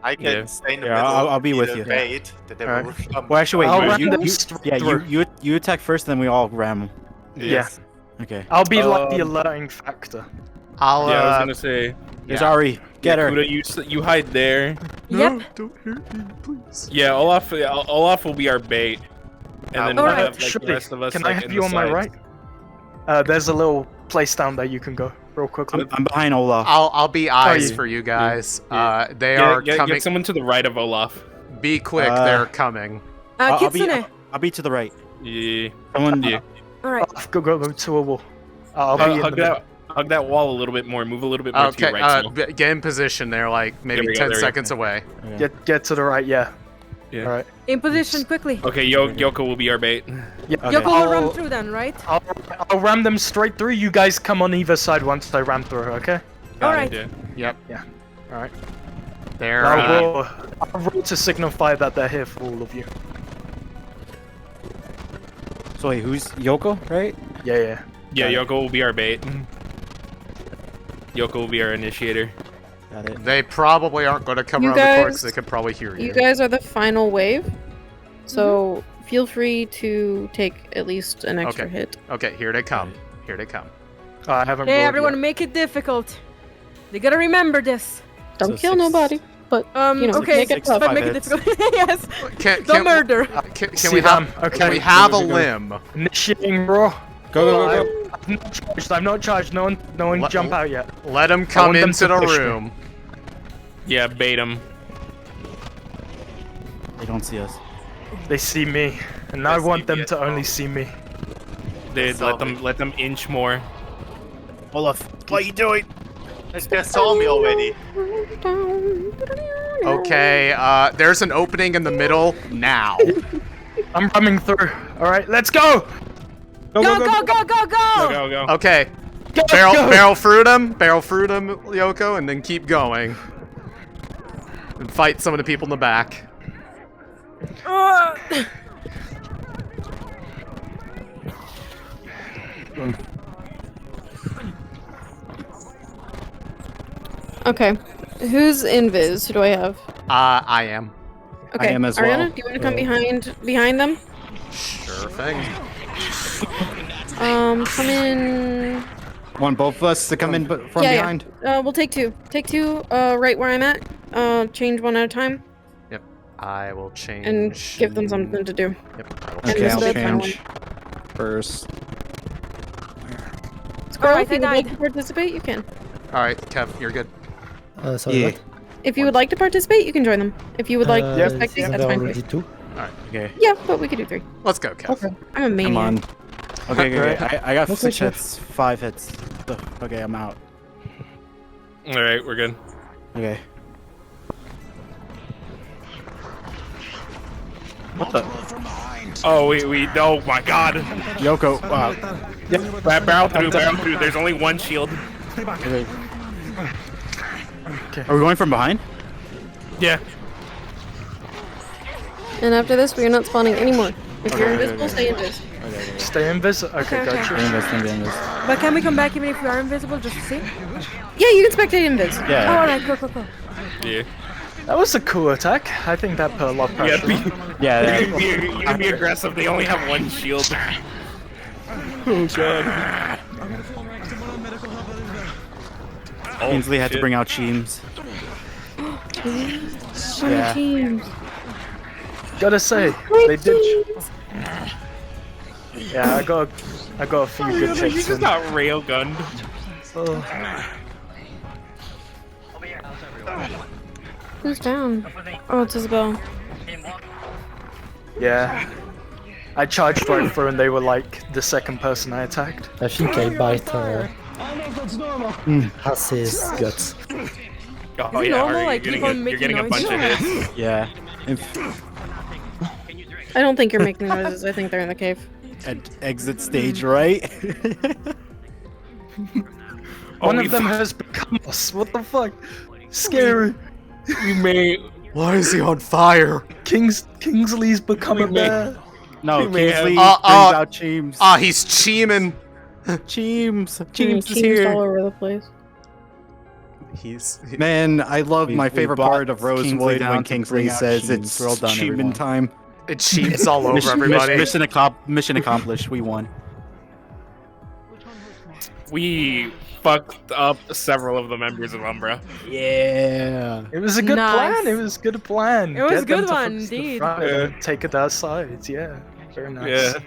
I can stay in the Yeah, middle. I'll be with you. Bait, that they will come. Well, actually, I'll wait. ram them You straight through. you attack first, then we all ram. Yes. Okay. I'll be like the alerting factor. I'll. Yeah, I was gonna say. There's Ari. Get her. Kuda, you hide there. No, don't hurt me, please. Yeah, Olaf will be our bait, and then we'll have like, the rest of us. Can like, I have in you the on my sides. right? There's a little place down there you can go real quickly. I'm behind Olaf. I'll be eyes for you guys. They are coming. Get someone to the right of Olaf. Be quick, they're coming. Kitsune. I'll be to the right. Yeah. Someone. Yeah. Alright. Go to a wall. I'll be in the middle. Hug that wall a little bit more. Move a little bit more to your right. Small. Get in position there, like maybe 10 seconds away. Get to the right, yeah. Yeah. Alright. In position, quickly. Okay, Yoko will be our bait. Yeah. Yoko will run through then, right? I'll ram them straight through. You guys come on either side once I ram through, okay? Alright. Yep. Yeah. Alright. There. I'll roll to signify that they're here for all of you. So wait, who's Yoko, right? Yeah. Yeah, Yoko will be our bait. Yoko will be our initiator. Got it. They probably aren't going to come You around the corner guys- because they could probably hear you. You guys are the final wave, so feel free to take at least an extra hit. Okay, here they come. Here they come. I haven't. Hey, rolled everyone, yet. make it difficult. They gotta remember this. Don't kill nobody, but you know, okay, make it tough. but make it difficult. Yes. Can Don't murder. Can we have a limb? Initiating raw. Go. I'm not charged. No one jump out yet. Let them I come want them into to the push me. room. Yeah, bait them. They don't see us. They see me, and I want them to only see me. They let them inch more. Olaf, what are you doing? They saw me already. Okay, there's an opening in the middle now. I'm coming through. All right, let's go. Go, go! Go. Okay. Go. Barrel through them, Yoko, and then keep going. And fight some of the people in the back. Okay, who's invis? Who do I have? I am. Okay, I am as Ariana, well. do you want to come behind them? Sure thing. Come in. Want both of us to come in from yeah, behind? Yeah. We'll take two. Take two. Right where I'm at. Change one at a time. Yep. I will change. And give them something to do. Yep. Okay, I'll the change first. Squirrel, Alright, if you would I like died. to participate, you can. All right, Kev, you're good. Sorry, what? If you would like to participate, you can join them. If you would like to spectate, isn't that's there fine already too. two? All right. Okay. Yeah, but we could do 3. Let's go, Kev. Okay. I'm a maniac. Come on. Okay. I got Okay, 6 chef. hits, 5 hits. Okay, I'm out. All right, we're good. Okay. What the? Oh, we. Oh my God. Yoko. Wow. Barrel through. There's only one shield. Okay. Are we going from behind? Yeah. And after this, we are not spawning anymore. If you're Okay, invisible, stay invis. Stay invisible. Okay, Okay, gotcha. But can we come back even if we are invisible just to see? Yeah, you can spectate invis. Yeah. Oh, alright, go. Yeah. That was a cool attack. I think that put a lot of pressure. Yeah. You can be aggressive. They only have one shield. Oh God. Ainsley had to bring out Cheems. Yeah. Teams. Gotta say, they did. Yeah, I got a few good He hits. just got railgunned. Who's down? Oh, it's Isabel. Yeah. I charged right through and they were like the second person I attacked. I think I bite Hasse's guts. Oh Is it yeah, normal, are like, you keep on you're getting a making bunch of noise? hits. Yeah. I don't think you're making noises. I think they're in the cave. exit stage right. One of them has become us. What the fuck? Scary. We may. Why is he on fire? Kingsley's become a bear. No, We may Kingsley have- brings out Cheems. He's cheeming. Cheems is Teams here. all over the place. Man, I love my favorite part of Kingsley Rosewood down when to Kingsley bring out says Cheems. it's We're all done, Cheemin everyone. time. It cheems all over everybody. Mission accomplished. We won. We fucked up several of the members of Umbra. Yeah. It was a good Nice. plan. It was a good plan. It was a Get them good to one, fix the indeed. front Yeah. and take it outside. Yeah. Very nice. Yeah.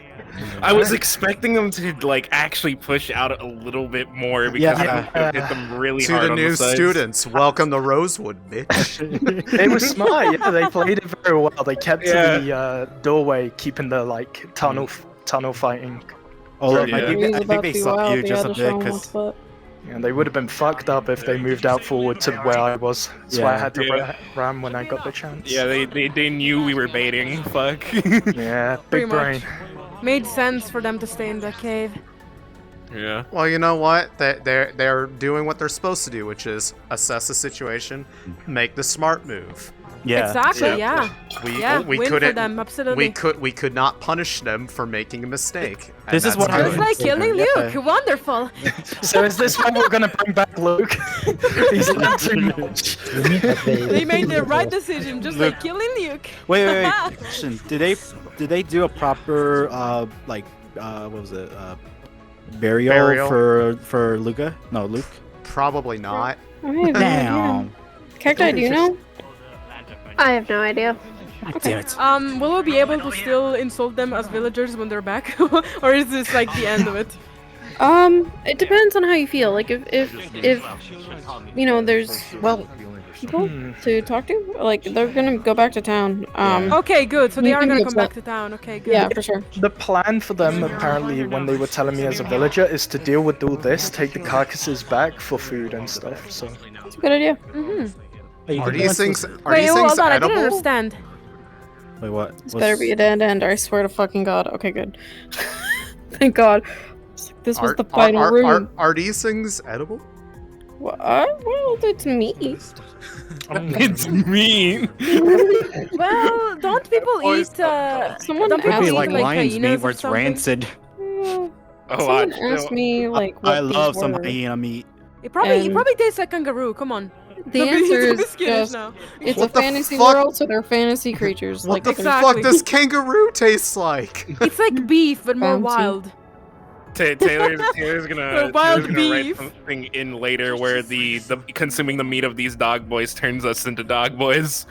I was expecting them to like actually push out a little bit more because Yeah. I hit them really To hard the on new the sides. students, welcome to Rosewood, bitch. They were smart. Yeah, they played it very well. They kept Yeah. to the doorway, keeping the like tunnel fighting. Although Yeah. I He think, was I about think they to suck out, you they just had a to show bit him because what's what. And they would have been fucked up if they moved out forward to where I was. That's why I had to Yeah. ram when I got the chance. Yeah, they knew we were baiting. Fuck. Yeah, Pretty big brain. much. Made sense for them to stay in the cave. Yeah. Well, you know what? They're doing what they're supposed to do, which is assess the situation, make the smart move. yeah. Exactly, yeah. We Win for couldn't. them, absolutely. We could not punish them for making a mistake. and This is that's what I good. Just like killing Yeah. Luke, wonderful. So is this why we're gonna bring back Luke? He's not too much. They made the right decision, just like killing Luke. Wait. Question. Did they do a proper what was it? Burial. for Luca? No, Luke. Probably not. I have no idea. Damn. Cacti, do you know? I have no idea. Damn it. Will we be able to still insult them as villagers when they're back? Or is this like the end of it? It depends on how you feel. Like if you know, there's people to talk to, like they're gonna go back to town. Okay, good. So they you are can gonna be come back upset. to town. Okay, good. Yeah, for sure. The plan for them, apparently, when they were telling me as a villager, is to deal with all this, take the carcasses back for food and stuff. So That's a good idea. Are these things? Are Wait, these things hold on. I didn't edible? understand. Wait, what? This better be a dead end. I swear to fucking god. Okay, good. Thank God. This was the final room. Are these things edible? Well, it's meat. It's mean. Well, don't people eat? Someone don't Could people be eat like lion's hyenas meat or where it's something? rancid. Someone asked me like what I love these some were. hyena meat. It probably And- tastes like kangaroo. Come on. The Don't be answer so is skittish just now. it's What a the fantasy fuck? world, so they're fantasy creatures. What like the Exactly. fuck does kangaroo taste like? It's like beef, but more Bouncy. wild. Taylor's gonna wild write beef. something in later where the consuming the meat of these dog boys turns us into dog boys.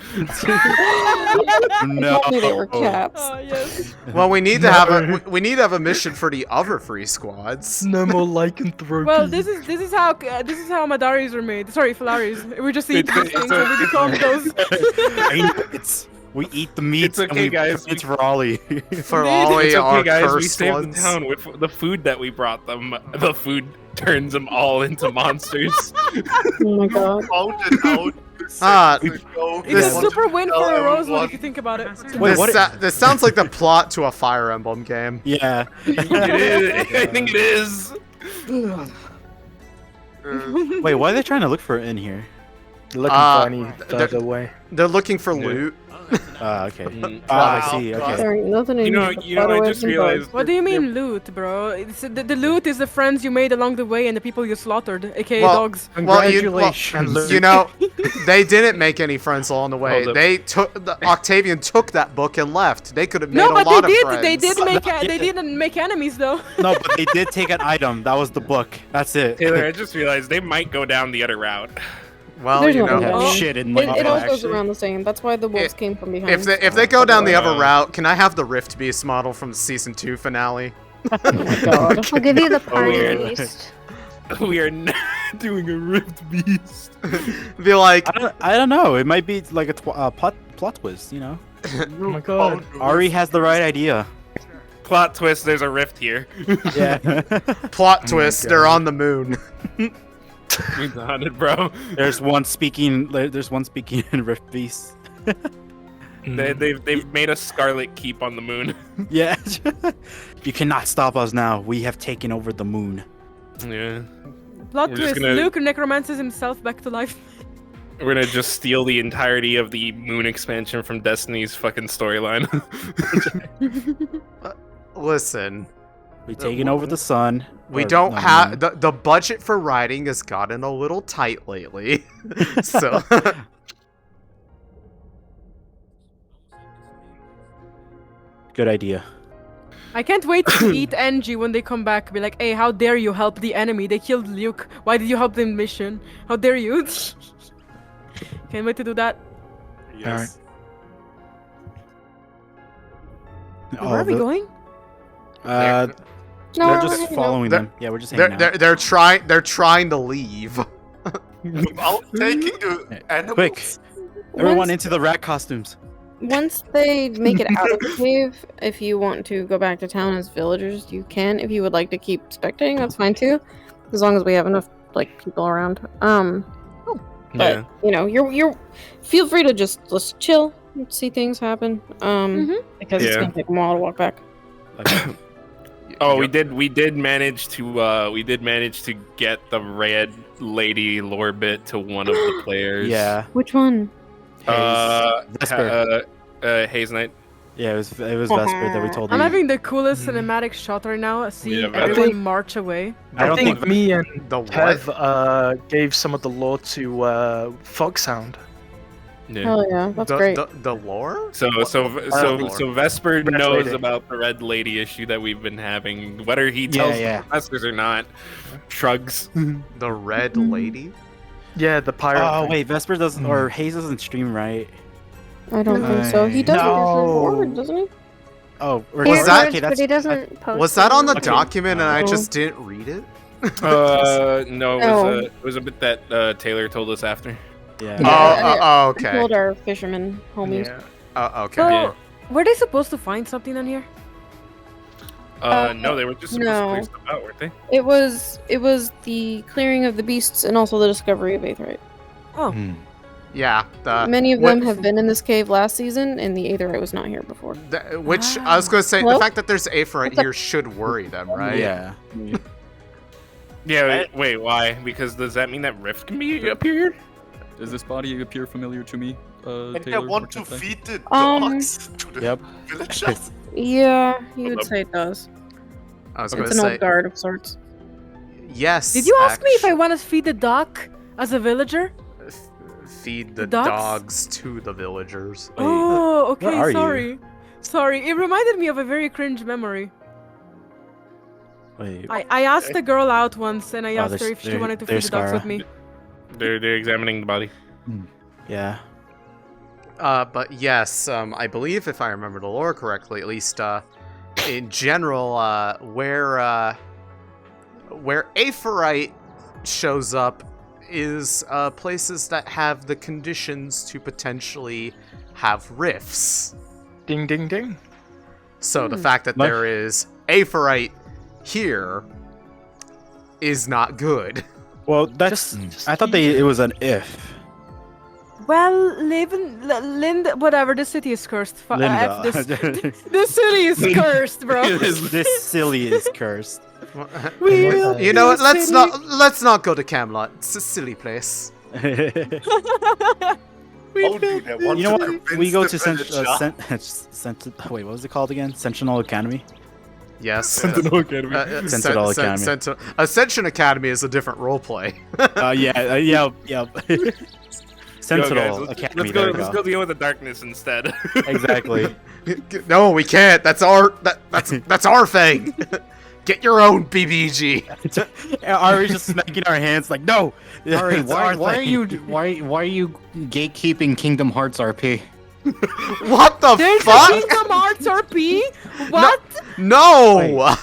No. Told me they were cats. Oh yes. Well, we need to have a mission for the other free squads. no more lycanthropy. Well, this is how Madaris are made. Sorry, Falaris. We just eat It's- these things and we become those. We eat the meat It's okay, and we guys. It's Raleigh. For Raleigh, It's our okay, guys. We cursed saved ones. the town with the food that we brought them. The food turns them all into monsters. Oh my god. It's a super win for a Rosewood if you think about it. Wait, this sounds like the plot to a Fire Emblem game. Yeah. It is. I think it is. Wait, why are they trying to look for it in here? Looking for any further they're- way. They're looking for loot. Okay. I see. Okay. Sorry, nothing in You know, here. I just realized. What do you mean loot, bro? The loot is the friends you made along the way and the people you slaughtered, aka Well, dogs. You know, they didn't make any friends along the way. Hold up. They took Octavian took that book and left. They could have made No, a but lot they of friends. they didn't make enemies though. No, but they did take an item. That was the book. That's it. Taylor, I just realized they might go down the other route. Well, There's you no know, way. Shit in It my all goes actually. around the same. That's why the wolves came from behind. if they go down the other route, can I have the Rift Beast model from the season 2 finale? Oh my god. I'll give you the party weird. beast. We are not doing a Rift Beast. Be like, I don't know. It might be like a plot twist. You know. Oh my god. Ari has the right idea. Plot twist, there's a rift here. Yeah. plot twist, they're on the moon. Moon's haunted, bro. There's one speaking in Rift Beast. They've made a Scarlet Keep on the moon. Yeah. You cannot stop us now. We have taken over the moon. Yeah. Plot We're just twist: gonna- Luke necromances himself back to life. We're gonna just steal the entirety of the moon expansion from Destiny's fucking storyline. Listen. We taken over the sun. We Or- don't no, have no. the budget for writing has gotten a little tight lately. So Good idea. I can't wait to eat Angie when they come back. Be like, hey, how dare you help the enemy? They killed Luke. Why did you help the mission? How dare you? Can't wait to do that. Yes. Where are we going? No, they're just following them. Yeah, we're just hanging out. they're trying to leave. Without taking the animals. Quick, everyone Once- into the rat costumes. Once they make it out of the cave, if you want to go back to town as villagers, you can. If you would like to keep spectating, that's fine too, as long as we have enough people around. But you know, you're feel free to just chill, see things happen. Because it's gonna take a while to walk back. Oh, we did manage to get the red lady lore bit to one of the players. Yeah. Which one? Vesper. Haze Knight. Yeah, it was Vesper that we told I'm you. having the coolest cinematic shot right now. See Yeah, everyone march away. I think me and the Kev gave some of the lore to Foxhound. Yeah. Oh yeah, that's great. The lore? So Vesper Red knows lady. about the red lady issue that we've been having. Whether he tells yeah. the professors or not, shrugs. The red lady? Yeah, the pirate. Oh thing. wait, Vesper doesn't or Hayes doesn't stream, right? I don't think so. He does record, doesn't he? Oh, or Was that- okay, but he doesn't post. Was that on the Okay. document and I Oh. just didn't read it? No, No. it was a bit that Taylor told us after. Yeah. Oh, I okay. told our fisherman homies. Yeah. Okay. So, Yeah. were they supposed to find something on here? No, they were just supposed to clear stuff out, weren't they? It was the clearing of the beasts and also the discovery of Aetherite. Oh. Yeah. Many of them have been in this cave last season, and the Aetherite was not here before. Which I was going to say, Hello? the fact that there's Aphrodite here should worry them, right? Yeah. Yeah. Wait, why? Because does that mean that Rift can be appeared? Does this body appear familiar to me? And they Taylor, want or to something? feed the Um, dogs to the villagers. Yeah, you would say it does. I was going It's to an say, old guard of sorts. yes. Did you ask me if I want to feed the duck as a villager? Feed the Ducks? dogs to the villagers. Oh, okay. where are you? Sorry. Sorry. It reminded me of a very cringe memory. Wait. I asked the girl out once, and I Oh, asked her there's- if she there- wanted to feed there's the ducks with Scara. me. They're examining the body. Yeah. But yes, I believe if I remember the lore correctly, at least in general, where Aphrodite shows up is places that have the conditions to potentially have rifts. Ding, ding, ding. So the fact that there is Aphrodite here is not good. Well, that's. I thought it was an if. Well, Linda, whatever. The city is cursed. Linda. This city is cursed, bro. This silly is cursed. You know what? Let's not go to Camelot. It's a silly place. You know what? We go to wait, what was it called again? Sentinel Academy. Yes. Sentinel Academy. Sentinel Academy. Ascension Academy is a different roleplay. Yeah. Sentinel Academy. Let's go deal with the darkness instead. Exactly. No, we can't. That's our thing. Get your own BBG. Are we just smacking our hands like no? Ari, it's why our are thing. you why are you gatekeeping Kingdom Hearts RP? What the There's fuck? a Kingdom Hearts RP? What? No.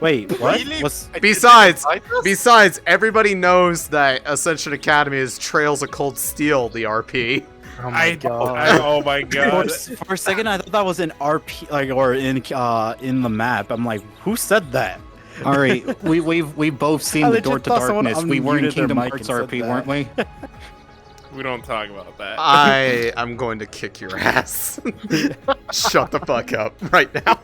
Wait, what? Really? Besides, everybody knows that Ascension Academy is Trails of Cold Steel, the RP. Oh my oh my god. For a second, I thought that was an RP, or in the map. I'm like, who said that? Ari, we've both seen I the legit Door to thought someone Darkness. We were in unmuted their Kingdom mic Hearts and said RP, that. weren't we? We don't talk about that. I am going to kick your ass. Shut the fuck up right now.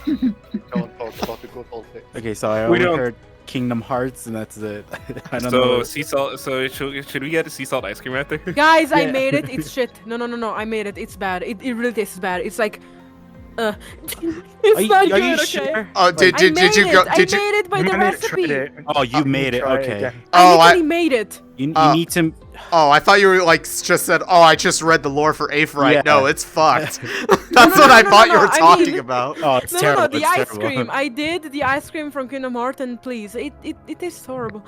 Don't talk about the good old days. Okay, so I We only don't- heard Kingdom Hearts, and that's it. I don't know. So what- sea salt. So should we get a sea salt ice cream out there? Guys, I Yeah. made it. It's shit. No. I made it. It's bad. It really tastes bad. It's like, it's Are you- not are good. you Okay. sure? Oh, did you go? I Did you? made it by the recipe. Oh, you made it. try it Okay. again. Oh, I literally made it. You Oh. need to. Oh, I thought you were like just said. Oh, I just read the lore for Aephorite. Yeah. No, it's fucked. That's what I thought you were I talking mean- about. Oh, it's No, terrible. the it's ice terrible. cream. I did the ice cream from Kingdom Hearts, and please, it tastes horrible.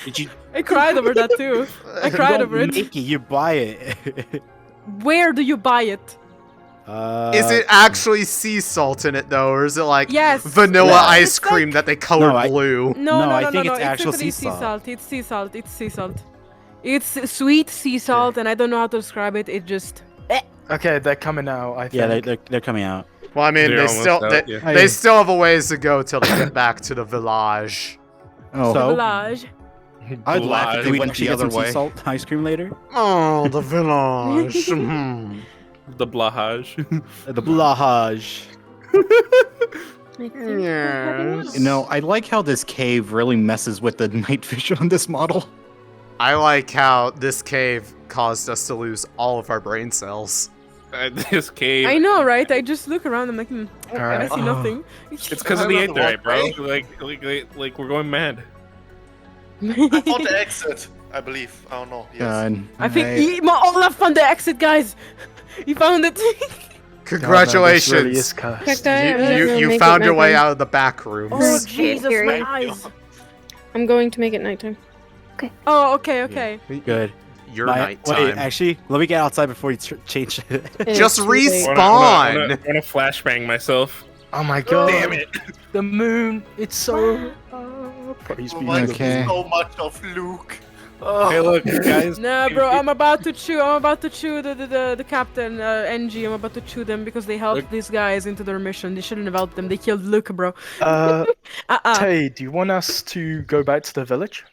Did you? I cried over that too. I cried Don't over it. make it. You buy it. Where do you buy it? Is it actually sea salt in it though, or is it like Yes. vanilla Yeah. ice cream that they colored blue? No, I think no. it's actual literally sea salt. It's sea salt. It's sea salt. It's sweet sea salt, and I don't know how to describe it. It just. Okay, they're coming out. I think. Yeah, they're coming out. Well, I mean, They're they almost still out, they, yeah. they still have a ways to go till they get back to the village. Oh, Village. I'd laugh if Do we we went the other way. Sea salt ice cream later. Oh, the village. The blahage. The blahage. Yes. You know, I like how this cave really messes with the night vision on this model. I like how this cave caused us to lose all of our brain cells. This cave. I know, right? I just look around. I'm like, I Alright. see nothing. It's because of the aetherite, bro. Like we're going mad. I found the exit, I believe. I don't know. Yes. I think Olaf found the exit, guys. He found it. Congratulations. You found your way out of the back rooms. Oh Jesus, my eyes. I'm going to make it nighttime. Oh, okay. Good. Your Wait, nighttime. actually, let me get outside before you change it. Just I respawn. wanna flashbang myself. Oh my god. Damn it. The moon. It's so. Praise be to Okay. So much of Luke. Oh. Hey, look, guys. Nah, bro, I'm about to chew the captain, NG. I'm about to chew them because they helped these guys into their mission. They shouldn't have helped them. They killed Luke, bro. Tay, do you want us to go back to the village?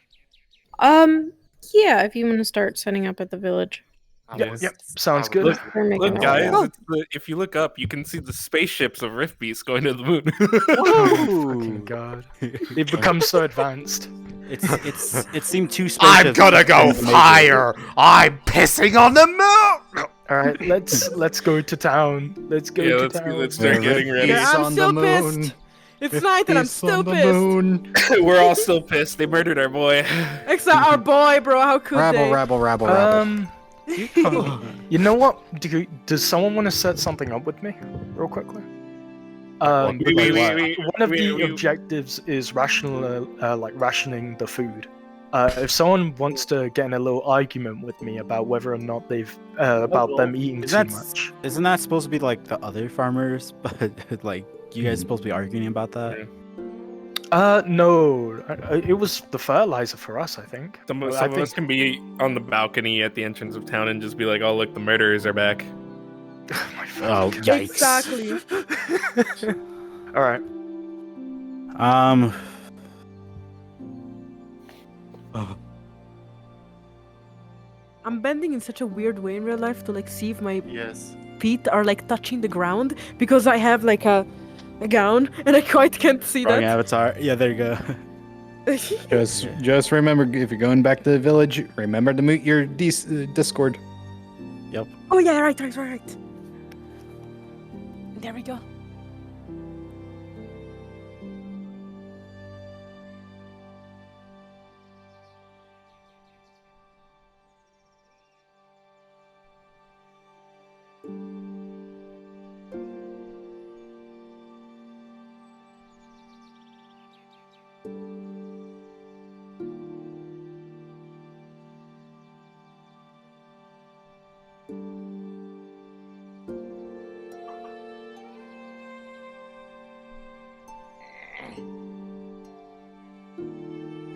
Yeah, if you want to start setting up at the village. Yep. Sounds good. Look, We're making it guys, happen. if you look up, you can see the spaceships of Rift Beast going to the moon. Fucking god. They've become so advanced. It seemed too spacious. I'm gonna go higher. I'm pissing on the moon. All right, let's go to town. Let's go to town. Let's start getting ready. Yeah, I'm still pissed. It's night and I'm still pissed. We're all still pissed. They murdered our boy. Except our boy, bro. How could they? Rabble. You know what? Does someone want to set something up with me, real quickly? One of the objectives is rationing the food. If someone wants to get in a little argument with me about whether or not they've about them eating too much, Isn't that supposed to be like the other farmers? But like, you guys supposed to be arguing about that? no, it was the fertilizer for us, I think. Some of us can be on the balcony at the entrance of town and just be like, "Oh, look, the murderers are back." Oh, yikes! Exactly. All right. I'm bending in such a weird way in real life to like see if my Yes. feet are like touching the ground because I have like a gown and I quite can't see Wrong that. avatar. Yeah, there you go. Just remember, if you're going back to the village, remember to mute your Discord. Yep. Oh yeah, right. There we go.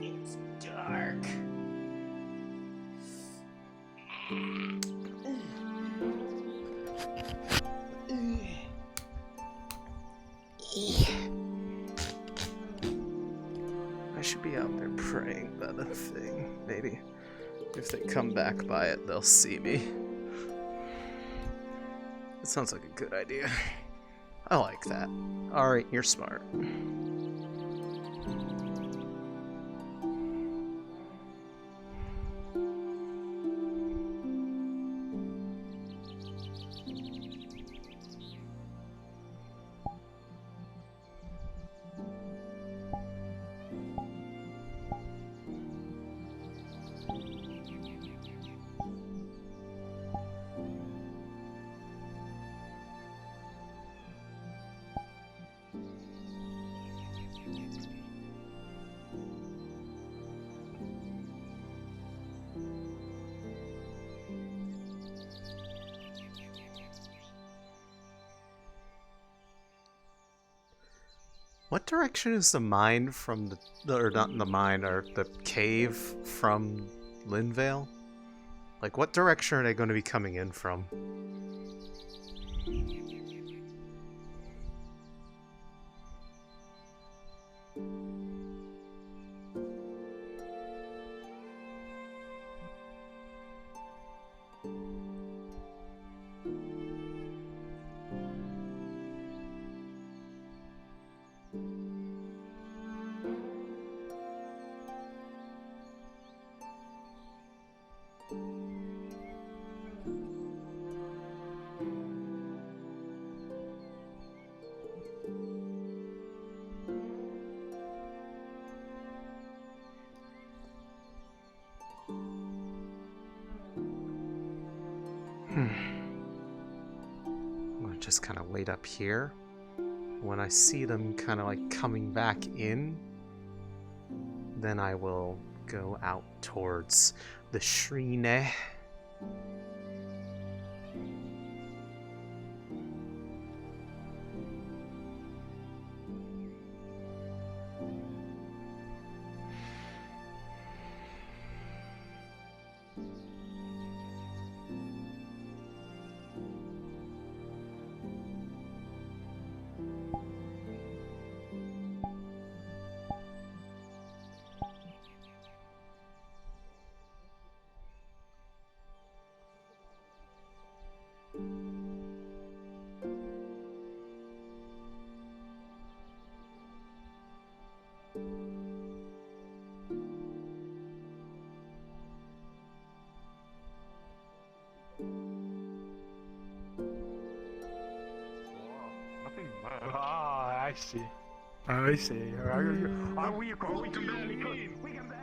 It's dark. I should be out there praying by the thing. Maybe if they come back by it, they'll see me. It sounds like a good idea. I like that. Alright, you're smart. What direction is the mine from or not the mine, or the cave from Linvale? Like, what direction are they going to be coming in from? I'm gonna just kind of wait up here. When I see them kind of like coming back in, then I will go out towards the Shrine. Ah, I see. I see. Are we going to barely clean? We can barely.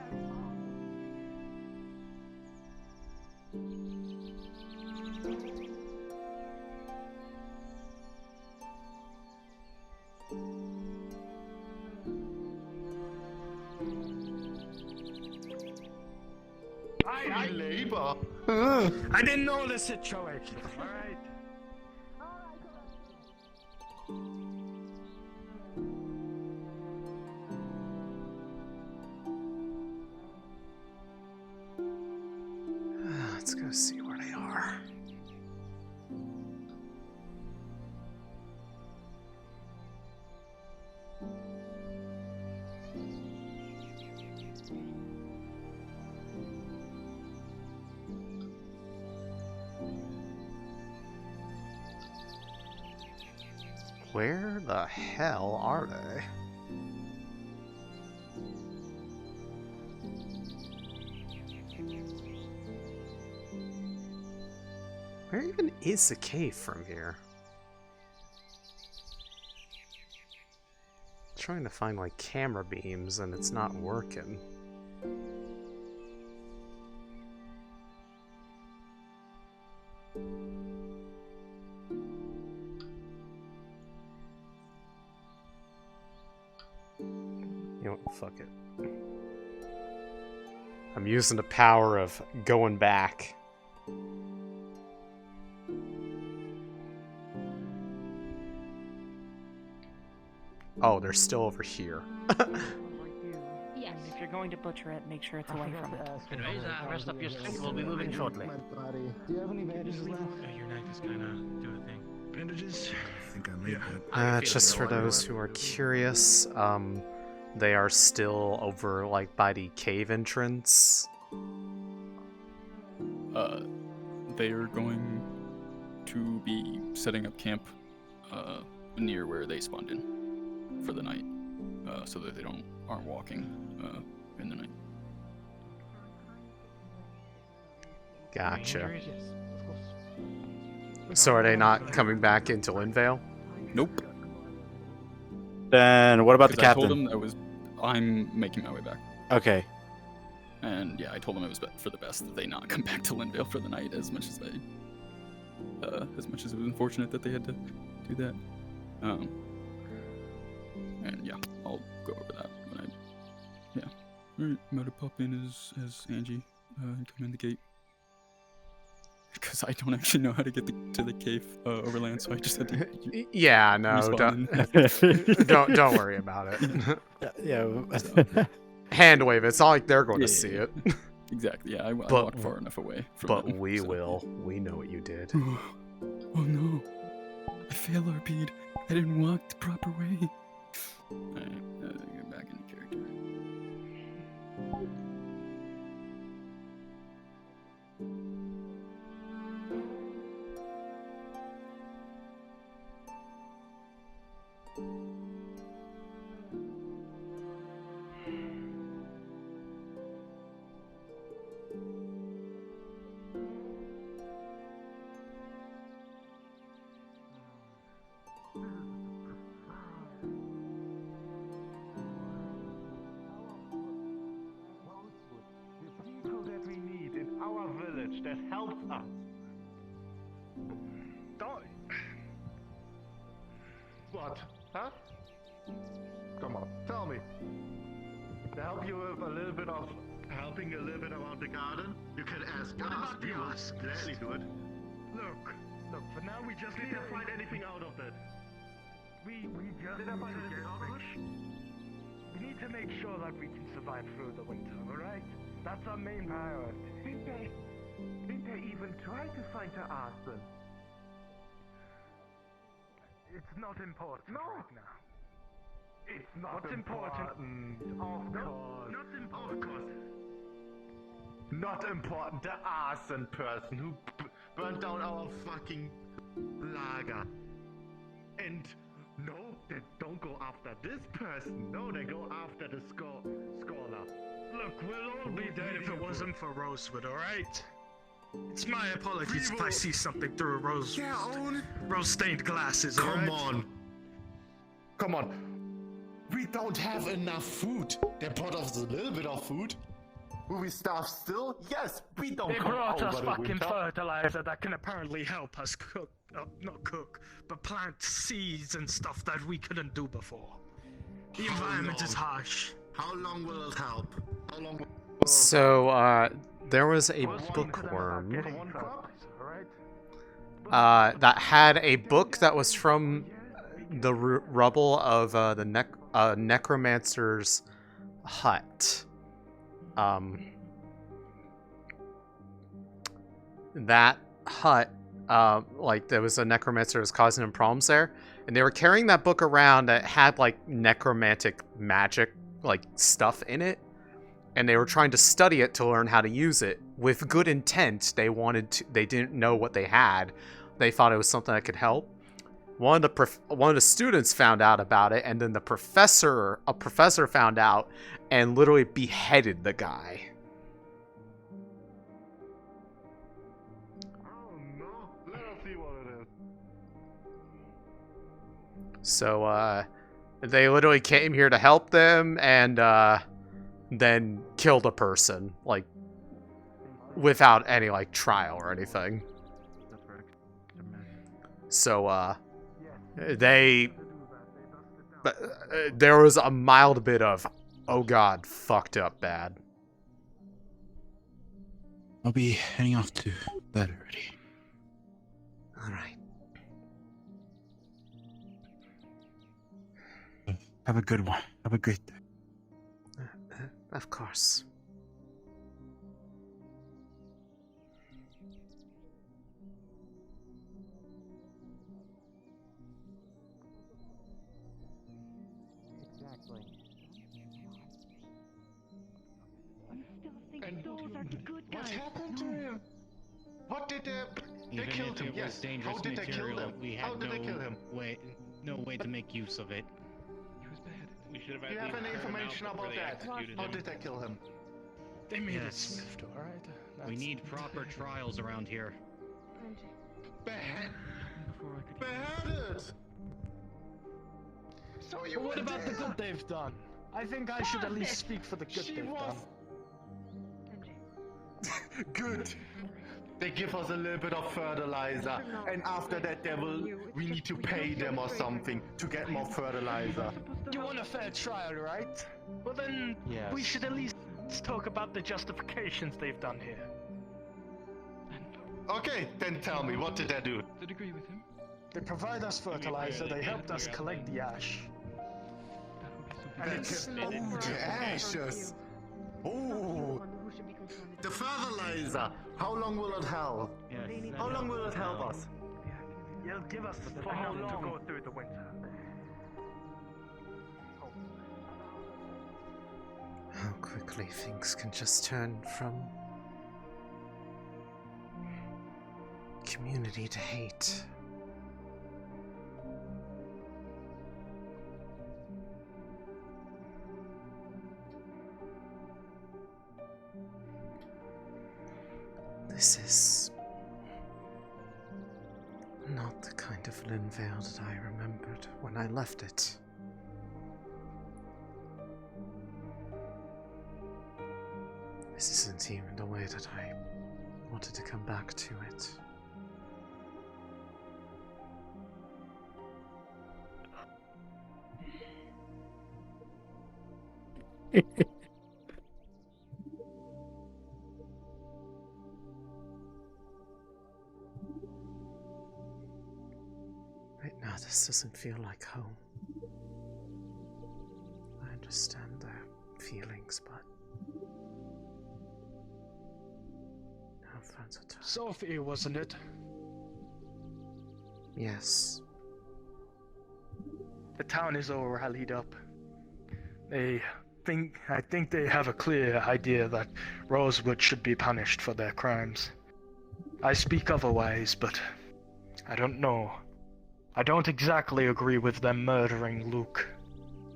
I labor. I didn't know the situation. All right. Let's go see where they are. Where the hell are they? Where even is the cave from here? Trying to find like camera beams and it's not working. You know what? Fuck it. I'm using the power of going back. Oh, they're still over here. Yes. And if you're going to butcher it, make sure it's away from it. Anyways, rest up your strength. We'll be moving shortly. Do you have any bandages left? Your knife is kind of do a thing. Bandages? I think I made that. Just for those who are curious, they are still over like by the cave entrance. They are going to be setting up camp near where they spawned in for the night, so that they aren't walking in the night. Gotcha. So are they not coming back into Linvale? Nope. Then what about the captain? I told him I'm making my way back. Okay. And yeah, I told him it was for the best that they not come back to Linvale for the night, as much as it was unfortunate that they had to do that. And yeah, I'll go over that when Alright, I'm gonna pop in as Angie and come in the gate. Because I don't actually know how to get to the cave overland, so I just had to. Yeah, no, don't worry about it. Yeah. Hand wave. It's not like they're going to see it. Exactly. Yeah, I walked far enough away from But them, we will. We know what you did. Oh no! I failed, RP'd. I didn't walk the proper way. Alright, get back into character. That helps us. Don't. What? Huh? Come on, tell me. To help you with a little bit of helping a little bit around the garden, you can ask us. We will gladly do it. Look. For now, we just need to find anything out of it. We just we need to make sure that we can survive through the winter. All right? That's our main priority. Did they even try to find the arson? It's not important right now. It's not important. Of course. Of course. Not important. The arson person who burned down our fucking lager. And no, they don't go after this person. No, they go after the scholar. Look, we'll all be dead if it wasn't for Rosewood, alright? It's my apologies if I see something through rose-stained glasses, alright? Come on. We don't have enough food. They brought us a little bit of food. Will we starve still? Yes, we don't. They brought us fucking fertilizer that can apparently help us cook, not cook, but plant seeds and stuff that we couldn't do before. The environment is harsh. How long will it help? How long? So, there was a bookworm that had a book that was from the rubble of the necromancer's hut. That hut, like, there was a necromancer that was causing them problems there, and they were carrying that book around that had, like, necromantic magic, like, stuff in it, and they were trying to study it to learn how to use it with good intent. They didn't know what they had. They thought it was something that could help. One of the students found out about it, and then a professor found out and literally beheaded the guy. Oh no, let us see what it is. So, they literally came here to help them, and then killed a person, like, without any, like, trial or anything. So, there was a mild bit of, oh god, fucked up bad. I'll be heading off to bed already. Alright. Have a good one. Have a great day. Of course. Exactly. And what happened to him? What did they kill him? Yes. How did they kill him? How did they kill him? no way to make use of it. He was beheaded. We should have Do you have any information about that? How did they kill him? They made it Yes. swift, alright? We need proper trials around here. Beheaded! So you What were about the there? good they've done? I think I should at least speak for the good they've done. Good. They give us a little bit of fertilizer, and after that we need to pay them or something to get more fertilizer. You want a fair trial, right? Well then, we should at least talk about the justifications they've done here. Okay, then tell me, what did they do? Did agree with him. They provide us fertilizer, they helped us collect the ash. And it's... Oh, the ashes! Oh! The fertilizer! How long will it help? How long will it help us? You'll give us enough to go through the winter. How quickly things can just turn from community to hate. This is not the kind of Linvale that I remembered when I left it. This isn't even the way that I wanted to come back to it. Right now, this doesn't feel like home. I understand their feelings, but now friends are tired. Sophie, wasn't it? Yes. The town is all rallied up. I think they have a clear idea that Rosewood should be punished for their crimes. I speak otherwise, but I don't know. I don't exactly agree with them murdering Luke.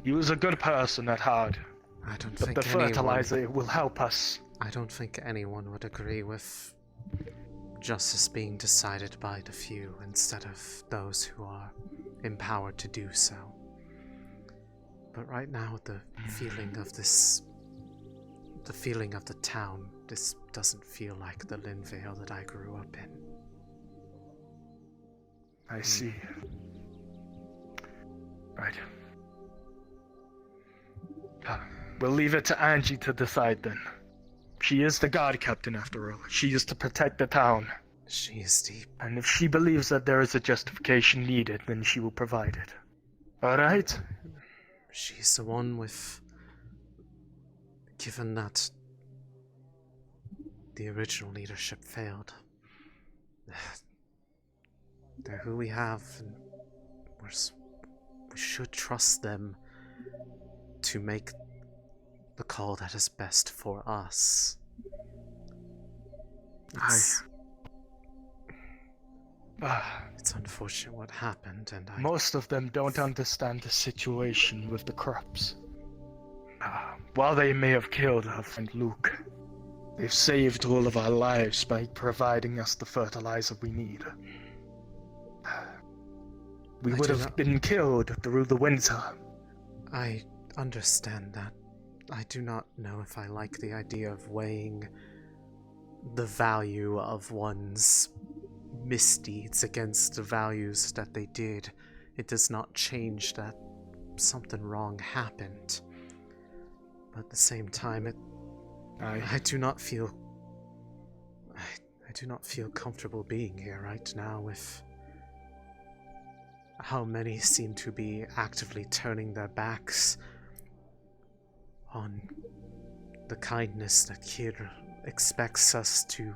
He was a good person at heart. I don't but think the fertilizer will help us. I don't think anyone would agree with justice being decided by the few instead of those who are empowered to do so. But right now, the feeling of the town, this doesn't feel like the Linvale that I grew up in. I see. Right. We'll leave it to Angie to decide then. She is the guard captain after all. She is to protect the town. She is deep. And if she believes that there is a justification needed, then she will provide it. Alright? She's the one with... Given that the original leadership failed, they're who we have, and we should trust them to make the call that is best for us. It's unfortunate what happened, and Most of them don't understand the situation with the crops. While they may have killed our friend Luke, they've saved all of our lives by providing us the fertilizer we need. We would have been killed through the winter. I understand that. I do not know if I like the idea of weighing the value of one's misdeeds against the values that they did. It does not change that something wrong happened. But at the same time, I do not feel comfortable being here right now with how many seem to be actively turning their backs on the kindness that Kir expects us to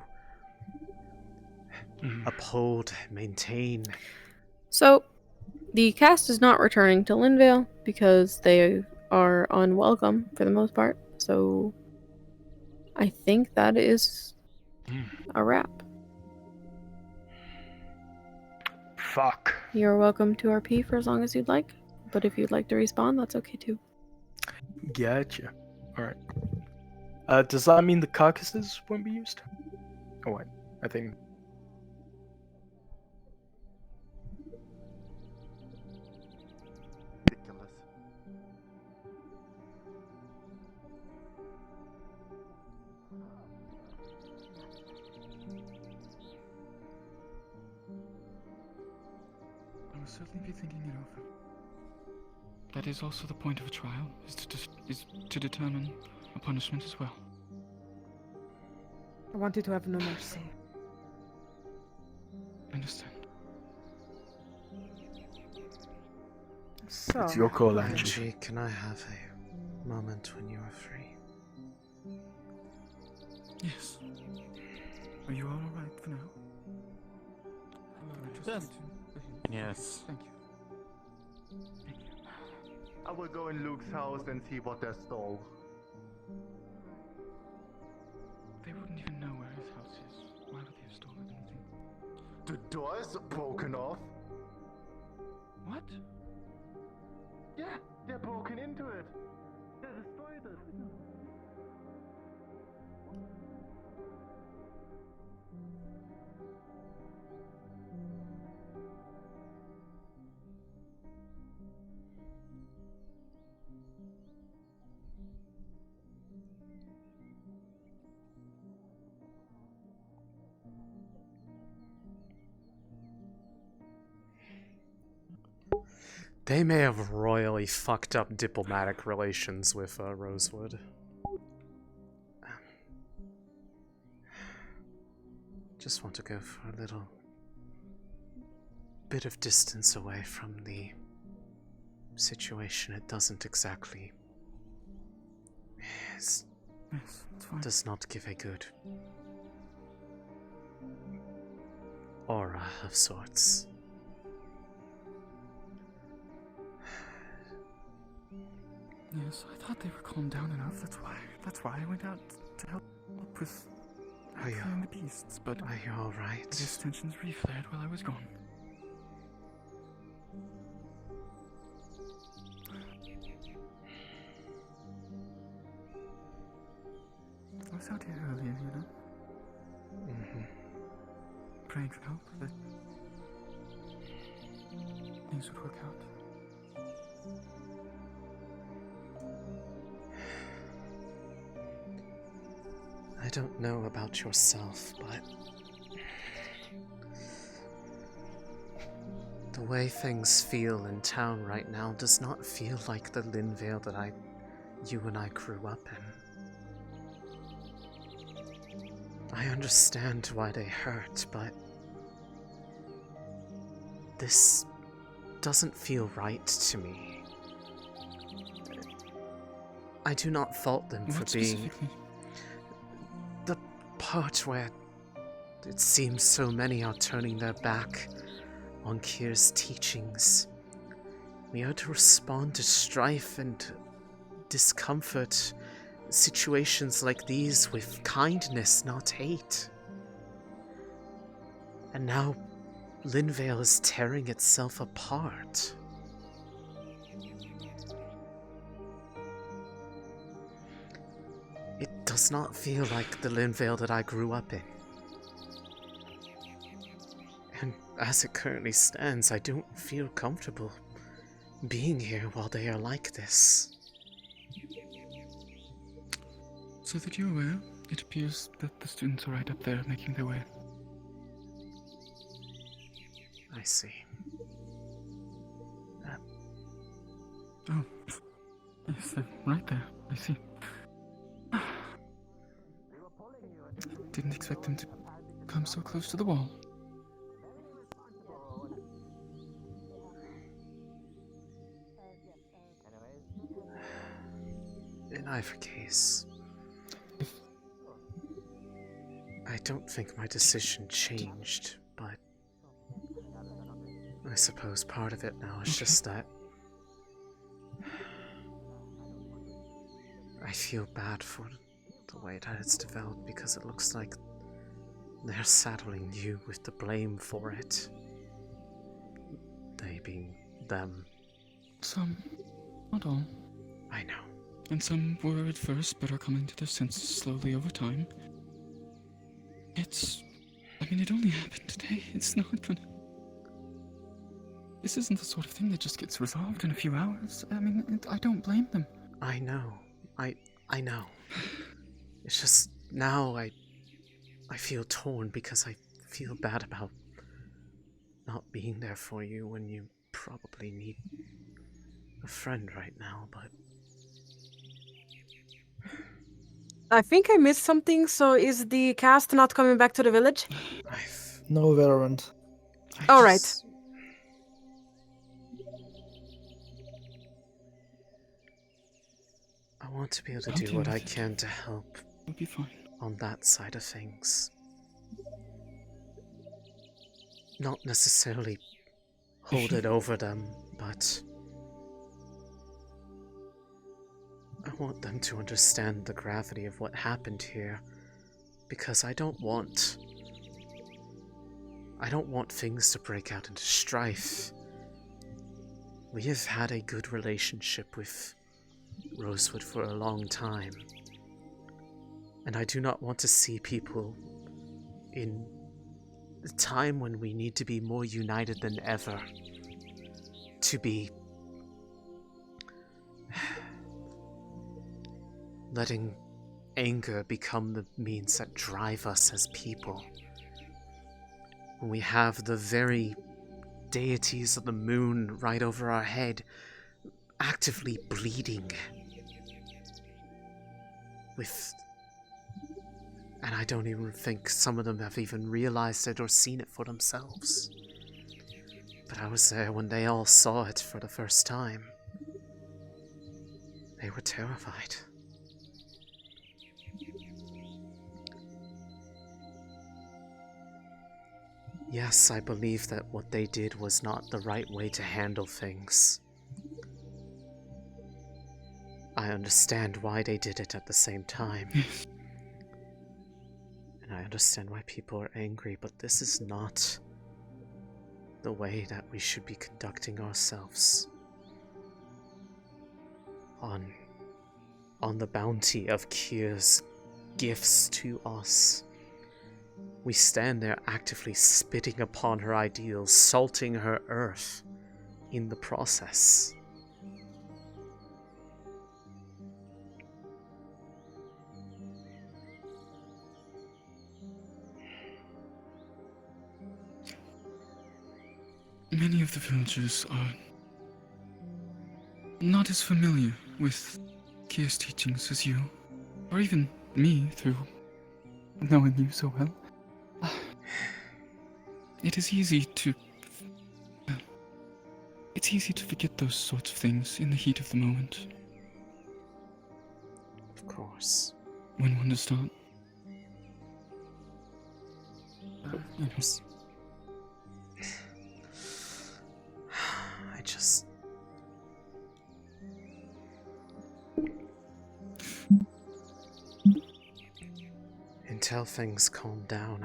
uphold, maintain. So, the cast is not returning to Linvale because they are unwelcome for the most part. So, I think that is a wrap. Fuck. You're welcome to RP for as long as you'd like, but if you'd like to respawn, that's okay too. Gotcha. Alright. Does that mean the carcasses won't be used? Oh wait, I think... Ridiculous. I will certainly be thinking it over. That is also the point of a trial, is to determine a punishment as well. I want you to have no mercy. I understand. So, It's your call, Angie, Angie. can I have a moment when you are free? Yes. Are you all alright for now? Yes. Yes. Thank you. I will go in Luke's house and see what they stole. They wouldn't even know where his house is. Why would they have stolen anything? The door is broken off. What? Yeah, they're broken into it. They destroyed it. They may have royally fucked up diplomatic relations with Rosewood. Just want to go for a little bit of distance away from the situation. It doesn't exactly... Yes, it's fine. Does not give a good aura of sorts. Yes, I thought they were calmed down enough. That's why I went out to help with killing the beasts. But are you all right? I guess tensions reflared while I was gone. I was out here earlier, you know. Praying for help that things would work out. I don't know about yourself, but the way things feel in town right now does not feel like the Linvale that you and I grew up in. I understand why they hurt, but this doesn't feel right to me. I do not fault them for being... The part where it seems so many are turning their back on Kier's teachings. We are to respond to strife and discomfort, situations like these, with kindness, not hate. And now Linvale is tearing itself apart. It does not feel like the Linvale that I grew up in. And as it currently stands, I don't feel comfortable being here while they are like this. So that you're aware, it appears that the students are right up there making their way. I see. Oh, yes, they're right there. I see. Didn't expect them to come so close to the wall. In either case, I don't think my decision changed, but I suppose part of it now is just that I feel bad for the way that it's developed, because it looks like they're saddling you with the blame for it. They being them. Some, not all. I know. And some were at first, but are coming to their senses slowly over time. It only happened today. It's not gonna... This isn't the sort of thing that just gets resolved in a few hours. I don't blame them. I know. I know. It's just now I feel torn because I feel bad about not being there for you when you probably need a friend right now, but... I think I missed something, so is the cast not coming back to the village? No, they aren't. Alright. I want to be able to do what I can to help It'll be fine. on that side of things. Not necessarily hold it over them, but I want them to understand the gravity of what happened here, because I don't want things to break out into strife. We have had a good relationship with Rosewood for a long time, and I do not want to see people in the time when we need to be more united than ever to be letting anger become the means that drive us as people. When we have the very deities of the moon right over our head actively bleeding with... And I don't even think some of them have even realized it or seen it for themselves. But I was there when they all saw it for the first time. They were terrified. Yes, I believe that what they did was not the right way to handle things. I understand why they did it at the same time. And I understand why people are angry, but this is not the way that we should be conducting ourselves on the bounty of Kyr's gifts to us. We stand there actively spitting upon her ideals, salting her earth in the process. Many of the villagers are not as familiar with Kyr's teachings as you, or even me through knowing you so well. It is easy to... it's easy to forget those sorts of things in the heat of the moment. Of course. When one does not... I just... Until things calm down,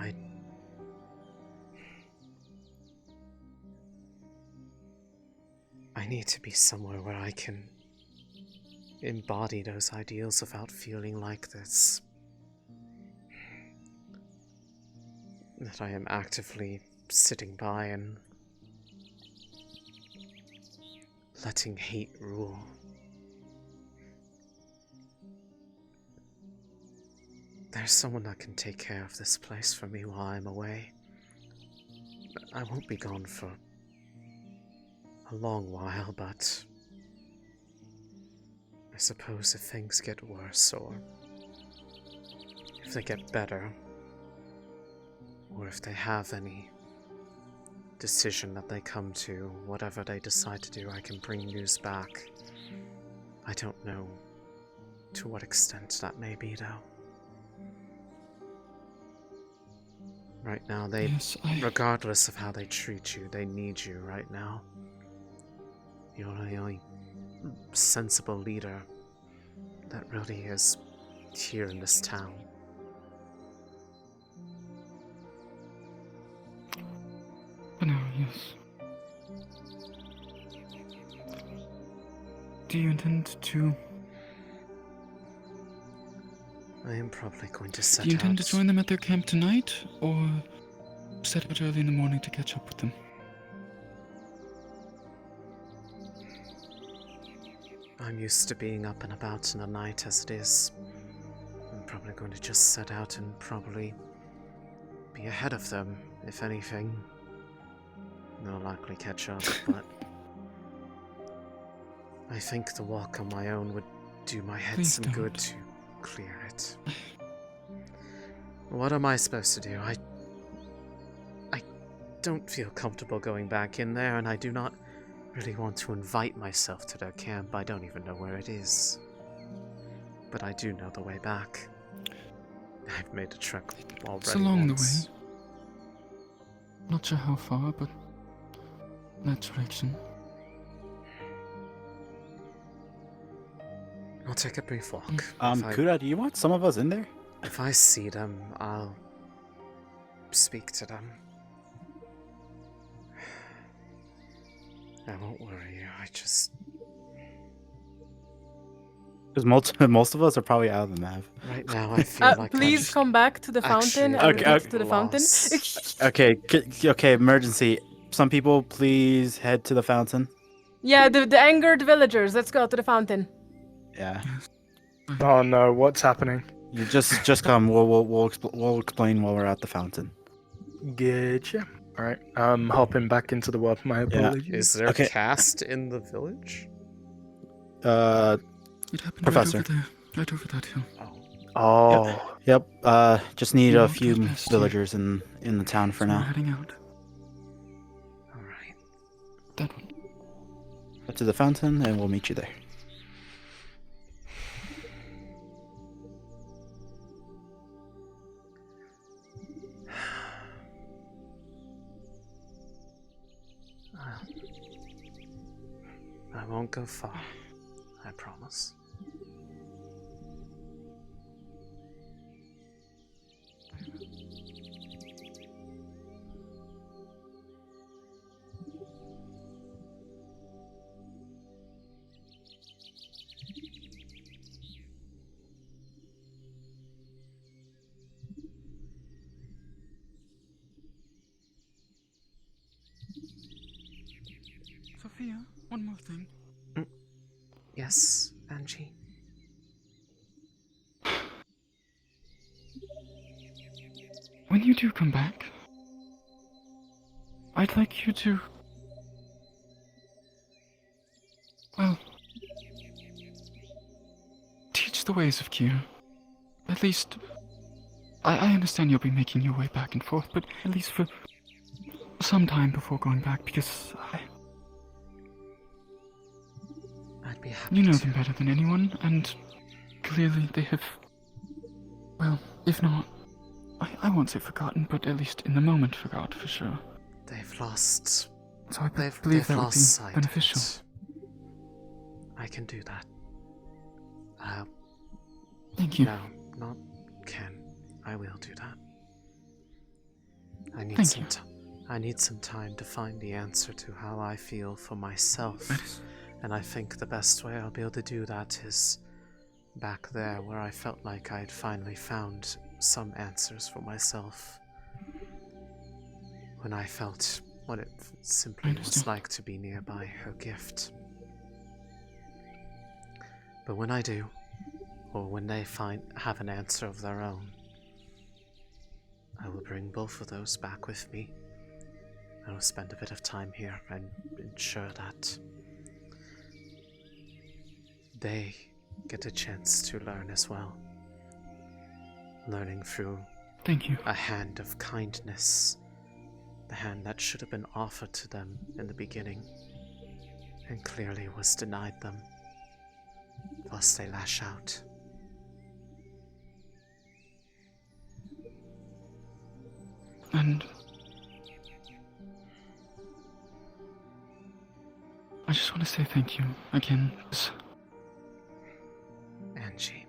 I need to be somewhere where I can embody those ideals without feeling like this. That I am actively sitting by and letting hate rule. There's someone that can take care of this place for me while I'm away. I won't be gone for a long while, but I suppose if things get worse, or if they get better, or if they have any decision that they come to, whatever they decide to do, I can bring news back. I don't know to what extent that may be, though. Right now, regardless of how they treat you, they need you right now. You're the only sensible leader that really is here in this town. For now, yes. do you intend to... I am probably going to set Do you intend out. to join them at their camp tonight, or set out early in the morning to catch up with them? I'm used to being up and about in the night as it is. I'm probably going to just set out and probably be ahead of them, if anything. They'll likely catch up, but I think the walk on my own would do my head Please some don't. good to clear it. What am I supposed to do? I don't feel comfortable going back in there, and I do not really want to invite myself to their camp. I don't even know where it is. But I do know the way back. I've made the trek already It's along once. the way. Not sure how far, but that direction. I'll take a brief walk. Kuda, do you want some of us in there? If I see them, I'll speak to them. I won't worry you, I just... Because most of us are probably out of the map. Right now I feel like please come back to the fountain and get to the fountain. Okay, emergency. Some people please head to the fountain. Yeah, the angered villagers. Let's go to the fountain. Yeah. Oh no, what's happening? You just come. We'll explain while we're at the fountain. Getcha. Alright, hopping back into the warp. My apologies. Is there a cast in the village? It happened Professor. Right over that hill. Oh. Yep. Just need a We'll few get past villagers in the town for We're now. heading out. Alright. That one. Go to the fountain, and we'll meet you there. I won't go far. I promise. Sophia, one more thing. Yes, Angie. When you do come back, I'd like you to... well... teach the ways of Kier. At least... I understand you'll be making your way back and forth, but at least for some time before going back, because I'd be happy you know to. them better than anyone, and clearly they have... well, if not... I won't say forgotten, but at least in the moment forgot, for sure. They've lost... So I They've believe that would lost be sight of beneficial. it. I can do that. Thank you. No, not can. I will do that. I need Thank some you. I need some time to find the answer to how I feel for myself. And I think the best way I'll be able to do that is back there where I felt like I'd finally found some answers for myself. When I felt what it simply was like to be nearby her gift. But when I do, or when they have an answer of their own, I will bring both of those back with me. I will spend a bit of time here and ensure that they get a chance to learn as well. Learning through Thank you. a hand of kindness, the hand that should have been offered to them in the beginning, and clearly was denied them. Thus they lash out. And I just want to say thank you again. Angie.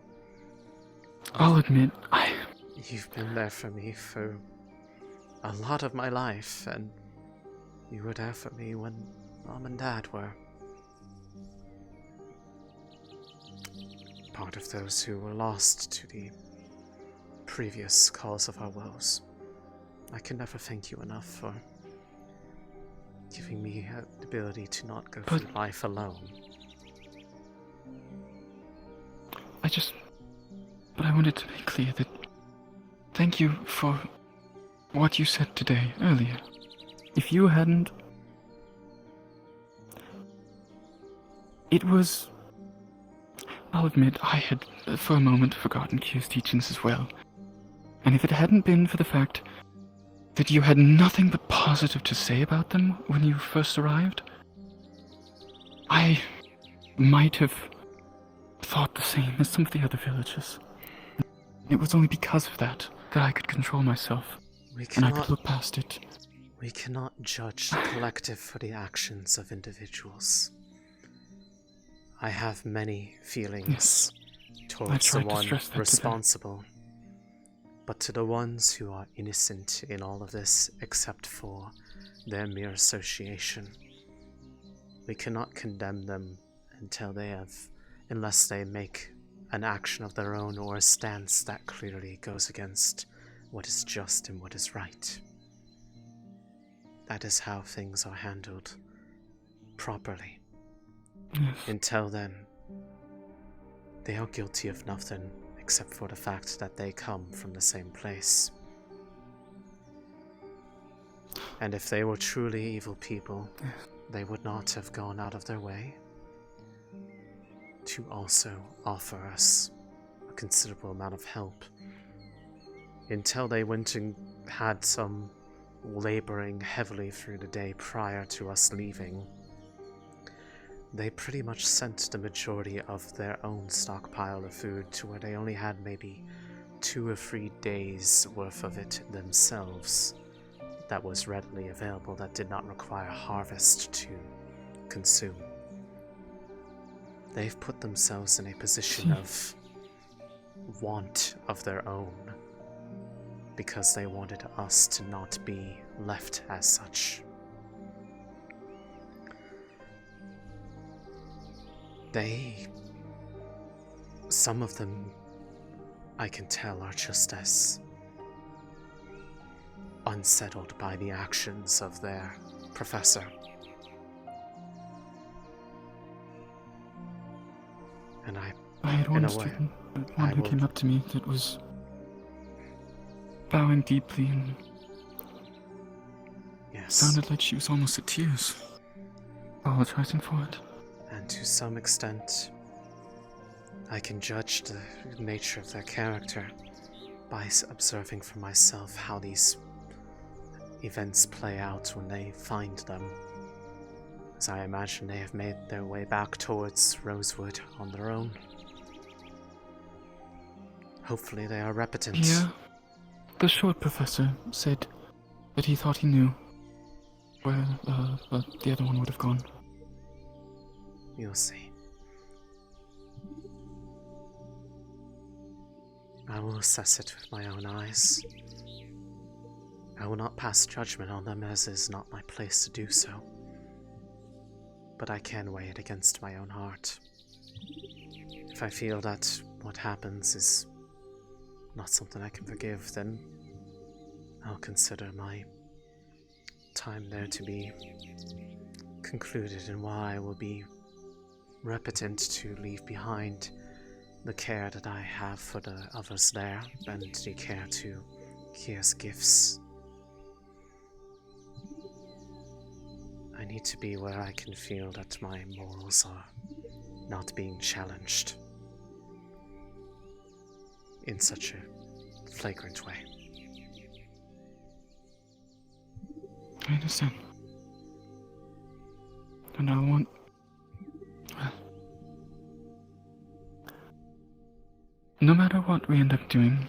I'll admit, You've been there for me for a lot of my life, and you were there for me when Mom and Dad were. part of those who were lost to the previous cause of our woes. I can never thank you enough for giving me the ability to not go through life alone. But I wanted to make clear that thank you for what you said today, earlier. If you hadn't... I'll admit, I had for a moment forgotten Q's teachings as well. And if it hadn't been for the fact that you had nothing but positive to say about them when you first arrived, I might have thought the same as some of the other villagers. It was only because of that I could control myself, and I could look past it. We cannot judge the collective for the actions of individuals. I have many feelings towards the one responsible, but to the ones who are innocent in all of this except for their mere association, we cannot condemn them unless they make an action of their own or a stance that clearly goes against what is just and what is right. That is how things are handled properly. Yes. Until then, they are guilty of nothing except for the fact that they come from the same place. And if they were truly evil people, they would not have gone out of their way to also offer us a considerable amount of help. Until they went and had some laboring heavily through the day prior to us leaving, they pretty much sent the majority of their own stockpile of food to where they only had maybe 2 or 3 days worth of it themselves that was readily available, that did not require harvest to consume. They've put themselves in a position of want of their own because they wanted us to not be left as such. Some of them, I can tell, are just as unsettled by the actions of their professor. And I had one student, one who came up to me that was bowing deeply and sounded like she was almost at tears, apologizing for it. And to some extent, I can judge the nature of their character by observing for myself how these events play out when they find them. As I imagine they have made their way back towards Rosewood on their own. Hopefully they are repentant. Yeah. The short professor said that he thought he knew where the other one would have gone. You'll see. I will assess it with my own eyes. I will not pass judgment on them, as is not my place to do so. But I can weigh it against my own heart. If I feel that what happens is not something I can forgive, then I'll consider my time there to be concluded, and while I will be repentant to leave behind the care that I have for the others there, and the care to Kia's gifts, I need to be where I can feel that my morals are not being challenged in such a flagrant way. I understand. And I want... Well... No matter what we end up doing,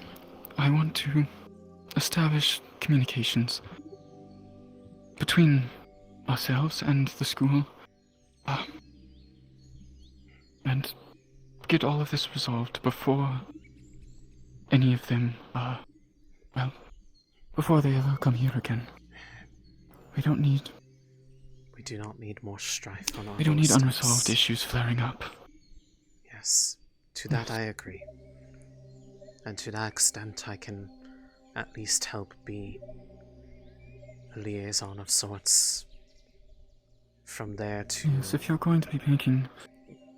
I want to establish communications between ourselves and the school, and get all of this resolved before any of them, before they ever come here again. We do not need more strife on our We don't need doorsteps. unresolved issues flaring up. Yes. To that I agree. And to that extent I can at least help be a liaison of sorts. From there to Yes, if you're going to be making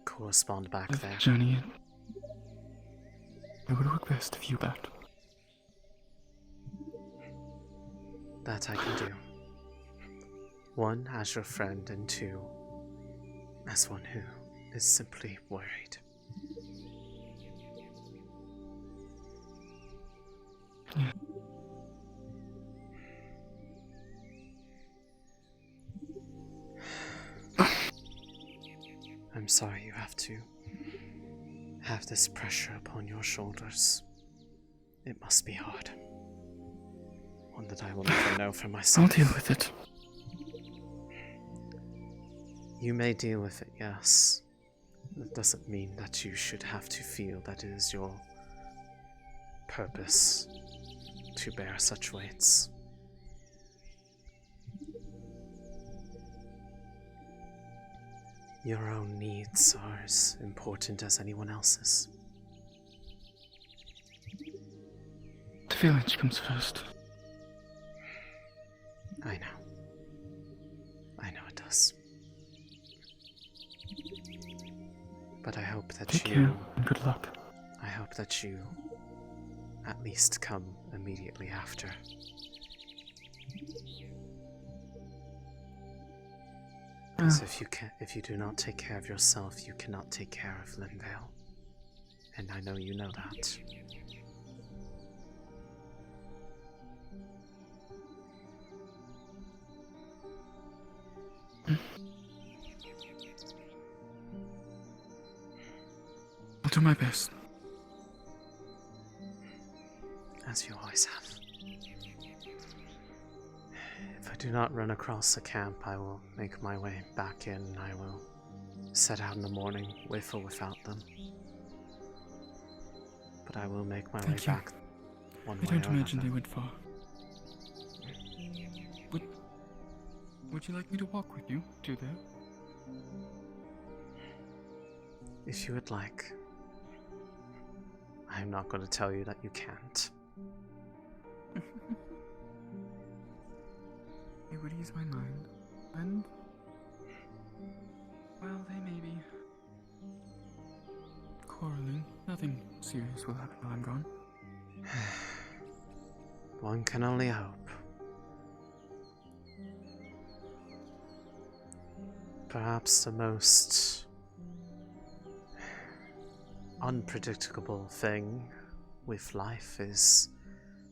correspond back a there. journey, it would work best if you backed. That I can do. One, as your friend, and two, as one who is simply worried. Yeah. I'm sorry you have to have this pressure upon your shoulders. It must be hard. One that I will never know for myself. I'll deal with it. You may deal with it, yes. That doesn't mean that you should have to feel that it is your purpose to bear such weights. Your own needs are as important as anyone else's. The village comes first. I know. I know it does. But I hope that Take you... care and good luck. I hope that you at least come immediately after. Because if you do not take care of yourself, you cannot take care of Linvale. And I know you know that. I'll do my best. As you always have. If I do not run across the camp, I will make my way back in. I will set out in the morning, with or without them. But I will make my way back one way I don't or imagine another. they went far. Would you like me to walk with you to there? If you would like. I'm not going to tell you that you can't. It would ease my mind, and well, they may be quarreling. Nothing serious will happen while I'm gone. One can only hope. Perhaps the most unpredictable thing with life is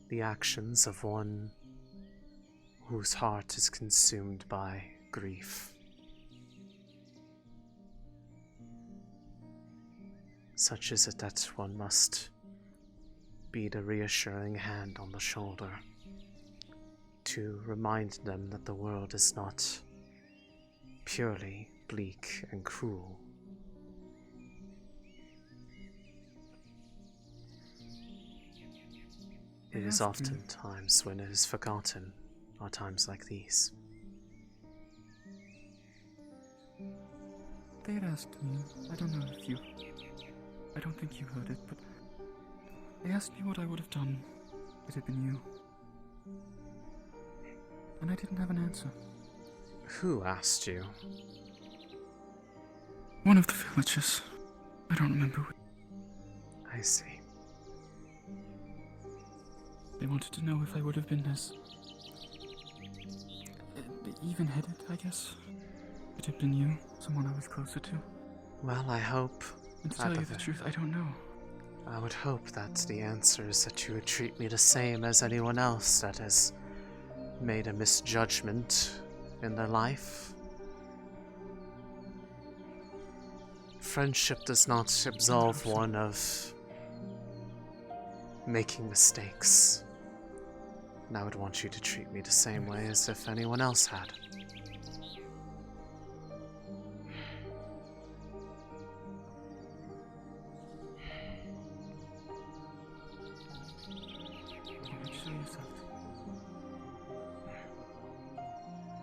the actions of one whose heart is consumed by grief. Such is it that one must be the reassuring hand on the shoulder to remind them that the world is not purely bleak and cruel. It is often times when it is forgotten, are times like these. They had asked me, I don't know if you... I don't think you heard it, but they asked me what I would have done if it had been you. And I didn't have an answer. Who asked you? One of the villagers. I don't remember which. I see. They wanted to know if I would have been as even-headed, I guess. If it had been you, someone I was closer to. Well, I hope... And to tell you the truth, I don't know. I would hope that the answer is that you would treat me the same as anyone else that has made a misjudgment in their life. Friendship does not absolve one of making mistakes. And I would want you to treat me the same way as if anyone else had.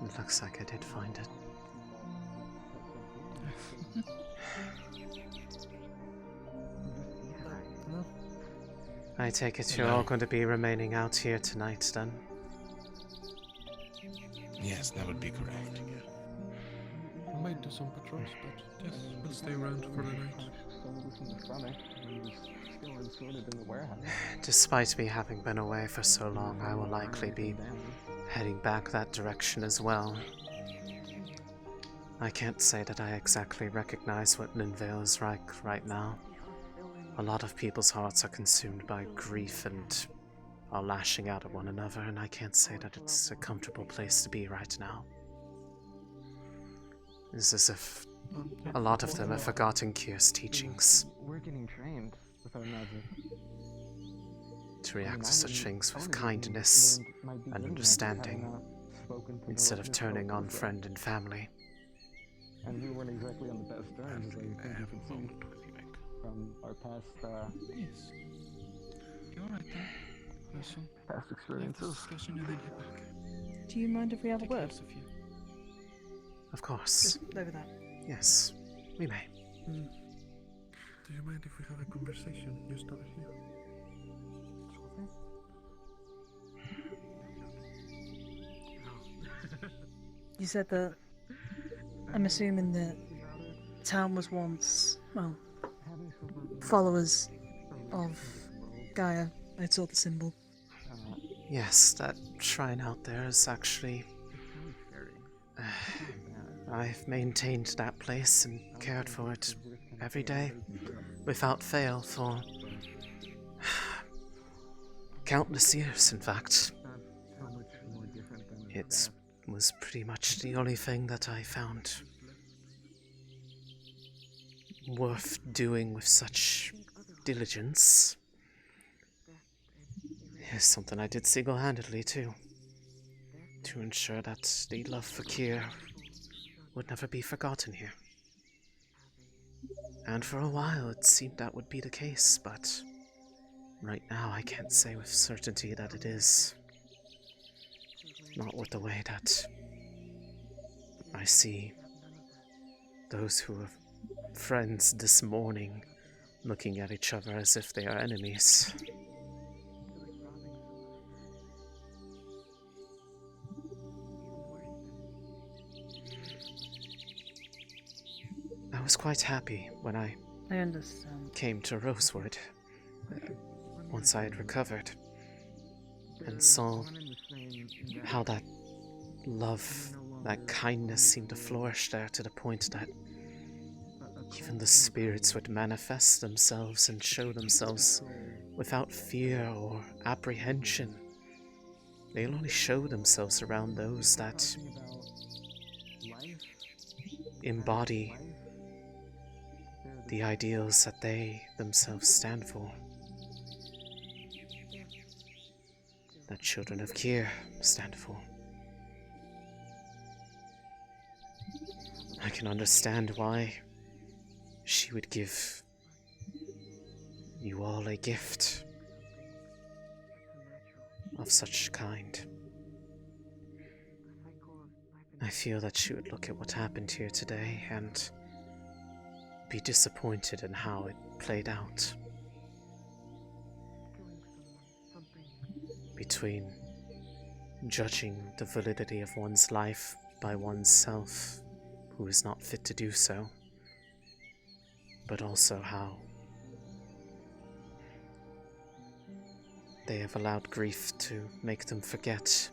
It looks like I did find it. I take it you're all going to be remaining out here tonight, then? Yes, that would be correct. We might do some patrols, but yes, we'll stay around for the night. Despite me having been away for so long, I will likely be heading back that direction as well. I can't say that I exactly recognize what Ninvale is like right now. A lot of people's hearts are consumed by grief and are lashing out at one another, and I can't say that it's a comfortable place to be right now. It's as if a lot of them have forgotten Kier's teachings. We're getting trained with our magic. To react to such things with kindness and understanding, instead of turning on friend and family. And we weren't exactly on the best terms, as I have a moment from our past, Yes. You're right there. Listen. past experiences. Discussion and then get back. Do you mind if we have a word? Of course. Just over that. Yes, we may. Do you mind if we have a conversation just over here? You said that. I'm assuming that town was once, well, followers of Gaia. I saw the symbol. Yes, that shrine out there is actually... I've maintained that place and cared for it every day, without fail, for countless years, in fact. It was pretty much the only thing that I found worth doing with such diligence. It's something I did single-handedly, too, to ensure that the love for Kier would never be forgotten here. And for a while it seemed that would be the case, but right now I can't say with certainty that it is. Not with the way that I see those who are friends this morning looking at each other as if they are enemies. I was quite happy when I understand. Came to Rosewood once I had recovered and saw how that love, that kindness seemed to flourish there to the point that even the spirits would manifest themselves and show themselves without fear or apprehension. They'll only show themselves around those that embody the ideals that they themselves stand for. That children of Kier stand for. I can understand why she would give you all a gift of such kind. I feel that she would look at what happened here today and be disappointed in how it played out. Between judging the validity of one's life by oneself, who is not fit to do so, but also how they have allowed grief to make them forget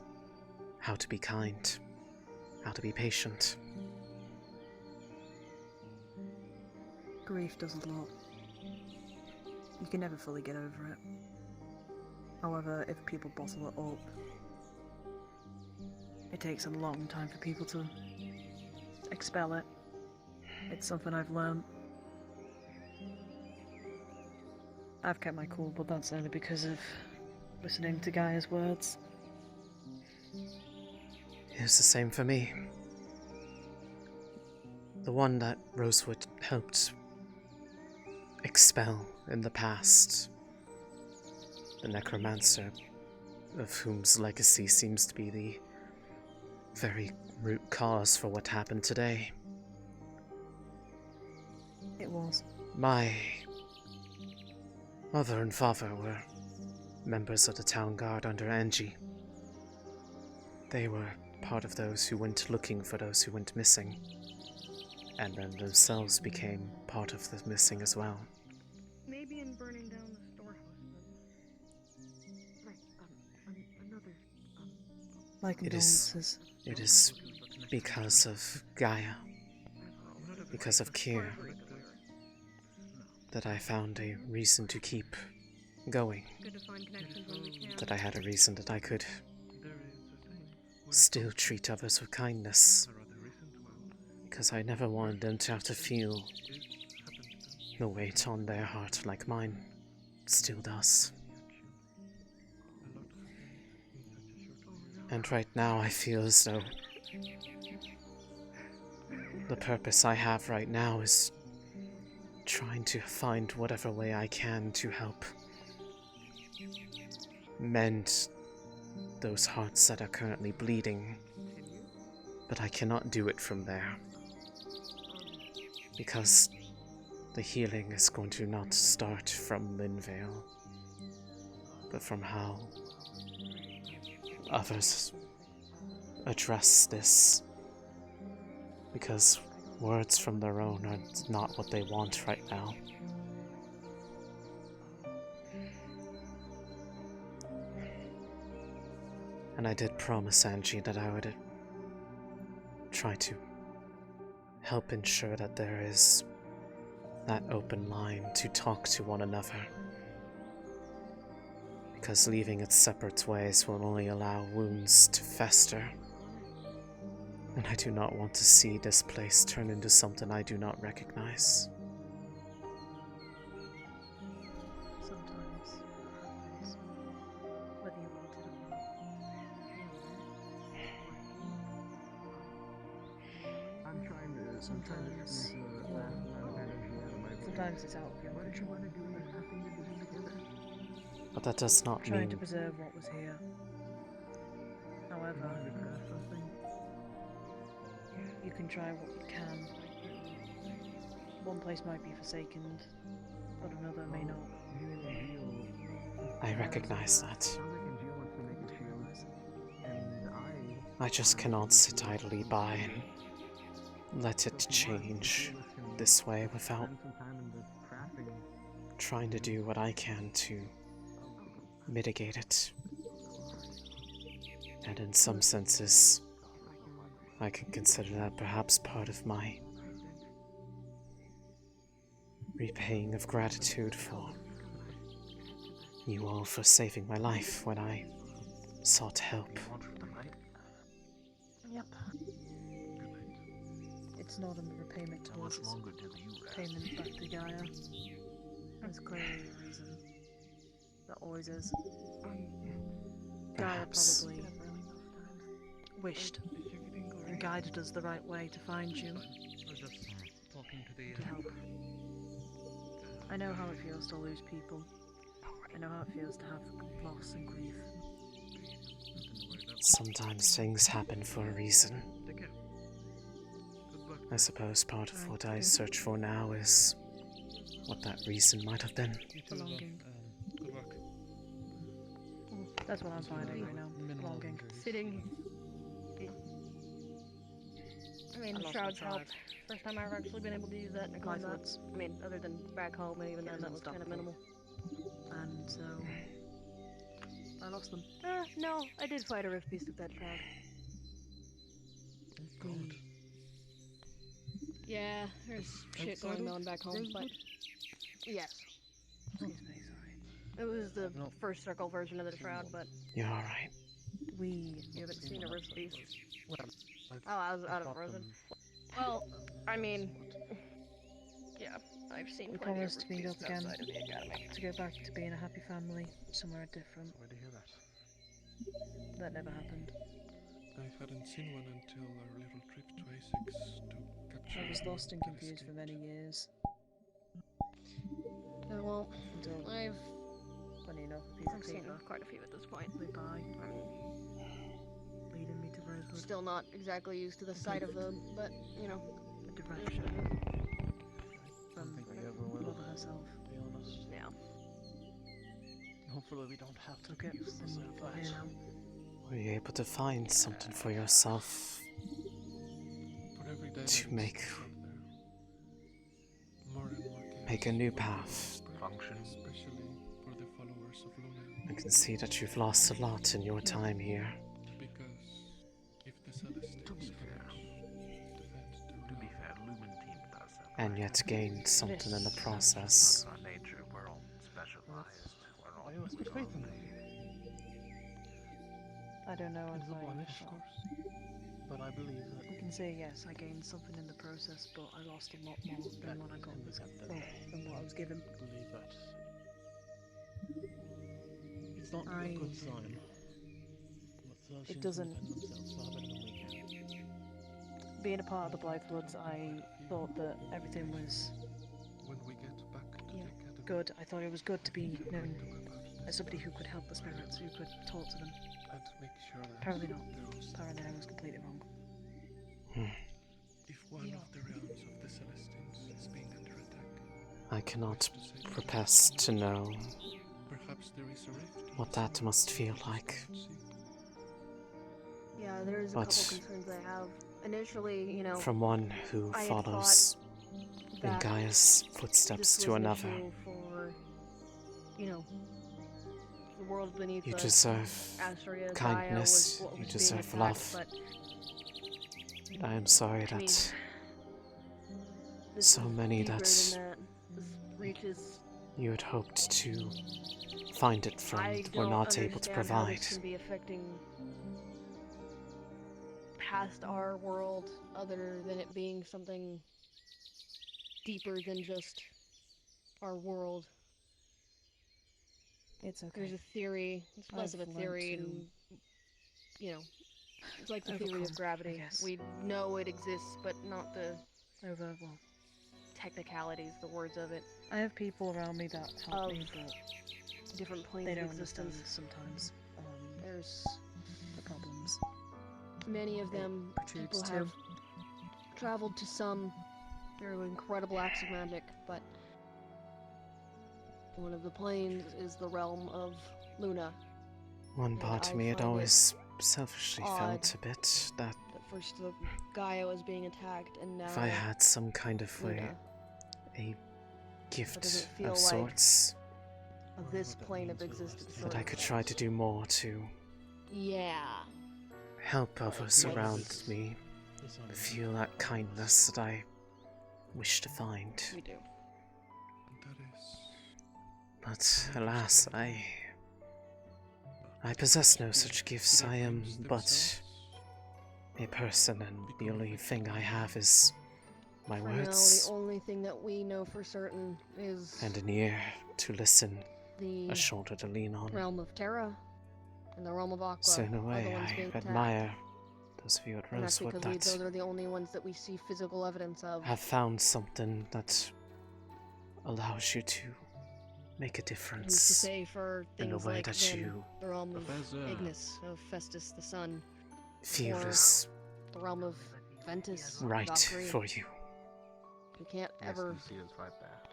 how to be kind, how to be patient. Grief does a lot. You can never fully get over it. However, if people bottle it up, it takes a long time for people to expel it. It's something I've learned. I've kept my cool, but that's only because of listening to Gaia's words. It's the same for me. The one that Rosewood helped expel in the past. The necromancer, of whom's legacy seems to be the very root cause for what happened today. It was. My mother and father were members of the town guard under Angie. They were part of those who went looking for those who went missing, and then themselves became part of the missing as well. Maybe in burning down the storehouse. Right, another. My condolences. It is because of Gaia, because of Kier, that I found a reason to keep going. That I had a reason that I could still treat others with kindness. Because I never wanted them to have to feel the weight on their heart like mine still does. And right now I feel as though the purpose I have right now is trying to find whatever way I can to help mend those hearts that are currently bleeding. But I cannot do it from there, because the healing is going to not start from Linvale, but from how others address this, because words from their own are not what they want right now. And I did promise Angie that I would try to help ensure that there is that open line to talk to one another. Because leaving it separate ways will only allow wounds to fester. And I do not want to see this place turn into something I do not recognize. Sometimes, whether you want it or not. Sometimes it's out of your control. But that does not Trying mean... to preserve what was here. However, you can try what you can. One place might be forsaken, but another may not. I recognize that. I just cannot sit idly by and let it change this way without trying to do what I can to mitigate it. And in some senses, I can consider that perhaps part of my repaying of gratitude for you all for saving my life when I sought help. Yep. It's not a repayment towards us. Payment back to Gaia. There's clearly a reason. There always is. Gaia probably wished and guided us the right way to find you. To help. I know how it feels to lose people. I know how it feels to have loss and grief. Sometimes things happen for a reason. I suppose part of what I search for now is what that reason might have been. Belonging. That's what I'm finding right now. Belonging. Sitting. I mean, shrouds help. First time I've ever actually been able to use that in a combat. I mean, other than back home, and even then that was kind of minimal. And so I lost them. No, I did fight a rift beast with that shroud. Yeah, there's shit going on back home, but yes. Excuse me, sorry. It was the first circle version of the shroud, but You're alright. You haven't seen a rift beast. Oh, I was out of frozen. Well, I mean, yeah, I've seen We plenty of promised rift to meet up beasts again, outside of the academy. to go back to being a happy family, somewhere different. Where do you hear that? That never happened. I hadn't seen one until our little trip to Asix to capture. I was lost and confused for many years. Yeah, well, Until I've funny enough, a piece I've of seen paper quite a few at this point. flew by, leading me to Rosewood. Still not exactly used to the sight of them, but you know, A direction from Mother herself. yeah. hopefully we don't have to get Use them that. here now. Were you able to find something for yourself For every day to that make it's up there, more and more make a new path? Function. especially for the followers of Luna. I can see that you've lost a lot in your time here. Because if the Celestials To be fair, Lumen team does that. And yet gained something in the process. Our nature, we're all specialized. We're all I always put faith in them. I don't know In if the I... blemish, of course. But I believe that I can say yes, I gained something in the process, but I lost a lot more than what I got than what I was given. I believe that it's not a good sign. It doesn't. Being a part of the Blytheloods, I thought that everything was when we get back to the academy, good. I thought it was good to be known as somebody who could help the spirits, who could talk to them. and make sure that Apparently not. there was- Apparently I was completely wrong. if one of the realms of the Celestials is being under attack, I cannot profess to know perhaps there is a rift. what that must feel like. Yeah, there's a But- couple concerns I have. Initially, you know, From one who I had follows thought in that Gaia's footsteps this to was an another. issue for, you know, the world beneath You us. deserve Astrea, kindness, Gaia was what you was deserve being attacked, love. But I am sorry I mean, that this so is many deeper that than that. This reaches. you had hoped to find it from I were don't not able to understand how provide. this can be affecting past our world, other than it being something deeper than just our world. It's okay. There's a theory. It's less of a I've learned theory, to and you know, it's like the theory overcome, of gravity. I guess. We know it exists, but not the Over, well, technicalities, the words of it. I have people around me that help Of me, but different planes they of don't understand existence. sometimes. There's The problems. many of them. protrudes People too. have traveled to some through incredible acts of magic, but one of the planes is the realm of Luna. One And part I of me had find it always selfishly odd felt a bit that that first the Gaia was being attacked, and now if I had some kind of way, Luna. a Does gift it feel of like sorts, of this plane of existence. that I could try to do more to Yeah. help others Like- around me feel that kindness that I wish to find. We do. But alas, I possess no such gifts. I am but a person, and the only thing I have is my For words now, the only thing that we know for certain is and an ear to listen, the a shoulder to lean on. realm of Terra and the realm of Aqua. So in a are the way, ones I being attacked. admire those of you at And that's Rosewood because that those are the only ones that we see physical evidence of. have found something that allows you to make a Who's to difference say for in a things way like that then you the realm of Professor. Ignis, of Festus the Sun, feel or is the realm of Ventus, right Valkyrie. for you. We can't ever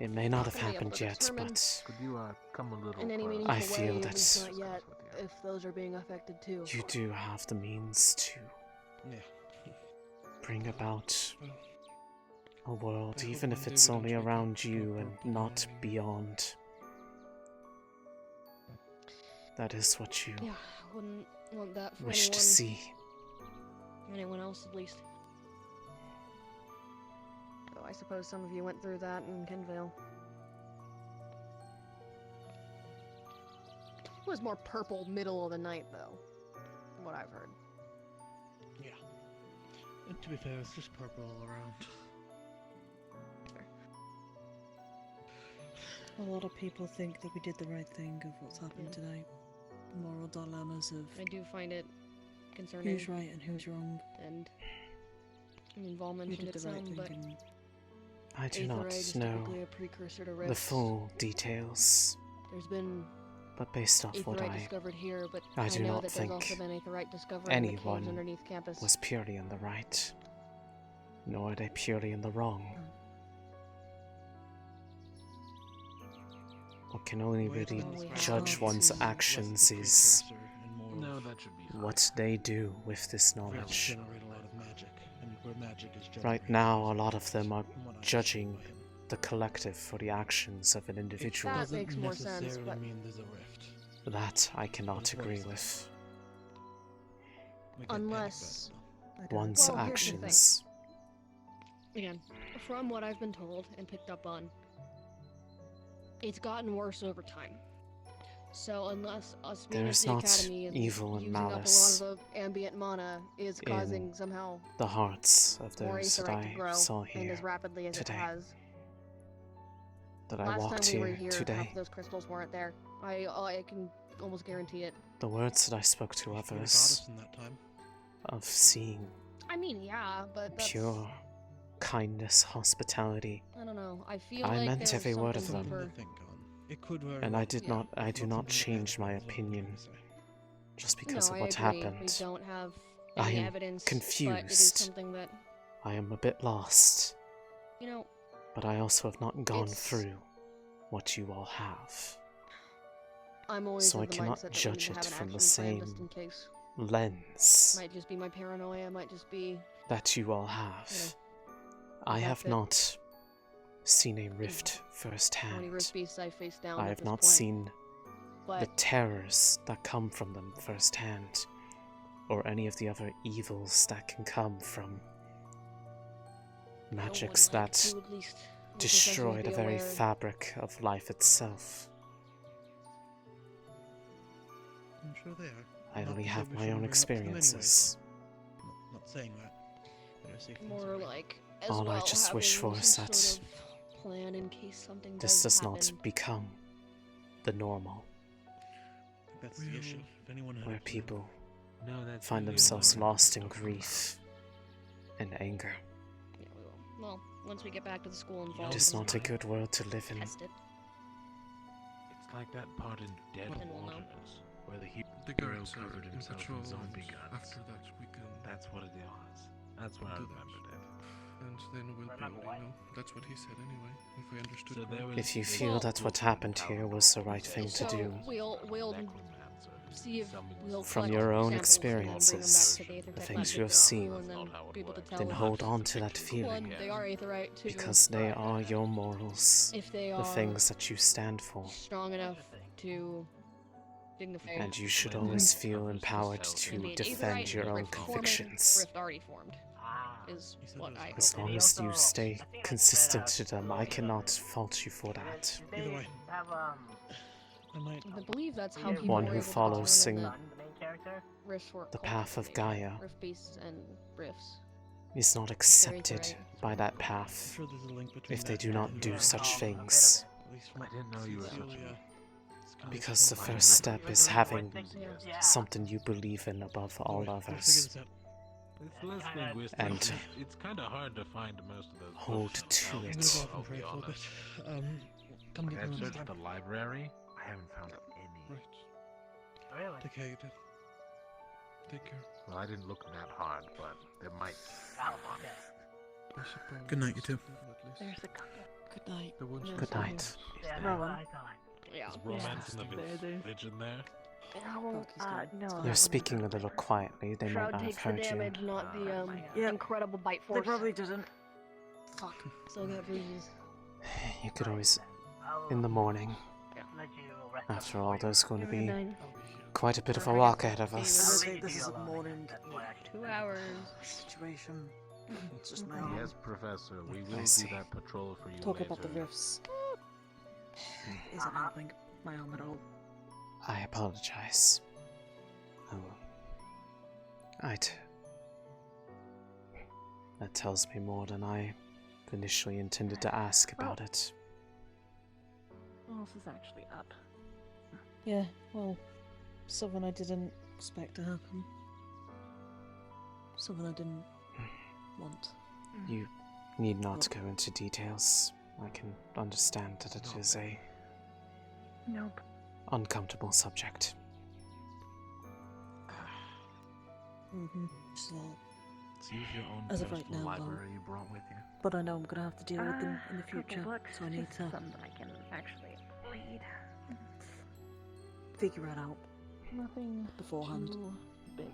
It may not have properly happened yet, determine but Could you come a little in any closer? meaningful I feel way, at that least not yet, if those are being affected too. you do have the means to bring about a world, even if it's only around you and not beyond. That is what you Yeah, I wouldn't want that for wish anyone. to see. Anyone else, at least. Though I suppose some of you went through that in Kinvale. It was more purple middle of the night, though, from what I've heard. Yeah. And to be fair, it's just purple all around. A lot of people think that we did the right thing of what's happened today. Moral dilemmas of I do find it concerning. who's right and who's wrong. And I mean, Vol We mentioned did it the right some, thing but and I do Aether not Age is know typically a precursor to the rifts. full details, There's been but based off what Aetherite I discovered here, but I do know not that think there's also been Aetherite discovered in the caves anyone underneath campus. was purely in the right, nor are they purely in the wrong. One can only really judge one's actions is No, that should be fine. what they do with this knowledge. Generate a lot of magic, and where magic is Right generated, now, a lot of them are judging the collective for the actions of an individual. That makes more sense, necessarily but mean there's a rift. That I cannot agree with. unless One's Well, here's the thing. actions. again, from what I've been told and picked up on, it's gotten worse over time. So unless us being There at is the not academy and evil and using malice up a lot of the ambient mana is in causing somehow the hearts of more those that aetherite to I grow saw and here as rapidly as today. it has. That I Last walked time we were here here, today. half of those crystals weren't there. I can almost guarantee it. The words that I spoke to others in that time. of seeing I mean, yeah, but that's, pure kindness, hospitality. I don't know. I feel I like meant there's every word of something them. deeper. It could very And well- I do not change my opinion just because no, of what I agree. happened. We don't have I any am evidence, confused. but it is something that, I am a bit lost, you know, but I also have not gone It's- through what you all have. I'm always So in I the cannot mindset that we judge need to it have an from the action plan just same in case. lens Might just be my paranoia, might just be that you all have. I fact have that- not seen a rift how many firsthand. rift beasts I face down I at have this not point. seen the But terrors that come from them firsthand, or any of the other evils that can come from magics like that to at least the destroy professors the be very aware. fabric of life itself. I'm sure they are. I Not only to say have we my shouldn't own bring up to them anyway. experiences. Not saying that. But I say things more are- like as All I well just wish having for is some that sort of plan in case something this does happen. not become the normal, That's the issue. If anyone had where a plan. people No, that's find really themselves all I lost in talk about. grief and anger. Yeah, we will. Well, once we get back to the school and It fall, is not a good world to live in. test it. It's like that part in Dead Then we'll know. Waters, where the hero The guards are covered in himself patrol. in zombie guns. After that, we can. That's what it was. That's what I do that. remembered it. And then we'll be able to know. That's what he said anyway. If we understood. So there correctly. was If you feel that what happened here was the right thing to So do, we'll see if we'll from collect your own samples and then bring them back experiences, to the the Aether things Tech you have Lab seen, and then be able to tell then if, hold on to that feeling, one, they are Aetherite, two, because they are your morals, if they the are things that you stand for, strong enough to dignify. and you should always feel empowered to defend your own convictions. Rift already formed. Is what I As hope. long as you stay consistent to them, I cannot fault you for that. Either way. Have I might. I believe that's how people One were who able to follows determine sing that the main character. rifts were the path of cultivated. Gaia Rift beasts and rifts. is not accepted by that path sure there's a link between if they that do and not do such things. At least I didn't know you were such a... Because the first step is having something you believe in above all others. It's less linguistic. And it's kind of hard to find most of those. hold books to out it. there, I'm gonna go off I'll and pray be for a honest. bit. Come get I've me searched next the time. library. I haven't found any. Right. Really? Take care, you did. Take care. Well, I didn't look that hard, but there might. I suppose. Good night, you two. There's a good night. The ones Good night. Yeah, No, that's what um, I thought. Yeah. Is romance in the village in there? No. You're speaking a little quietly, they might Shroud not have takes the heard you. damage, not the Yeah. incredible bite They force. probably didn't. Fuck. Still got bruises. You could always, in the morning, Let you rest up after all, there's going to be Nine. quite a bit of a walk ahead of I us. think this is a morning 2 hours. situation. It's just my Yes, Professor. We will I do see. that patrol for you talk later. about the rifts. Isn't helping my arm at all. I apologize. Oh. That tells me more than I initially intended to ask about it. What else is actually up? Yeah, well, something I didn't expect to happen. Something I didn't want. You need not go into details. I can understand that it is a Nope. uncomfortable subject. So, So use your own as of right personal now, library you brought with you. but I know I'm gonna have to deal with them in the future, Look, so I need to. something I can actually read. figure it out. Nothing beforehand. too big,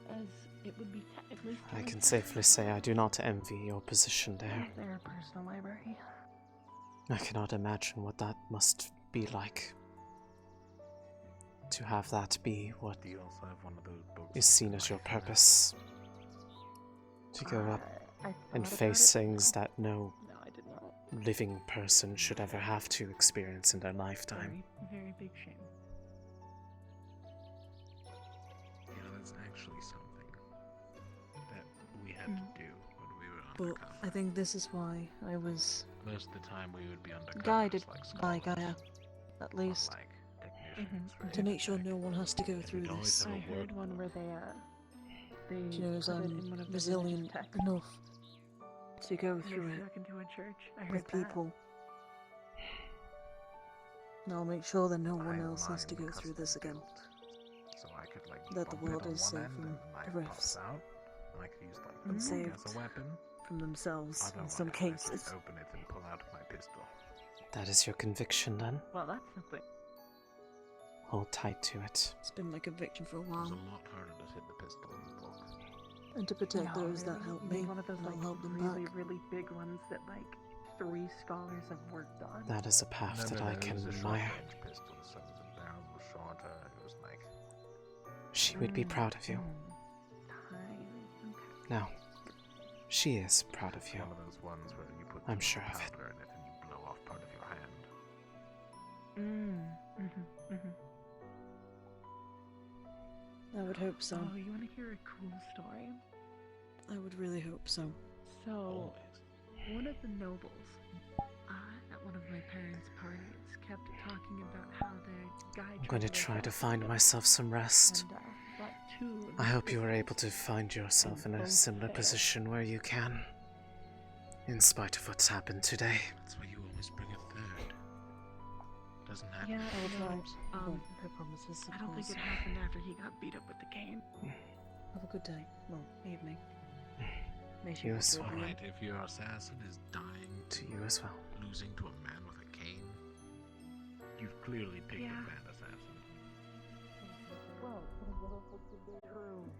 as it would be technically. I can safely say I do not envy your position there. Their personal library. I cannot imagine what that must be like. To have that be what is seen as your purpose. To go up and face things that no living person should ever have to experience in their lifetime. Very big shame. That's actually something that we had to do when we were But I think this is why I was Most of the time we would be undercover. guided by Gaia, at least, to make sure Like, no one has to go through we'd always this. have a I heard one where they She knows put it I'm in one of the resilient texts. enough to go And they through it snuck into a church. I heard with that. people. And I'll make sure that no one else has to go through this again. So I could like That the bump it world on is one safe end from and the knife the pops rifts. out, and I could use like the And book saved as a weapon. from themselves in Otherwise, some I cases. just open it and pull out my pistol. That is your conviction then? Well, that's something. Hold tight to it. It's been my conviction for a It was while. a lot harder to hit the pistol in the book. And to protect No, those that really, help you me, need one of those and I'll like help them really, back. really big ones that like 3 scholars have worked on. That is a path that I can it was a admire. short-range pistol, so the barrels were shorter. It was like She would be proud of you. No, she is proud of you. one of those ones where you put I'm sure of it. powder in it and you blow off part of your hand. I would hope so. Oh, you want to hear a cool story? I would really hope so. So, one of the nobles at one of my parents' parties kept talking about how their guy. I'm going to try to find myself some rest. I hope you are able to find yourself in a similar position where you can. In spite of what's happened today. That's why you always bring a third. Doesn't happen. Yeah, I will try. I promises, of I don't think course. it happened after he got beat up with the cane. Have a good day. Well, evening. May she You be as with well. you. Alright, if your assassin is dying To you as well. losing to a man with a cane, you've clearly picked a bad assassin. Well, true.